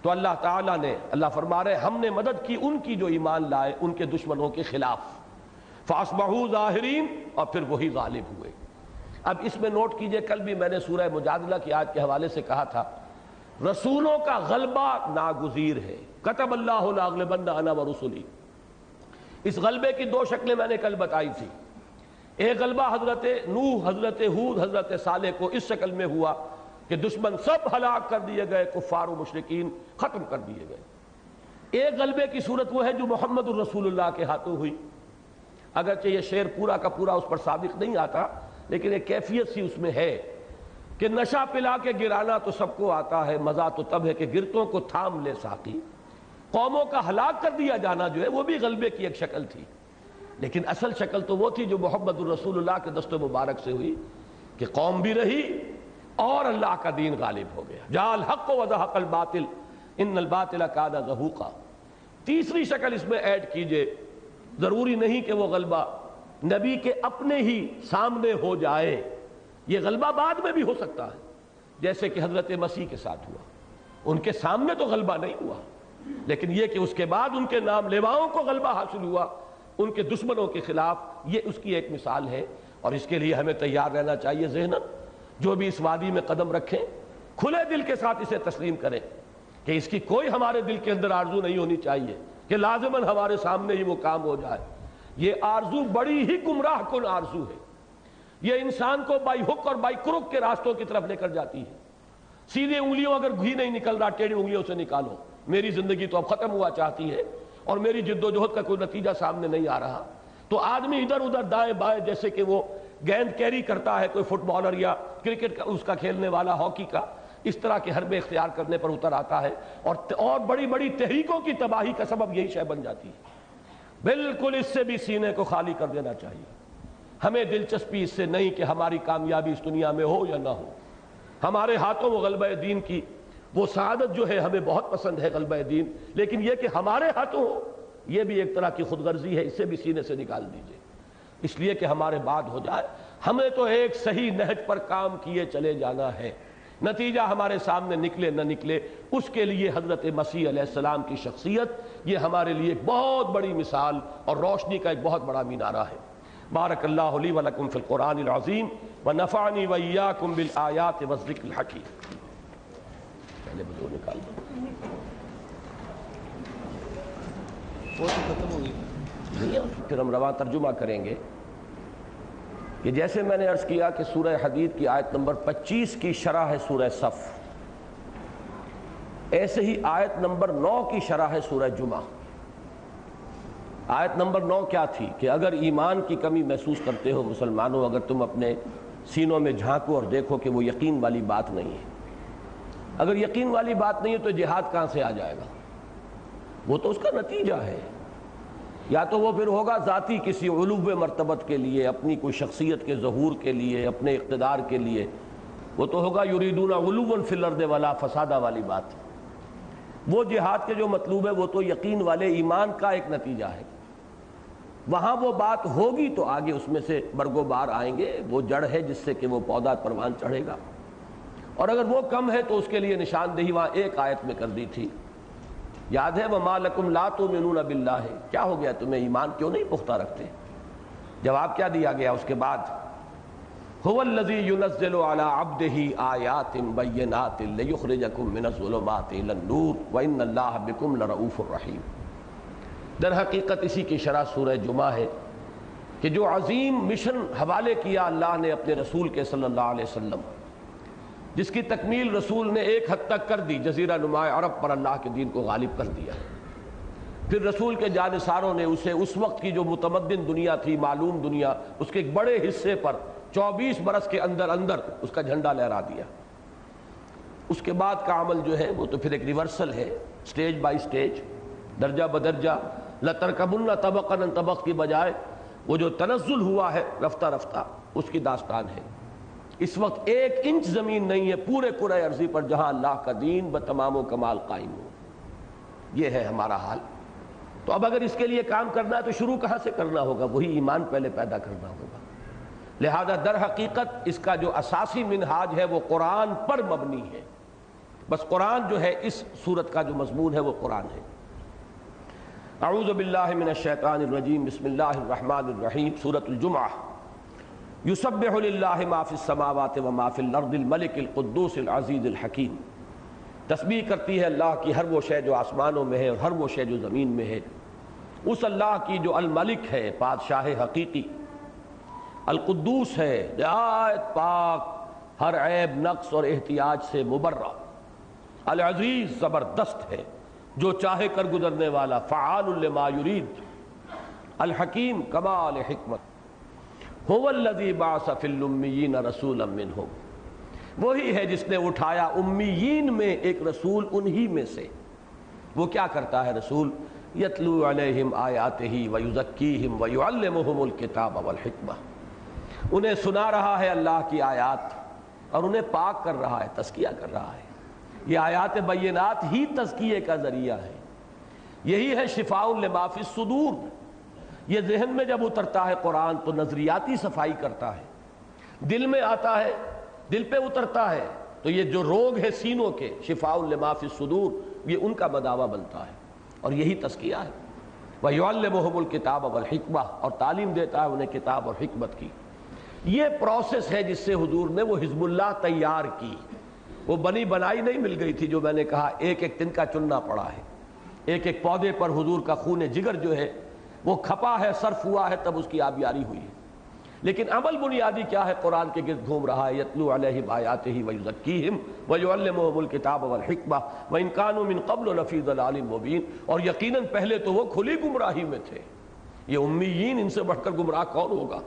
تو اللہ تعالیٰ نے، اللہ فرما رہے ہم نے مدد کی ان کی جو ایمان لائے ان کے دشمنوں کے خلاف، فَأَصْبَحُوا ظَاهِرِينَ، اور پھر وہی غالب ہوئے۔ اب اس میں نوٹ کیجئے، کل بھی میں نے سورہ مجادلہ کی آیت کے حوالے سے کہا تھا رسولوں کا غلبہ ناگزیر ہے، کتب اللہ لأغلبن انا ورسلی۔ اس غلبے کی دو شکلیں میں نے کل بتائی تھی۔ ایک غلبہ حضرت نوح، حضرت ہود، حضرت صالح کو اس شکل میں ہوا کہ دشمن سب ہلاک کر دیے گئے، کفار و مشرکین ختم کر دیے گئے۔ ایک غلبے کی صورت وہ ہے جو محمد الرسول اللہ کے ہاتھوں ہوئی، اگرچہ یہ شعر پورا کا پورا اس پر صادق نہیں آتا، لیکن ایک کیفیت سی اس میں ہے کہ نشہ پلا کے گرانا تو سب کو آتا ہے، مزہ تو تب ہے کہ گرتوں کو تھام لے ساقی۔ قوموں کا ہلاک کر دیا جانا جو ہے وہ بھی غلبے کی ایک شکل تھی، لیکن اصل شکل تو وہ تھی جو محمد الرسول اللہ کے دست مبارک سے ہوئی کہ قوم بھی رہی اور اللہ کا دین غالب ہو گیا۔ جاء الحق وزهق الباطل ان الباطل کان زہوقا۔ تیسری شکل اس میں ایڈ کیجئے، ضروری نہیں کہ وہ غلبہ نبی کے اپنے ہی سامنے ہو جائے، یہ غلبہ بعد میں بھی ہو سکتا ہے، جیسے کہ حضرت مسیح کے ساتھ ہوا۔ ان کے سامنے تو غلبہ نہیں ہوا، لیکن یہ کہ اس کے بعد ان کے نام لیواؤں کو غلبہ حاصل ہوا ان کے دشمنوں کے خلاف، یہ اس کی ایک مثال ہے۔ اور اس کے لیے ہمیں تیار رہنا چاہیے ذہناً، جو بھی اس وادی میں قدم رکھیں کھلے دل کے ساتھ اسے تسلیم کریں کہ اس کی کوئی ہمارے دل کے اندر آرزو نہیں ہونی چاہیے کہ لازماً ہمارے سامنے ہی وہ کام ہو جائے۔ یہ آرزو بڑی ہی گمراہ کن آرزو ہے، یہ انسان کو بائی ہک اور بائی کرک کے راستوں کی طرف لے کر جاتی ہے۔ سیدھے انگلیوں اگر گھی نہیں نکل رہا، ٹیڑھی انگلیوں سے نکالو، میری زندگی تو اب ختم ہوا چاہتی ہے اور میری جد و جہد کا کوئی نتیجہ سامنے نہیں آ رہا، تو آدمی ادھر ادھر دائیں بائیں جیسے کہ وہ گیند کیری کرتا ہے کوئی فٹ بالر یا کرکٹ کا اس کا کھیلنے والا، ہاکی کا، اس طرح کے حربے اختیار کرنے پر اتر آتا ہے اور بڑی بڑی تحریکوں کی تباہی کا سبب یہی شے بن جاتی ہے۔ بالکل اس سے بھی سینے کو خالی کر دینا چاہیے۔ ہمیں دلچسپی اس سے نہیں کہ ہماری کامیابی اس دنیا میں ہو یا نہ ہو، ہمارے ہاتھوں وہ غلبہ دین کی وہ سعادت جو ہے ہمیں بہت پسند ہے، غلبہ دین، لیکن یہ کہ ہمارے ہاتھوں ہو یہ بھی ایک طرح کی خود غرضی ہے، اسے بھی سینے سے نکال دیجئے، اس لیے کہ ہمارے بعد ہو جائے۔ ہمیں تو ایک صحیح نہج پر کام کیے چلے جانا ہے، نتیجہ ہمارے سامنے نکلے نہ نکلے، اس کے لیے حضرت مسیح علیہ السلام کی شخصیت یہ ہمارے لیے ایک بہت بڑی مثال اور روشنی کا ایک بہت بڑا مینارہ ہے۔ بارک اللہ لی و لکم فی القرآن العظیم ونفعنی وإیاکم بالآیات والذکر الحکیم۔ پہلے بدو نکال دو، وہ تو ختم ہو گئی، پھر ہم رواں ترجمہ کریں گے کہ جیسے میں نے عرض کیا کہ سورہ حدید کی آیت نمبر 25 کی شرح ہے سورہ صف، ایسے ہی آیت نمبر 9 کی شرح ہے سورہ جمعہ۔ آیت نمبر 9 کیا تھی کہ اگر ایمان کی کمی محسوس کرتے ہو مسلمانوں، اگر تم اپنے سینوں میں جھانکو اور دیکھو کہ وہ یقین والی بات نہیں ہے، اگر یقین والی بات نہیں ہے تو جہاد کہاں سے آ جائے گا؟ وہ تو اس کا نتیجہ ہے، یا تو وہ پھر ہوگا ذاتی کسی علو مرتبت کے لیے، اپنی کوئی شخصیت کے ظہور کے لیے، اپنے اقتدار کے لیے، وہ تو ہوگا یریدون علوا فی الارض ولا فسادا والی بات۔ وہ جہاد کے جو مطلوب ہے وہ تو یقین والے ایمان کا ایک نتیجہ ہے، وہاں وہ بات ہوگی تو آگے اس میں سے برگ و بار آئیں گے، وہ جڑ ہے جس سے کہ وہ پودا پروان چڑھے گا۔ اور اگر وہ کم ہے تو اس کے لیے نشاندہی وہاں ایک آیت میں کر دی تھی، یاد ہے وَمَا لَكُمْ لَا تُؤْمِنُونَ بِاللَّهِ، کیا ہو گیا تمہیں ایمان کیوں نہیں پختہ رکھتے؟ جواب کیا دیا گیا اس کے بعد؟ هُوَ الَّذِي يُنَزِّلُ عَلَىٰ عَبْدِهِ آيَاتٍ بَيِّنَاتٍ لِيُخْرِجَكُم مِّنَ الظُّلُمَاتِ إِلَى النُّورِ وَإِنَّ اللَّهَ بِكُمْ لَرَءُوفٌ رَحِيمٌ۔ در حقیقت اسی کی شرح سورہ جمعہ ہے کہ جو عظیم مشن حوالے کیا اللہ نے اپنے رسول کے صلی اللہ علیہ وسلم، جس کی تکمیل رسول نے ایک حد تک کر دی، جزیرہ نما عرب پر اللہ کے دین کو غالب کر دیا، پھر رسول کے جانثاروں نے اسے اس وقت کی جو متمدن دنیا تھی، معلوم دنیا، اس کے ایک بڑے حصے پر 24 برس کے اندر اندر اس کا جھنڈا لہرا دیا۔ اس کے بعد کا عمل جو ہے وہ تو پھر ایک ریورسل ہے، سٹیج بائی سٹیج، درجہ بدرجہ، لَتَرْكَبُنَّ طَبَقًا عَن طَبَقٍ کی بجائے وہ جو تنزل ہوا ہے رفتہ رفتہ، اس کی داستان ہے۔ اس وقت 1 انچ زمین نہیں ہے پورے کرۂ ارضی پر جہاں اللہ کا دین بتمام و کمال قائم ہو، یہ ہے ہمارا حال۔ تو اب اگر اس کے لیے کام کرنا ہے تو شروع کہاں سے کرنا ہوگا؟ وہی ایمان پہلے پیدا کرنا ہوگا۔ لہذا در حقیقت اس کا جو اساسی منہاج ہے وہ قرآن پر مبنی ہے، بس قرآن جو ہے اس صورت کا جو مضمون ہے وہ قرآن ہے۔ اعوذ باللہ من الشیطان الرجیم، بسم اللہ الرحمن الرحیم، سورۃ الجمعہ۔ یسبح للہ ما فی السماوات وما فی الارض الملک القدوس العزیز الحکیم۔ تسبیح کرتی ہے اللہ کی ہر وہ شے جو آسمانوں میں ہے اور ہر وہ شے جو زمین میں ہے، اس اللہ کی جو الملک ہے، بادشاہ حقیقی، القدوس ہے، نہایت پاک، ہر عیب نقص اور احتیاج سے مبرہ، العزیز زبردست ہے، جو چاہے کر گزرنے والا، فعال لما یرید، الحکیم کمال حکمت۔ هو الذی بعث فی الامیین رسولا منہم، وہی ہے جس نے اٹھایا امیین میں ایک رسول انہی میں سے۔ وہ کیا کرتا ہے رسول؟ یتلو علیہم آیاتہ ویزکیہم ویعلمہم الکتاب والحکمہ، انہیں سنا رہا ہے اللہ کی آیات اور انہیں پاک کر رہا ہے، تزکیہ کر رہا ہے۔ یہ آیات بینات ہی تزکیے کا ذریعہ ہے، یہی ہے شفاء لما فی الصدور، یہ ذہن میں جب اترتا ہے قرآن تو نظریاتی صفائی کرتا ہے، دل میں آتا ہے، دل پہ اترتا ہے تو یہ جو روگ ہے سینوں کے، شفاء لما فی الصدور، یہ ان کا مداوا بنتا ہے، اور یہی تزکیہ ہے۔ وَيُعَلِّمُهُمُ الْكِتَابَ وَالْحِکْمَةَ، اور تعلیم دیتا ہے انہیں کتاب اور حکمت کی۔ یہ پروسیس ہے جس سے حضور نے وہ حزب اللہ تیار کی۔ وہ بنی بنائی نہیں مل گئی تھی، جو میں نے کہا ایک ایک تنکا چننا پڑا ہے، ایک ایک پودے پر حضور کا خون جگر جو ہے وہ کھپا ہے، صرف ہوا ہے، تب اس کی آبیاری ہوئی ہے۔ لیکن عمل بنیادی کیا ہے؟ قرآن کے گرد گھوم رہا ہے، یتلو علیہم آیاتہ ویزکیہم ویعلمہم الکتاب والحکمہ وان کانوا من قبل لفی ضلال مبین، اور یقیناً پہلے تو وہ کھلی گمراہی میں تھے۔ یہ امیین، ان سے بڑھ کر گمراہ کون ہوگا؟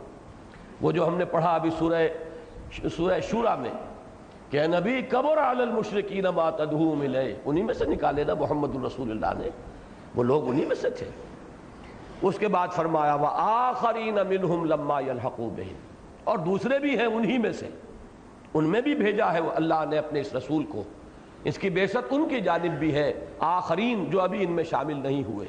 وہ جو ہم نے پڑھا ابھی سورہ شورى میں کہ اے نبی کبر علی المشرکین ما تدعوہم الیہ، انہی میں سے نکالے نا محمد الرسول اللہ نے، وہ لوگ انہی میں سے تھے۔ اس کے بعد فرمایا وآخرین منہم لما یلحقوا بہم، اور دوسرے بھی ہیں انہی میں سے، ان میں بھی بھیجا ہے اللہ نے اپنے اس رسول کو، اس کی بعثت ان کی جانب بھی ہے، آخرین جو ابھی ان میں شامل نہیں ہوئے۔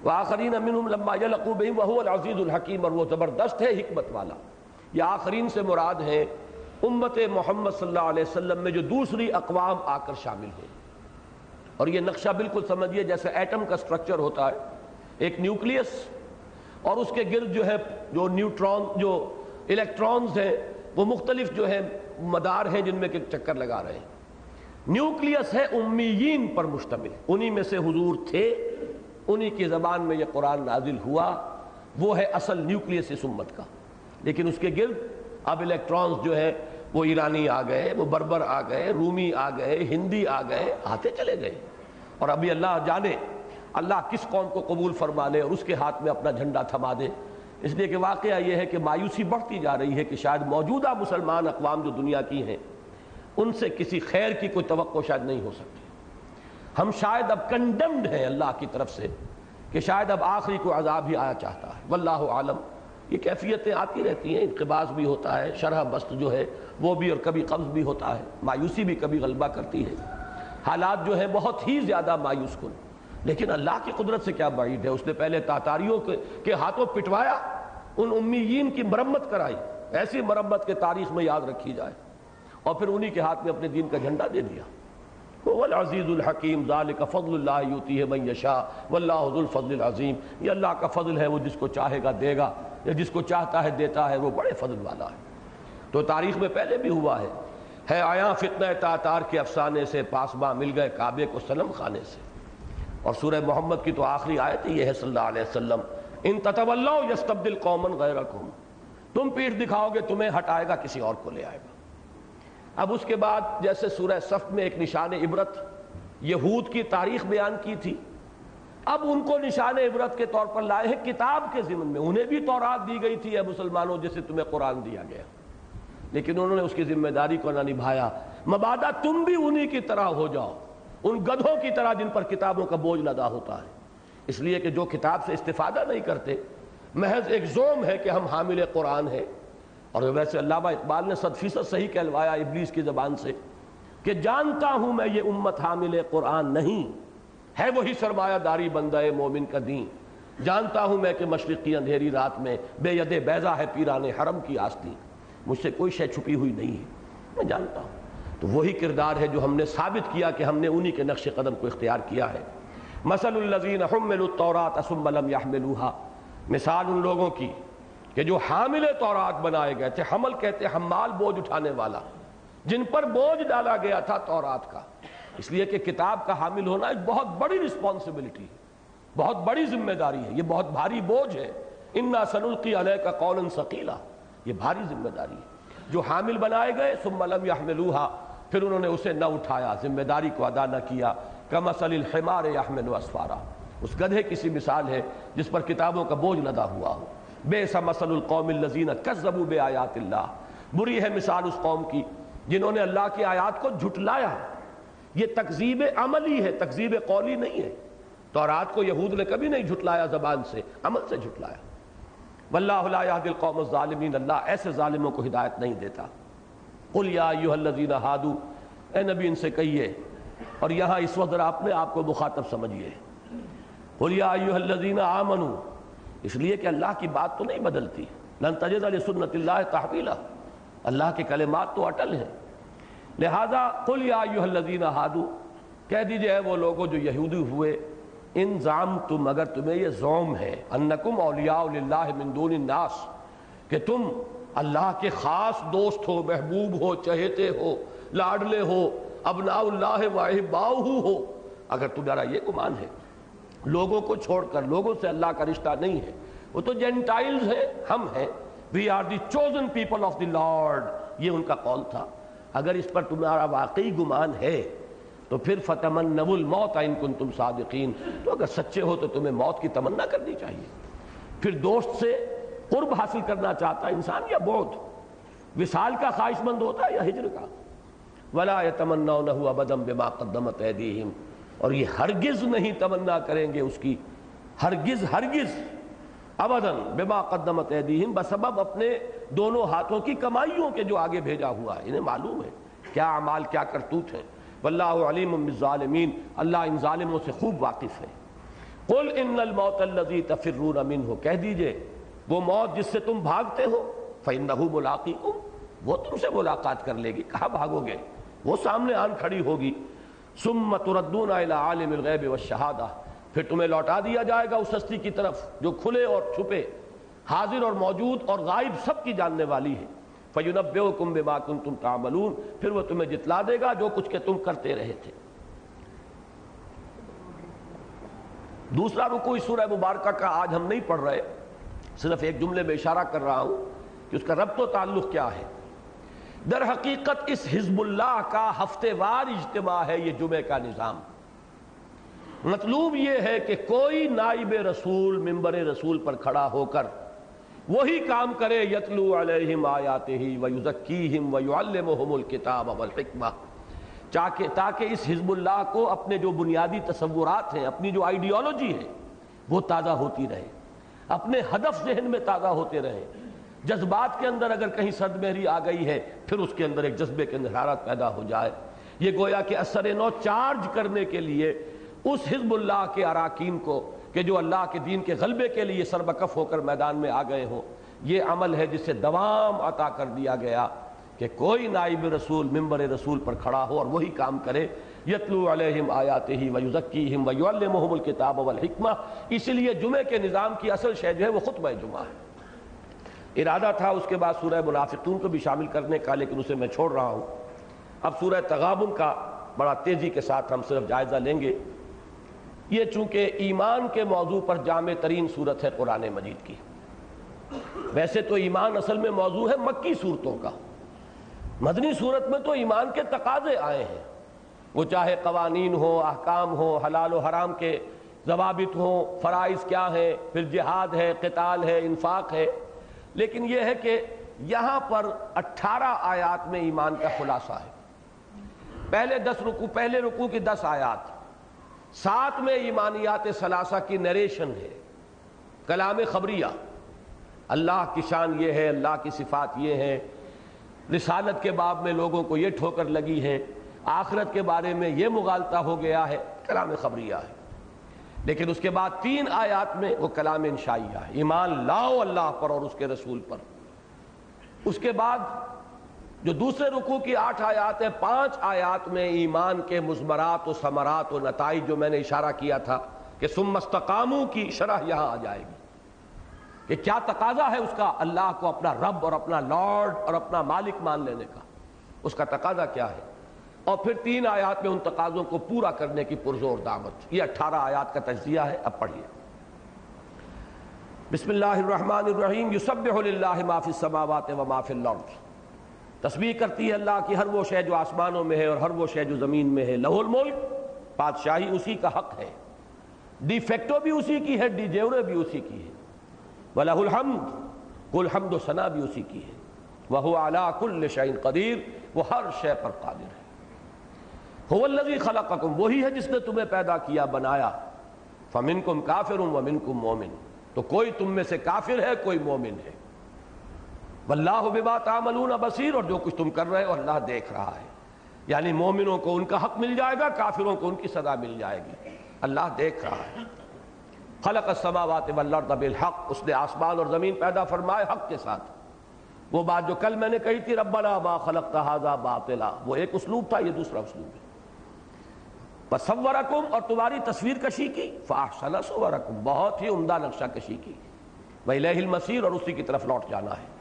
وآخرین منہم لما یلحقوا بہم وہو العزیز الحکیم، اور وہ زبردست ہے، حکمت والا۔ یہ آخرین سے مراد ہے امت محمد صلی اللہ علیہ وسلم میں جو دوسری اقوام آ کر شامل ہیں۔ اور یہ نقشہ بالکل سمجھیے جیسے ایٹم کا سٹرکچر ہوتا ہے، ایک نیوکلیس اور اس کے گرد جو ہے جو نیوٹرون، جو الیکٹرونز ہیں، وہ مختلف جو ہے مدار ہیں جن میں کہ چکر لگا رہے ہیں۔ نیوکلیس ہے امیین پر مشتمل، انہی میں سے حضور تھے، انہی کی زبان میں یہ قرآن نازل ہوا، وہ ہے اصل نیوکلیس اس امت کا۔ لیکن اس کے گرد اب الیکٹرونز جو ہے وہ ایرانی آ گئے، وہ بربر آ گئے، رومی آ گئے، ہندی آ گئے، آتے چلے گئے، اور ابھی اللہ جانے اللہ کس قوم کو قبول فرما لے اور اس کے ہاتھ میں اپنا جھنڈا تھما دے۔ اس لیے کہ واقعہ یہ ہے کہ مایوسی بڑھتی جا رہی ہے کہ شاید موجودہ مسلمان اقوام جو دنیا کی ہیں ان سے کسی خیر کی کوئی توقع شاید نہیں ہو سکتی۔ ہم شاید اب کنڈمڈ ہیں اللہ کی طرف سے کہ شاید اب آخری کوئی عذاب ہی آیا چاہتا ہے، واللہ عالم۔ یہ کیفیتیں آتی رہتی ہیں، انقباض بھی ہوتا ہے، شرح بست جو ہے وہ بھی، اور کبھی قبض بھی ہوتا ہے، مایوسی بھی کبھی غلبہ کرتی ہے، حالات جو ہیں بہت ہی زیادہ مایوس کن۔ لیکن اللہ کی قدرت سے کیا بعید ہے، اس نے پہلے تاتاریوں کے ہاتھوں پٹوایا، ان امیین کی مرمت کرائی، ایسی مرمت کے تاریخ میں یاد رکھی جائے، اور پھر انہی کے ہاتھ میں اپنے دین کا جھنڈا دے دیا۔ هو العزیز الحکیم، ذالک فضل اللہ یؤتیہ من یشاء واللہ ذو الفضل العظیم۔ یہ اللہ کا فضل ہے، وہ جس کو چاہے گا دے گا، یا جس کو چاہتا ہے دیتا ہے، وہ بڑے فضل والا ہے۔ تو تاریخ میں پہلے بھی ہوا ہے آیا فتنہ تاتار کے افسانے سے پاسباں مل گئے کعبے کو صنم خانے سے۔ اور سورہ محمد کی تو آخری آیت یہ ہے صلی اللہ علیہ وسلم، ان تتولوا یستبدل قوما غیرکم، تم پیٹھ دکھاؤ گے تمہیں ہٹائے گا، کسی اور کو لے آئے گا۔ اب اس کے بعد جیسے سورہ صف میں ایک نشان عبرت یہود کی تاریخ بیان کی تھی، اب ان کو نشان عبرت کے طور پر لائے ہیں کتاب کے ضمن میں۔ انہیں بھی تورات دی گئی تھی اے مسلمانوں جیسے تمہیں قرآن دیا گیا، لیکن انہوں نے اس کی ذمہ داری کو نہ نبھایا۔ مبادا تم بھی انہی کی طرح ہو جاؤ، ان گدھوں کی طرح جن پر کتابوں کا بوجھ لدا ہوتا ہے، اس لیے کہ جو کتاب سے استفادہ نہیں کرتے، محض ایک زوم ہے کہ ہم حامل قرآن ہیں۔ اور ویسے علامہ اقبال نے 100% صحیح کہلوایا ابلیس کی زبان سے کہ جانتا ہوں میں یہ امت حامل قرآن نہیں ہے، وہی سرمایہ داری بندہ مومن کا دین، جانتا ہوں میں کہ مشرق کی اندھیری رات میں بے ید بیضا ہے پیران حرم کی آستین، مجھ سے کوئی شے چھپی ہوئی نہیں ہے، میں جانتا ہوں۔ تو وہی کردار ہے جو ہم نے ثابت کیا کہ ہم نے انہی کے نقش قدم کو اختیار کیا ہے۔ مثل الذین حملوا التوراۃ ثم لم يحملوها، مثال ان لوگوں کی کہ جو حامل تورات بنائے گئے تھے، حمل کہتے حمال بوجھ اٹھانے والا، جن پر بوجھ ڈالا گیا تھا تورات کا، اس لیے کہ کتاب کا حامل ہونا ایک بہت بڑی رسپانسبلٹی ہے، بہت بڑی ذمہ داری ہے، یہ بہت بھاری بوجھ ہے۔ انا سنلقی علیک قولا ثقیلا، یہ بھاری ذمہ داری ہے۔ جو حامل بنائے گئے ثم لم يحملوها، پھر انہوں نے اسے نہ اٹھایا، ذمہ داری کو ادا نہ کیا، کمثل الحمار يحمل اسفارا، اس گدھے کی سی مثال ہے جس پر کتابوں کا بوجھ لدا ہوا ہو۔ بئس مثل القوم الذین کذبوا بآیات اللہ، بری ہے مثال اس قوم کی جنہوں نے اللہ کی آیات کو جھٹلایا۔ یہ تکذیب عملی ہے، تکذیب قولی نہیں ہے۔ تورات کو یہود نے کبھی نہیں جھٹلایا زبان سے، عمل سے جھٹلایا۔ واللہ لا یہدی القوم الظالمین، اللہ ایسے ظالموں کو ہدایت نہیں دیتا۔ قل یا ایھا الذین ھادوا، اے نبی ان سے کہیے، اور یہاں اس وقت اپنے آپ کو مخاطب سمجھیے، قل یا ایھا الذین آمنوا، اس لیے کہ اللہ کی بات تو نہیں بدلتی، لن تجد لسنت اللہ تحویلا، اللہ کے کلمات تو اٹل ہیں۔ لہذا قل یا ایھا الذین ہادوا، کہہ دیجئے اے وہ لوگوں جو یہودی ہوئے، ان زعمتم، اگر تمہیں یہ زعم ہے، انکم اولیاء للہ من دون الناس، کہ تم اللہ کے خاص دوست ہو، محبوب ہو، چہیتے ہو، لاڈلے ہو، ابناء اللہ و احباؤہ ہو، اگر تمہارا یہ گمان ہے، لوگوں کو چھوڑ کر، لوگوں سے اللہ کا رشتہ نہیں ہے، وہ تو جینٹائلز ہیں، ہم ہیں، we are the chosen people of the lord, یہ ان کا قول تھا۔ اگر اس پر تمہارا واقعی گمان ہے تو پھر فتمنوا الموت ان کنتم صادقین، تو اگر سچے ہو تو تمہیں موت کی تمنا کرنی چاہیے۔ پھر دوست سے قرب حاصل کرنا چاہتا ہے انسان یا بعد، وصال کا خواہش مند ہوتا ہے یا ہجر کا۔ ولا يتمنونه ابدا بما قدمت ایدیہم، اور یہ ہرگز نہیں تمنا کریں گے اس کی، ہرگز ہرگز، ابداً بما قدمت ایدیہم، بسبب اپنے دونوں ہاتھوں کی کمائیوں کے جو آگے بھیجا ہوا ہے، انہیں معلوم ہے کیا اعمال کیا کرتوت ہیں۔ واللہ علیم بالظالمین، اللہ ان ظالموں سے خوب واقف ہے۔ قل ان الموت الذی تفرون منہ، کہہ دیجئے وہ موت جس سے تم بھاگتے ہو، فإنہ ملاقیکم، وہ تم سے ملاقات کر لے گی، کہاں بھاگو گے، وہ سامنے آن کھڑی ہوگی۔ ثم تردون الی عالم الغیب والشہادہ، پھر تمہیں لوٹا دیا جائے گا اس ہستی کی طرف جو کھلے اور چھپے، حاضر اور موجود اور غائب سب کی جاننے والی ہے۔ فَيُنَبِّئُكُم بِمَا كُنتُمْ تَعْمَلُونَ، پھر وہ تمہیں جتلا دے گا جو کچھ کہ تم کرتے رہے تھے۔ دوسرا رکوع اس سورہ مبارکہ کا آج ہم نہیں پڑھ رہے، صرف ایک جملے میں اشارہ کر رہا ہوں کہ اس کا ربط و تعلق کیا ہے۔ در حقیقت اس حزب اللہ کا ہفتے وار اجتماع ہے یہ جمعہ کا نظام۔ مطلوب یہ ہے کہ کوئی نائب رسول ممبر رسول پر کھڑا ہو کر وہی کام کرے، یتلو علیہم آیاتہ ویزکیہم ویعلمہم الکتاب والحکمہ، تاکہ اس حزب اللہ کو اپنے جو بنیادی تصورات ہیں، اپنی جو آئیڈیالوجی ہے وہ تازہ ہوتی رہے، اپنے ہدف ذہن میں تازہ ہوتے رہے۔ جذبات کے اندر اگر کہیں سرد مہری آ گئی ہے، پھر اس کے اندر ایک جذبے کے اندر حرارت پیدا ہو جائے۔ یہ گویا کہ اثر نو چارج کرنے کے لیے اس حزب اللہ کے اراکین کو کہ جو اللہ کے دین کے غلبے کے لیے سربکف ہو کر میدان میں آ گئے ہوں، یہ عمل ہے جسے دوام عطا کر دیا گیا کہ کوئی نائب رسول ممبر رسول پر کھڑا ہو اور وہی کام کرے، یتلو علیہم آیاتہ ویزکیہم ویعلمہم الکتاب والحکمہ۔ اسی لیے جمعے کے نظام کی اصل شے جو ہے وہ خطبہ جمعہ ہے۔ ارادہ تھا اس کے بعد سورہ منافقون کو بھی شامل کرنے کا، لیکن اسے میں چھوڑ رہا ہوں۔ اب سورہ تغابن کا بڑا تیزی کے ساتھ ہم صرف جائزہ لیں گے۔ یہ چونکہ ایمان کے موضوع پر جامع ترین صورت ہے قرآن مجید کی، ویسے تو ایمان اصل میں موضوع ہے مکی صورتوں کا، مدنی صورت میں تو ایمان کے تقاضے آئے ہیں، وہ چاہے قوانین ہو، احکام ہو، حلال و حرام کے ضوابط ہوں، فرائض کیا ہیں، پھر جہاد ہے، قتال ہے، انفاق ہے۔ لیکن یہ ہے کہ یہاں پر 18 آیات میں ایمان کا خلاصہ ہے۔ پہلے رکوع کی 10 آیات، 7 میں ایمانیات ثلاثہ کی نریشن ہے، کلام خبریہ، اللہ کی شان یہ ہے، اللہ کی صفات یہ ہیں، رسالت کے باب میں لوگوں کو یہ ٹھوکر لگی ہے، آخرت کے بارے میں یہ مغالطہ ہو گیا ہے، کلام خبریہ ہے۔ لیکن اس کے بعد 3 آیات میں وہ کلام انشائیہ ہے، ایمان لاؤ اللہ پر اور اس کے رسول پر۔ اس کے بعد جو دوسرے رکوع کی 8 آیات ہیں، 5 آیات میں ایمان کے مضمرات و ثمرات و نتائج جو میں نے اشارہ کیا تھا کہ ثم استقاموا کی شرح یہاں آ جائے گی کہ کیا تقاضا ہے اس کا، اللہ کو اپنا رب اور اپنا لارڈ اور اپنا مالک مان لینے کا، اس کا تقاضا کیا ہے، اور پھر 3 آیات میں ان تقاضوں کو پورا کرنے کی پرزور دعوت۔ یہ 18 آیات کا تجزیہ ہے۔ اب پڑھیے، بسم اللہ الرحمن الرحیم، یسبح للہ ما فی السماوات و ما فی الارض، تسبیح کرتی ہے اللہ کی ہر وہ شے جو آسمانوں میں ہے اور ہر وہ شے جو زمین میں ہے۔ لہ الملک، بادشاہی اسی کا حق ہے، ڈی فیکٹو بھی اسی کی ہے، ڈی جیورے بھی اسی کی ہے۔ وَلَهُ الْحَمْدُ، کل حمد و ثنا بھی اسی کی ہے۔ وَهُوَ عَلَىٰ كُلِّ شَيْءٍ قَدِيرٌ، وہ ہر شے پر قادر ہے۔ هُوَ الَّذِي خَلَقَكُمْ، وہی ہے جس نے تمہیں پیدا کیا، بنایا۔ فَمِنْكُمْ كَافِرٌ وَمِنْكُمْ مُؤْمِنٌ، تو کوئی تم میں سے کافر ہے، کوئی مومن ہے۔ وَاللَّهُ بِمَا تَعْمَلُونَ بَصِيرٌ، اور جو کچھ تم کر رہے ہو اللہ دیکھ رہا ہے۔ یعنی مومنوں کو ان کا حق مل جائے گا، کافروں کو ان کی سزا مل جائے گی، اللہ دیکھ رہا ہے۔ خلق السماوات والارض بالحق، اس نے آسمان اور زمین پیدا فرمائے حق کے ساتھ۔ وہ بات جو کل میں نے کہی تھی ربنا ما خلقت ھذا باطلا، وہ ایک اسلوب تھا، یہ دوسرا اسلوب ہے۔ فصورکم، اور تمہاری تصویر کشی کی، فاحسن صورکم، بہت ہی عمدہ نقشہ کشی کی، وإلیہ المصیر، اور اسی کی طرف لوٹ جانا ہے۔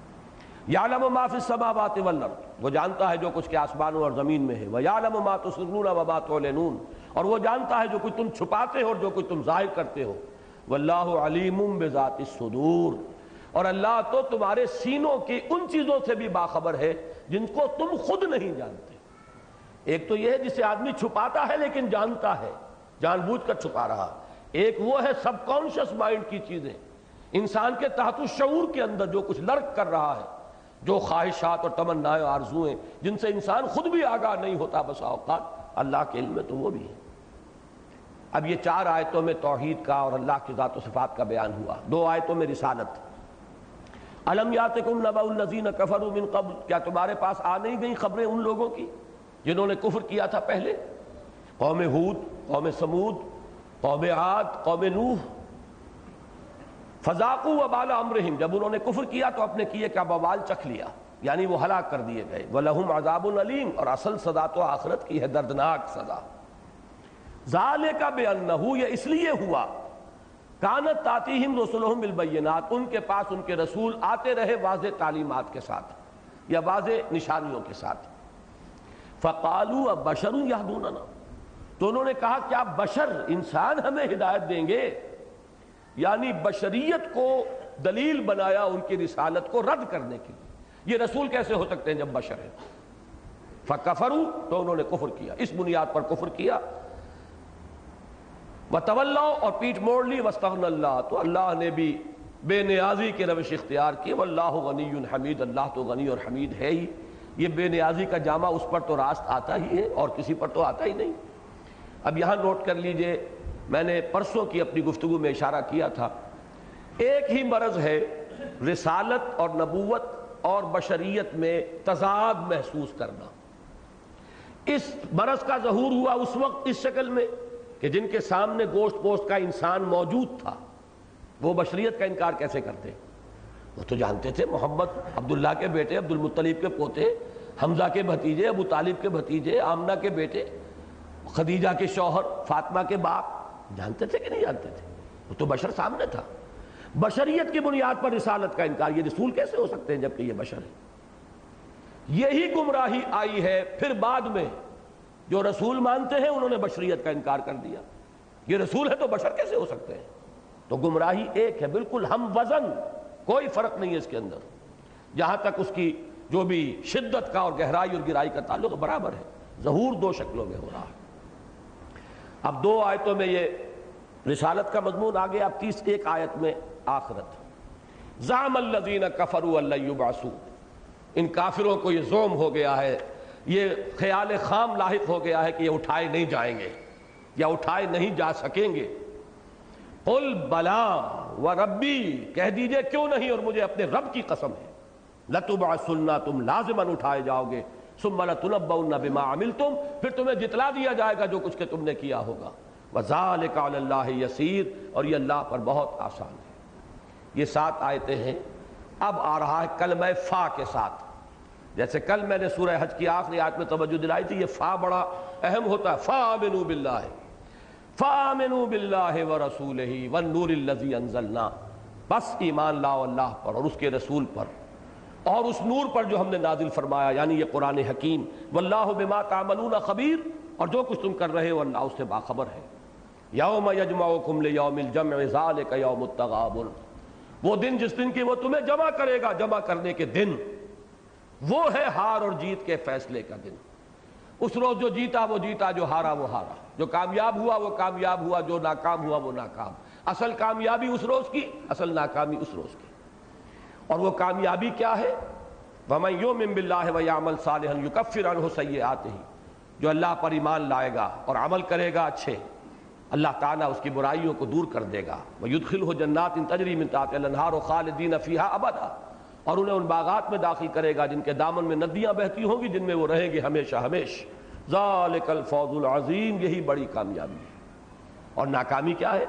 یعلم ما فی السماوات والارض، وہ جانتا ہے جو کچھ کے آسمانوں اور زمین میں ہے، ویعلم ما تسرون وما تعلنون، اور وہ جانتا ہے جو کچھ تم چھپاتے ہو اور جو کچھ تم ظاہر کرتے ہو۔ واللہ علیم بذات الصدور، اور اللہ تو تمہارے سینوں کی ان چیزوں سے بھی باخبر ہے جن کو تم خود نہیں جانتے۔ ایک تو یہ ہے جسے آدمی چھپاتا ہے لیکن جانتا ہے، جان بوجھ کر چھپا رہا۔ ایک وہ ہے سب کانشس مائنڈ کی چیزیں، انسان کے تحت الشعور کے اندر جو کچھ لرک کر رہا ہے، جو خواہشات اور تمنائیں آرزویں جن سے انسان خود بھی آگاہ نہیں ہوتا بسا اوقات، اللہ کے علم میں تو وہ بھی ہے۔ اب یہ 4 آیتوں میں توحید کا اور اللہ کی ذات و صفات کا بیان ہوا، 2 آیتوں میں رسالت۔ الم یاتکم نبأ الذین کفروا من قبل، کیا تمہارے پاس آ نہیں گئی خبریں ان لوگوں کی جنہوں نے کفر کیا تھا پہلے؟ قوم ہود، قوم سمود، قوم عاد، قوم نوح۔ فذاقوا وبال امرہم، جب انہوں نے کفر کیا تو اپنے کیے کا بوال چکھ لیا، یعنی وہ ہلاک کر دیے گئے۔ وَلَهُمْ عَذَابٌ علیم، اور اصل سزا تو آخرت کی ہے، دردناک سزا۔ ذالک بأنہ، یہ اس لیے ہوا، کانت تاتیہم رسلہم بالبینات، ان کے پاس ان کے رسول آتے رہے واضح تعلیمات کے ساتھ یا واضح نشانیوں کے ساتھ۔ فقالوا ابشر یہدوننا، تو انہوں نے کہا کیا بشر، انسان ہمیں ہدایت دیں گے؟ یعنی بشریت کو دلیل بنایا ان کی رسالت کو رد کرنے کے لیے، یہ رسول کیسے ہو سکتے ہیں جب بشر ہیں؟ فکفروا، تو انہوں نے کفر کیا، اس بنیاد پر کفر کیا۔ وتولوا، اور پیٹھ موڑ لی۔ واستغنى اللہ، تو اللہ نے بھی بے نیازی کی روش اختیار کی۔ واللہ غنی حمید، اللہ تو غنی اور حمید ہے ہی، یہ بے نیازی کا جامہ اس پر تو راست آتا ہی ہے اور کسی پر تو آتا ہی نہیں۔ اب یہاں نوٹ کر لیجئے، میں نے پرسوں کی اپنی گفتگو میں اشارہ کیا تھا، ایک ہی مرض ہے رسالت اور نبوت اور بشریت میں تضاد محسوس کرنا۔ اس مرض کا ظہور ہوا اس وقت اس شکل میں کہ جن کے سامنے گوشت پوشت کا انسان موجود تھا، وہ بشریت کا انکار کیسے کرتے؟ وہ تو جانتے تھے محمد عبداللہ کے بیٹے، عبد المطلب کے پوتے، حمزہ کے بھتیجے، ابو طالب کے بھتیجے، آمنہ کے بیٹے، خدیجہ کے شوہر، فاطمہ کے باپ، جانتے تھے کہ نہیں جانتے تھے؟ وہ تو بشر سامنے تھا۔ بشریت کی بنیاد پر رسالت کا انکار، یہ رسول کیسے ہو سکتے ہیں جبکہ یہ بشر ہے؟ یہی گمراہی آئی ہے پھر بعد میں، جو رسول مانتے ہیں انہوں نے بشریت کا انکار کر دیا۔ یہ رسول ہے تو بشر کیسے ہو سکتے ہیں؟ تو گمراہی ایک ہے، بالکل ہم وزن، کوئی فرق نہیں ہے اس کے اندر، جہاں تک اس کی جو بھی شدت کا اور گہرائی اور گہرائی کا تعلق برابر ہے، ظہور 2 شکلوں میں ہو رہا ہے۔ اب 2 آیتوں میں یہ رسالت کا مضمون آ گیا، اب 31 آیت میں آخرت۔ زعم الذین کفروا ان لن یبعثوا، ان کافروں کو یہ زعم ہو گیا ہے، یہ خیال خام لاحق ہو گیا ہے کہ یہ اٹھائے نہیں جائیں گے یا اٹھائے نہیں جا سکیں گے۔ قل بلا وربی، کہہ دیجئے کیوں نہیں، اور مجھے اپنے رب کی قسم ہے، لتبعثن، تم لازماً اٹھائے جاؤ گے، ثم لتنبؤن بما عملتم، پھر تمہیں جتلا دیا جائے گا جو کچھ کہ تم نے کیا ہوگا۔ وذالک علی اللہ یسیر، اور یہ اللہ پر بہت آسان ہے۔ یہ 7 آیتیں ہیں۔ اب آ رہا ہے کلمہ فا کے ساتھ، جیسے کل میں نے سورہ حج کی آخری آیت میں توجہ دلائی تھی، یہ فا بڑا اہم ہوتا ہے۔ فآمنوا باللہ، فآمنوا باللہ ورسولہ والنور الذی انزلنا، بس ایمان لاؤ اللہ پر اور اس کے رسول پر اور اس نور پر جو ہم نے نازل فرمایا، یعنی یہ قرآن حکیم۔ واللہ بما تعملون خبیر، اور جو کچھ تم کر رہے ہو اللہ اس سے باخبر ہے۔ یوم یجمعکم لیوم الجمع ذالک یوم التغابن، وہ دن جس دن کی وہ تمہیں جمع کرے گا، جمع کرنے کے دن، وہ ہے ہار اور جیت کے فیصلے کا دن۔ اس روز جو جیتا وہ جیتا، جو ہارا وہ ہارا، جو کامیاب ہوا وہ کامیاب ہوا، جو ناکام ہوا وہ ناکام۔ اصل کامیابی اس روز کی، اصل ناکامی اس روز کی۔ اور وہ کامیابی کیا ہے؟ وَمَن يُؤْمِن بِاللَّهِ وَيَعْمَلْ صَالِحًا يُكَفِّرْ عَنْهُ سَيِّئَاتِهِ، جو اللہ پر ایمان لائے گا اور عمل کرے گا اچھے، اللہ تعالیٰ اس کی برائیوں کو دور کر دے گا۔ وَيُدْخِلْهُ جَنَّاتٍ تَجْرِي مِن تَحْتِهَا الْأَنْهَارُ خَالِدِينَ فِيهَا أَبَدًا، اور انہیں ان باغات میں داخل کرے گا جن کے دامن میں ندیاں بہتی ہوں گی، جن میں وہ رہیں گے ہمیشہ ہمیش۔ ذَلِكَ الْفَوْزُ الْعَظِيمُ، یہی بڑی کامیابی ہے۔ اور ناکامی کیا ہے؟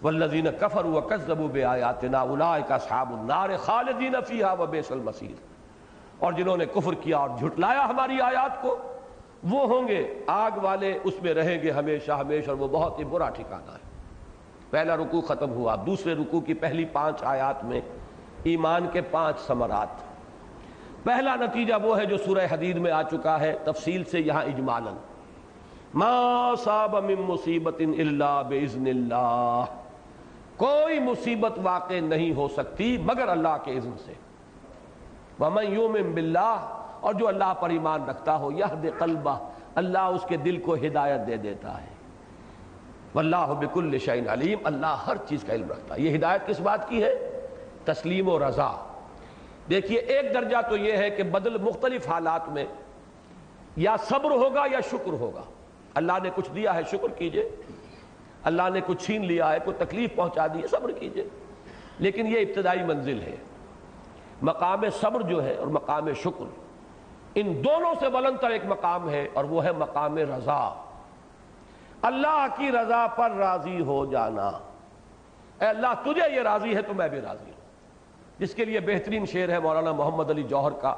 والذین کفروا وکذبوا بآیاتنا اولئک اصحاب النار خالدین فیہا وبئس المصیر، اور جنہوں نے کفر کیا اور جھٹلایا ہماری آیات کو وہ ہوں گے آگ والے، اس میں رہیں گے ہمیشہ ہمیشہ، اور وہ بہت ہی برا ٹھکانہ ہے۔ پہلا رکوع ختم ہوا، اب دوسرے رکوع کی پہلی 5 آیات میں ایمان کے 5 ثمرات۔ پہلا نتیجہ وہ ہے جو سورہ حدید میں آ چکا ہے، تفصیل سے یہاں اجمالاً، ما صاب من مصیبت الا باذن اللہ، کوئی مصیبت واقع نہیں ہو سکتی مگر اللہ کے اذن سے۔ ومن یؤمن باللہ، اور جو اللہ پر ایمان رکھتا ہو، یہد قلبہ، اللہ اس کے دل کو ہدایت دے دیتا ہے۔ واللہ بکل شیء علیم، اللہ ہر چیز کا علم رکھتا ہے۔ یہ ہدایت کس بات کی ہے؟ تسلیم و رضا۔ دیکھیے ایک درجہ تو یہ ہے کہ بدل مختلف حالات میں یا صبر ہوگا یا شکر ہوگا۔ اللہ نے کچھ دیا ہے شکر کیجئے، اللہ نے کچھ چھین لیا ہے، کوئی تکلیف پہنچا دی ہے، صبر کیجئے۔ لیکن یہ ابتدائی منزل ہے۔ مقام صبر جو ہے اور مقام شکر، ان دونوں سے بلند تر ایک مقام ہے، اور وہ ہے مقام رضا، اللہ کی رضا پر راضی ہو جانا۔ اے اللہ تجھے یہ راضی ہے تو میں بھی راضی ہوں۔ جس کے لیے بہترین شعر ہے مولانا محمد علی جوہر کا،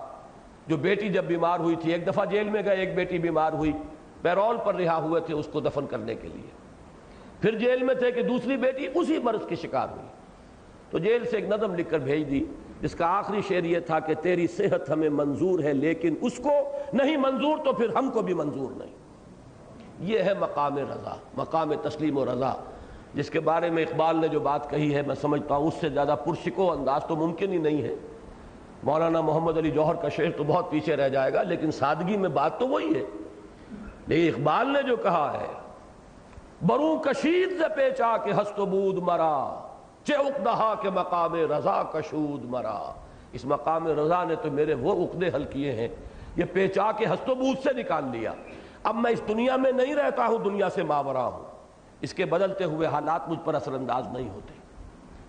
جو بیٹی جب بیمار ہوئی تھی، ایک دفعہ جیل میں گئے، ایک بیٹی بیمار ہوئی، پیرول پر رہا ہوئے تھے اس کو دفن کرنے کے لیے، پھر جیل میں تھے کہ دوسری بیٹی اسی مرض کی شکار ہوئی، تو جیل سے ایک نظم لکھ کر بھیج دی جس کا آخری شعر یہ تھا کہ تیری صحت ہمیں منظور ہے لیکن اس کو نہیں منظور تو پھر ہم کو بھی منظور نہیں۔ یہ ہے مقام رضا، مقام تسلیم و رضا، جس کے بارے میں اقبال نے جو بات کہی ہے میں سمجھتا ہوں اس سے زیادہ پرشکو انداز تو ممکن ہی نہیں ہے۔ مولانا محمد علی جوہر کا شعر تو بہت پیچھے رہ جائے گا، لیکن سادگی میں بات تو وہی ہے۔ لیکن اقبال نے جو کہا ہے، بروں کشید ز پیچا کہ ہست و بود مرا، چے عقدہا کے مقام رضا کشود مرا، اس مقام رضا نے تو میرے وہ عقدے حل کیے ہیں، یہ پیچا کے ہست و بود سے نکال لیا۔ اب میں اس دنیا میں نہیں رہتا ہوں، دنیا سے ماورا ہوں، اس کے بدلتے ہوئے حالات مجھ پر اثر انداز نہیں ہوتے۔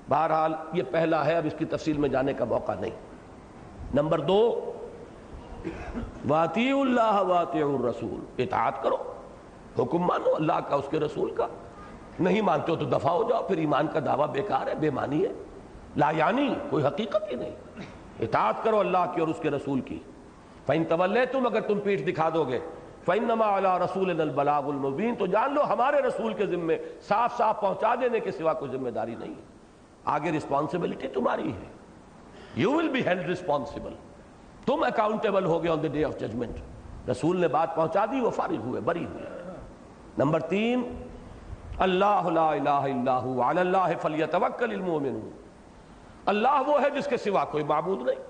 بہرحال یہ پہلا ہے، اب اس کی تفصیل میں جانے کا موقع نہیں۔ نمبر 2، وَأَطِیعُوا اللَّهَ وَأَطِیعُوا الرَّسُولَ، اطاعت کرو، حکم مانو اللہ کا، اس کے رسول کا۔ نہیں مانتے ہو تو دفع ہو جاؤ، پھر ایمان کا دعویٰ بیکار ہے، بے معنی ہے، لا یعنی کوئی حقیقت ہی نہیں۔ اطاعت کرو اللہ کی اور اس کے رسول کی۔ فَإِن تَوَلَّيْتُمْ، اگر تم پیٹھ دکھا دو گے، فَإِنَّمَا عَلَىٰ رَسُولِنَا الْبَلَاغُ الْمُبِينُ، تو جان لو ہمارے رسول کے ذمے صاف صاف پہنچا دینے کے سوا کوئی ذمہ داری نہیں ہے، آگے رسپانسبلٹی تمہاری ہے، you will be held responsible, تم اکاؤنٹیبل ہو گے on the day of judgement. رسول نے بات پہنچا دی، وہ فارغ ہوئے، بری ہوئے۔ نمبر 3، اللہ لا الہ الا ہو علی اللہ فلیتوکل المؤمنون، اللہ وہ ہے جس کے سوا کوئی معبود نہیں،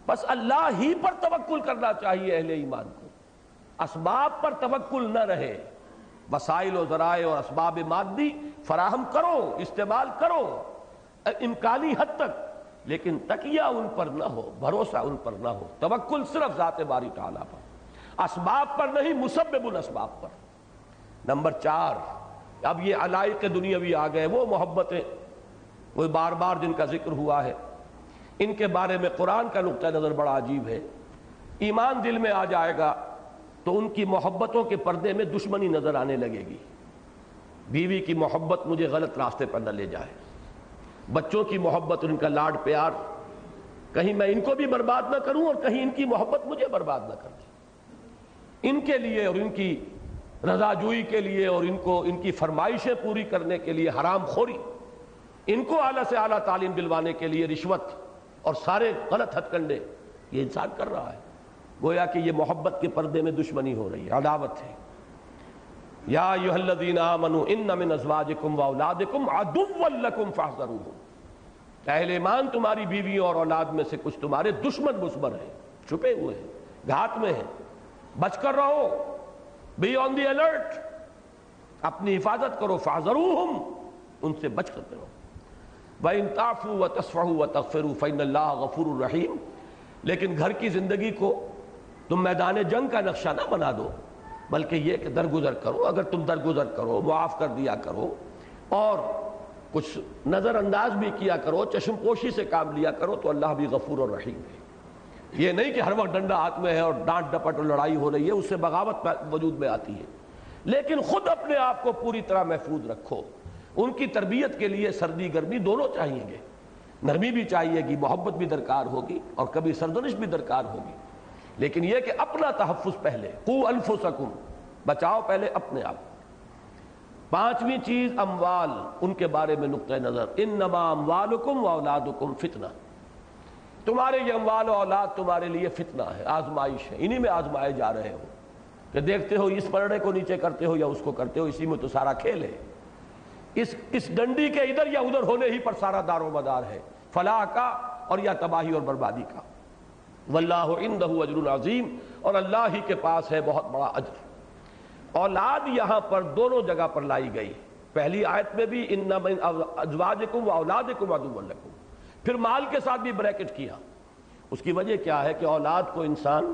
بس اللہ ہی پر توکل کرنا چاہیے اہل ایمان کو، اسباب پر توکل نہ رہے۔ وسائل و ذرائع اور اسباب مادی فراہم کرو، استعمال کرو امکانی حد تک، لیکن تکیہ ان پر نہ ہو، بھروسہ ان پر نہ ہو، توکل صرف ذات باری تعالیٰ پر، اسباب پر نہیں، مسبب الاسباب پر۔ نمبر 4، اب یہ علائق دنیاوی آ گئے، وہ محبتیں، وہ بار بار جن کا ذکر ہوا ہے، ان کے بارے میں قرآن کا نقطہ نظر بڑا عجیب ہے۔ ایمان دل میں آ جائے گا تو ان کی محبتوں کے پردے میں دشمنی نظر آنے لگے گی۔ بیوی کی محبت مجھے غلط راستے پر نہ لے جائے، بچوں کی محبت، ان کا لاڈ پیار، کہیں میں ان کو بھی برباد نہ کروں اور کہیں ان کی محبت مجھے برباد نہ کر دے۔ ان کے لیے اور ان کی رضا جوئی کے لیے اور ان کی فرمائشیں پوری کرنے کے لیے حرام خوری، ان کو اعلیٰ سے اعلیٰ تعلیم دلوانے کے لیے رشوت اور سارے غلط ہتھ کنڈے یہ انسان کر رہا ہے، گویا کہ یہ محبت کے پردے میں دشمنی ہو رہی ہے، عداوت ہے۔ یا ایھا الذین آمنوا ان من ازواجکم واولادکم عدوا لکم فاحذروہم، اہل ایمان تمہاری بیویوں اور اولاد میں سے کچھ تمہارے دشمن مضمر ہیں، چھپے ہوئے ہیں، گھات میں ہیں، بچ کر رہو، بی آن دی الرٹ، اپنی حفاظت کرو، فاحذروہم، ان سے بچ کر رہو۔ وَإِن تَعْفُوا وَتَصْفَحُوا وَتَغْفِرُوا فَإِنَّ اللَّهَ غَفُورٌ رَحِيمٌ، لیکن گھر کی زندگی کو تم میدان جنگ کا نقشہ نہ بنا دو، بلکہ یہ کہ درگزر کرو، اگر تم درگزر کرو، معاف کر دیا کرو، اور کچھ نظر انداز بھی کیا کرو، چشم پوشی سے کام لیا کرو، تو اللہ بھی غفور اور رحیم ہے۔ یہ نہیں کہ ہر وقت ڈنڈا ہاتھ میں ہے اور ڈانٹ ڈپٹ اور لڑائی ہو رہی ہے، اس سے بغاوت وجود میں آتی ہے، لیکن خود اپنے آپ کو پوری طرح محفوظ رکھو۔ ان کی تربیت کے لیے سردی گرمی دونوں چاہیے گے، نرمی بھی چاہیے گی، محبت بھی درکار ہوگی، اور کبھی سرزنش بھی درکار ہوگی، لیکن یہ کہ اپنا تحفظ پہلے، قو انفسکم، بچاؤ پہلے اپنے آپ۔ پانچویں چیز اموال، ان کے بارے میں نقطہ نظر، انما اموالکم و اولادکم فتنہ، تمہارے یہ اموال و اولاد تمہارے لیے فتنہ ہے، آزمائش ہے، انہی میں آزمائے جا رہے ہو کہ دیکھتے ہو اس پرڑے کو نیچے کرتے ہو یا اس کو کرتے ہو، اسی میں تو سارا کھیل ہے، اس ڈنڈی کے ادھر یا ادھر ہونے ہی پر سارا دار و مدار ہے، فلاح کا اور یا تباہی اور بربادی کا۔ واللہ عندہ اجر عظیم، اور اللہ ہی کے پاس ہے بہت بڑا اجر۔ اولاد یہاں پر دونوں جگہ پر لائی گئی، پہلی آیت میں بھی ان من ازواجکم و اولادکم عدو لکم، پھر مال کے ساتھ بھی بریکٹ کیا۔ اس کی وجہ کیا ہے کہ اولاد کو انسان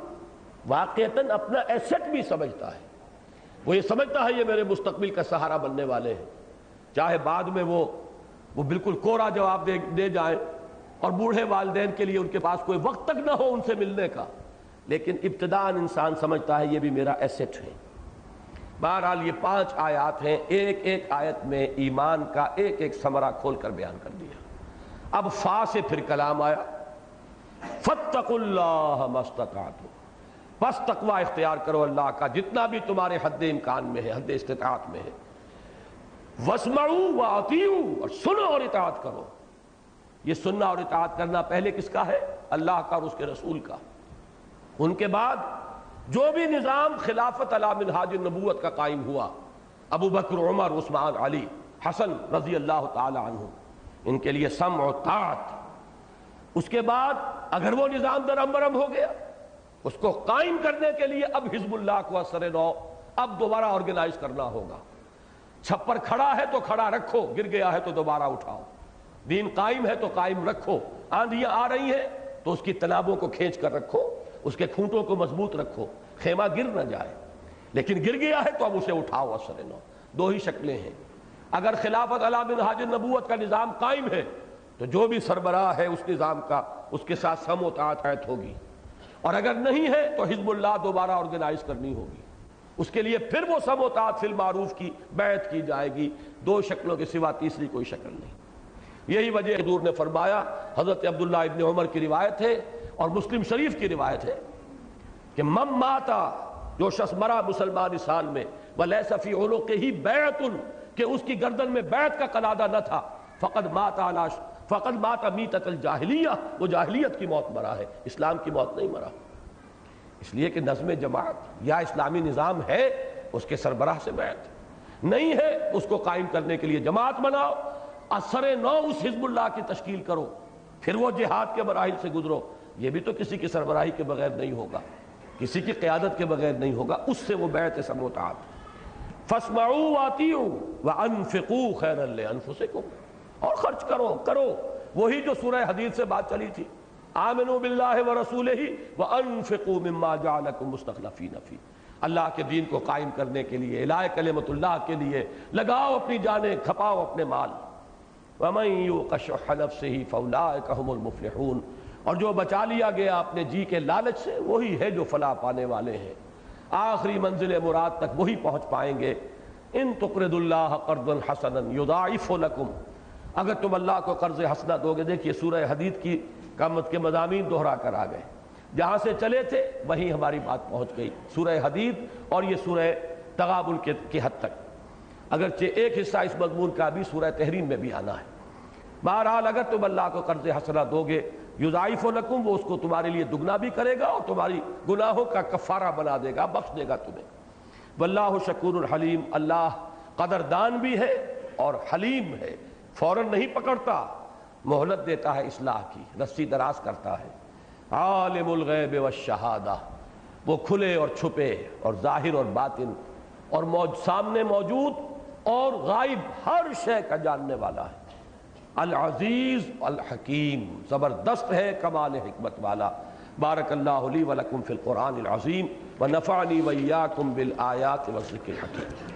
واقعتاً اپنا ایسٹ بھی سمجھتا ہے، وہ یہ سمجھتا ہے یہ میرے مستقبل کا سہارا بننے والے ہیں، چاہے بعد میں وہ بالکل کوڑا جواب دے جائیں اور بوڑھے والدین کے لیے ان کے پاس کوئی وقت تک نہ ہو ان سے ملنے کا، لیکن ابتداءً انسان سمجھتا ہے یہ بھی میرا ایسٹ ہے۔ بہرحال یہ 5 آیات ہیں، ایک ایک آیت میں ایمان کا ایک ایک ثمرہ کھول کر بیان کر دیا۔ اب فا سے پھر کلام آیا، فاتقوا اللہ ما استطعتم، بس تقوی اختیار کرو اللہ کا جتنا بھی تمہارے حد امکان میں ہے، حد استطاعت میں ہے، واسمعوا واطیعوا، اور سنو اور اطاعت کرو۔ یہ سننا اور اطاعت کرنا پہلے کس کا ہے؟ اللہ کا اور اس کے رسول کا۔ ان کے بعد جو بھی نظام خلافت علی منہاج النبوت کا قائم ہوا، ابو بکر، عمر، عثمان، علی، حسن رضی اللہ تعالی عنہ، ان کے لیے سمع و طاعت۔ اس کے بعد اگر وہ نظام درہم برہم ہو گیا، اس کو قائم کرنے کے لیے اب حزب اللہ کو اثر نو اب دوبارہ آرگنائز کرنا ہوگا۔ چھپر کھڑا ہے تو کھڑا رکھو، گر گیا ہے تو دوبارہ اٹھاؤ، دین قائم ہے تو قائم رکھو، آندھیاں آ رہی ہیں تو اس کی تنابوں کو کھینچ کر رکھو، اس کے کھونٹوں کو مضبوط رکھو، خیمہ گر نہ جائے، لیکن گر گیا ہے تو اب اسے اٹھاؤ اثر نو۔ دو ہی شکلیں ہیں، اگر خلافت علی منہاج النبوت کا نظام قائم ہے تو جو بھی سربراہ ہے اس نظام کا، اس کے ساتھ سمع و طاعت ہوگی، اور اگر نہیں ہے تو حزب اللہ دوبارہ آرگنائز کرنی ہوگی، اس کے لیے پھر وہ سمع و طاعت فی المعروف کی بیعت کی جائے گی، دو شکلوں کے سوا تیسری کوئی شکل نہیں۔ یہی وجہ حضور نے فرمایا، حضرت عبداللہ ابن عمر کی روایت ہے اور مسلم شریف کی روایت ہے کہ من ماتا، جو شخص مرا مسلمان سال میں، ولیس فی عنقہ بیعۃ، کہ اس کی گردن میں بیعت کا قلادہ نہ تھا، فقد مات میتۃ الجاہلیہ، وہ جاہلیت کی موت مرا ہے، اسلام کی موت نہیں مرا۔ اس لیے کہ نظم جماعت یا اسلامی نظام ہے، اس کے سربراہ سے بیعت نہیں ہے، اس کو قائم کرنے کے لیے جماعت بناؤ، اثر نو اس حزب اللہ کی تشکیل کرو، پھر وہ جہاد کے مراحل سے گزرو۔ یہ بھی تو کسی کی سربراہی کے بغیر نہیں ہوگا، کسی کی قیادت کے بغیر نہیں ہوگا، اس سے وہ بیعت سمع و طاعت۔ فاسمعوا واطیعوا وانفقوا خیرا لانفسکم، اور خرچ کرو وہی جو سورہ حدید سے بات چلی تھی، آمنوا باللہ ورسولہ وانفقوا مما جعلکم مستخلفین فیہ، اللہ کے دین کو قائم کرنے کے لیے، اعلاء کلمت اللہ کے لیے لگاؤ اپنی جانیں، کھپاؤ اپنے مال۔ ومن یوق شح نفسہ فاولئک ھم المفلحون، اور جو بچا لیا گیا اپنے جی کے لالچ سے وہی ہے جو فلاح پانے والے ہیں، آخری منزل مراد تک وہی پہنچ پائیں گے۔ ان تقرضوا اللہ قرضا حسنا یضاعف لکم، اگر تم اللہ کو قرض حسنہ دو گے، دیکھیے سورہ حدید کی قیامت کے مضامین دوہرا کر آ گئے، جہاں سے چلے تھے وہیں ہماری بات پہنچ گئی، سورہ حدید اور یہ سورہ تغابن کی حد تک، اگرچہ ایک حصہ اس مضمون کا بھی سورہ تحریم میں بھی آنا ہے۔ بہرحال اگر تم اللہ کو قرض حسنہ دو گے، یضاعف لکم، وہ اس کو تمہارے لیے دگنا بھی کرے گا اور تمہاری گناہوں کا کفارہ بنا دے گا، بخش دے گا تمہیں۔ واللہ شکور الحلیم، اللہ قدردان بھی ہے اور حلیم ہے، فوراً نہیں پکڑتا، مہلت دیتا ہے اصلاح کی، رسی دراز کرتا ہے۔ عالم الغیب والشہادہ، وہ کھلے اور چھپے اور ظاہر اور باطن اور سامنے موجود اور غائب ہر شے کا جاننے والا ہے۔ العزیز الحکیم، زبردست ہے، کمال حکمت والا۔ بارک اللہ لی ولکم فی القرآن العظیم ونفعنی وإیاکم بالآیات والذکر الحکیم۔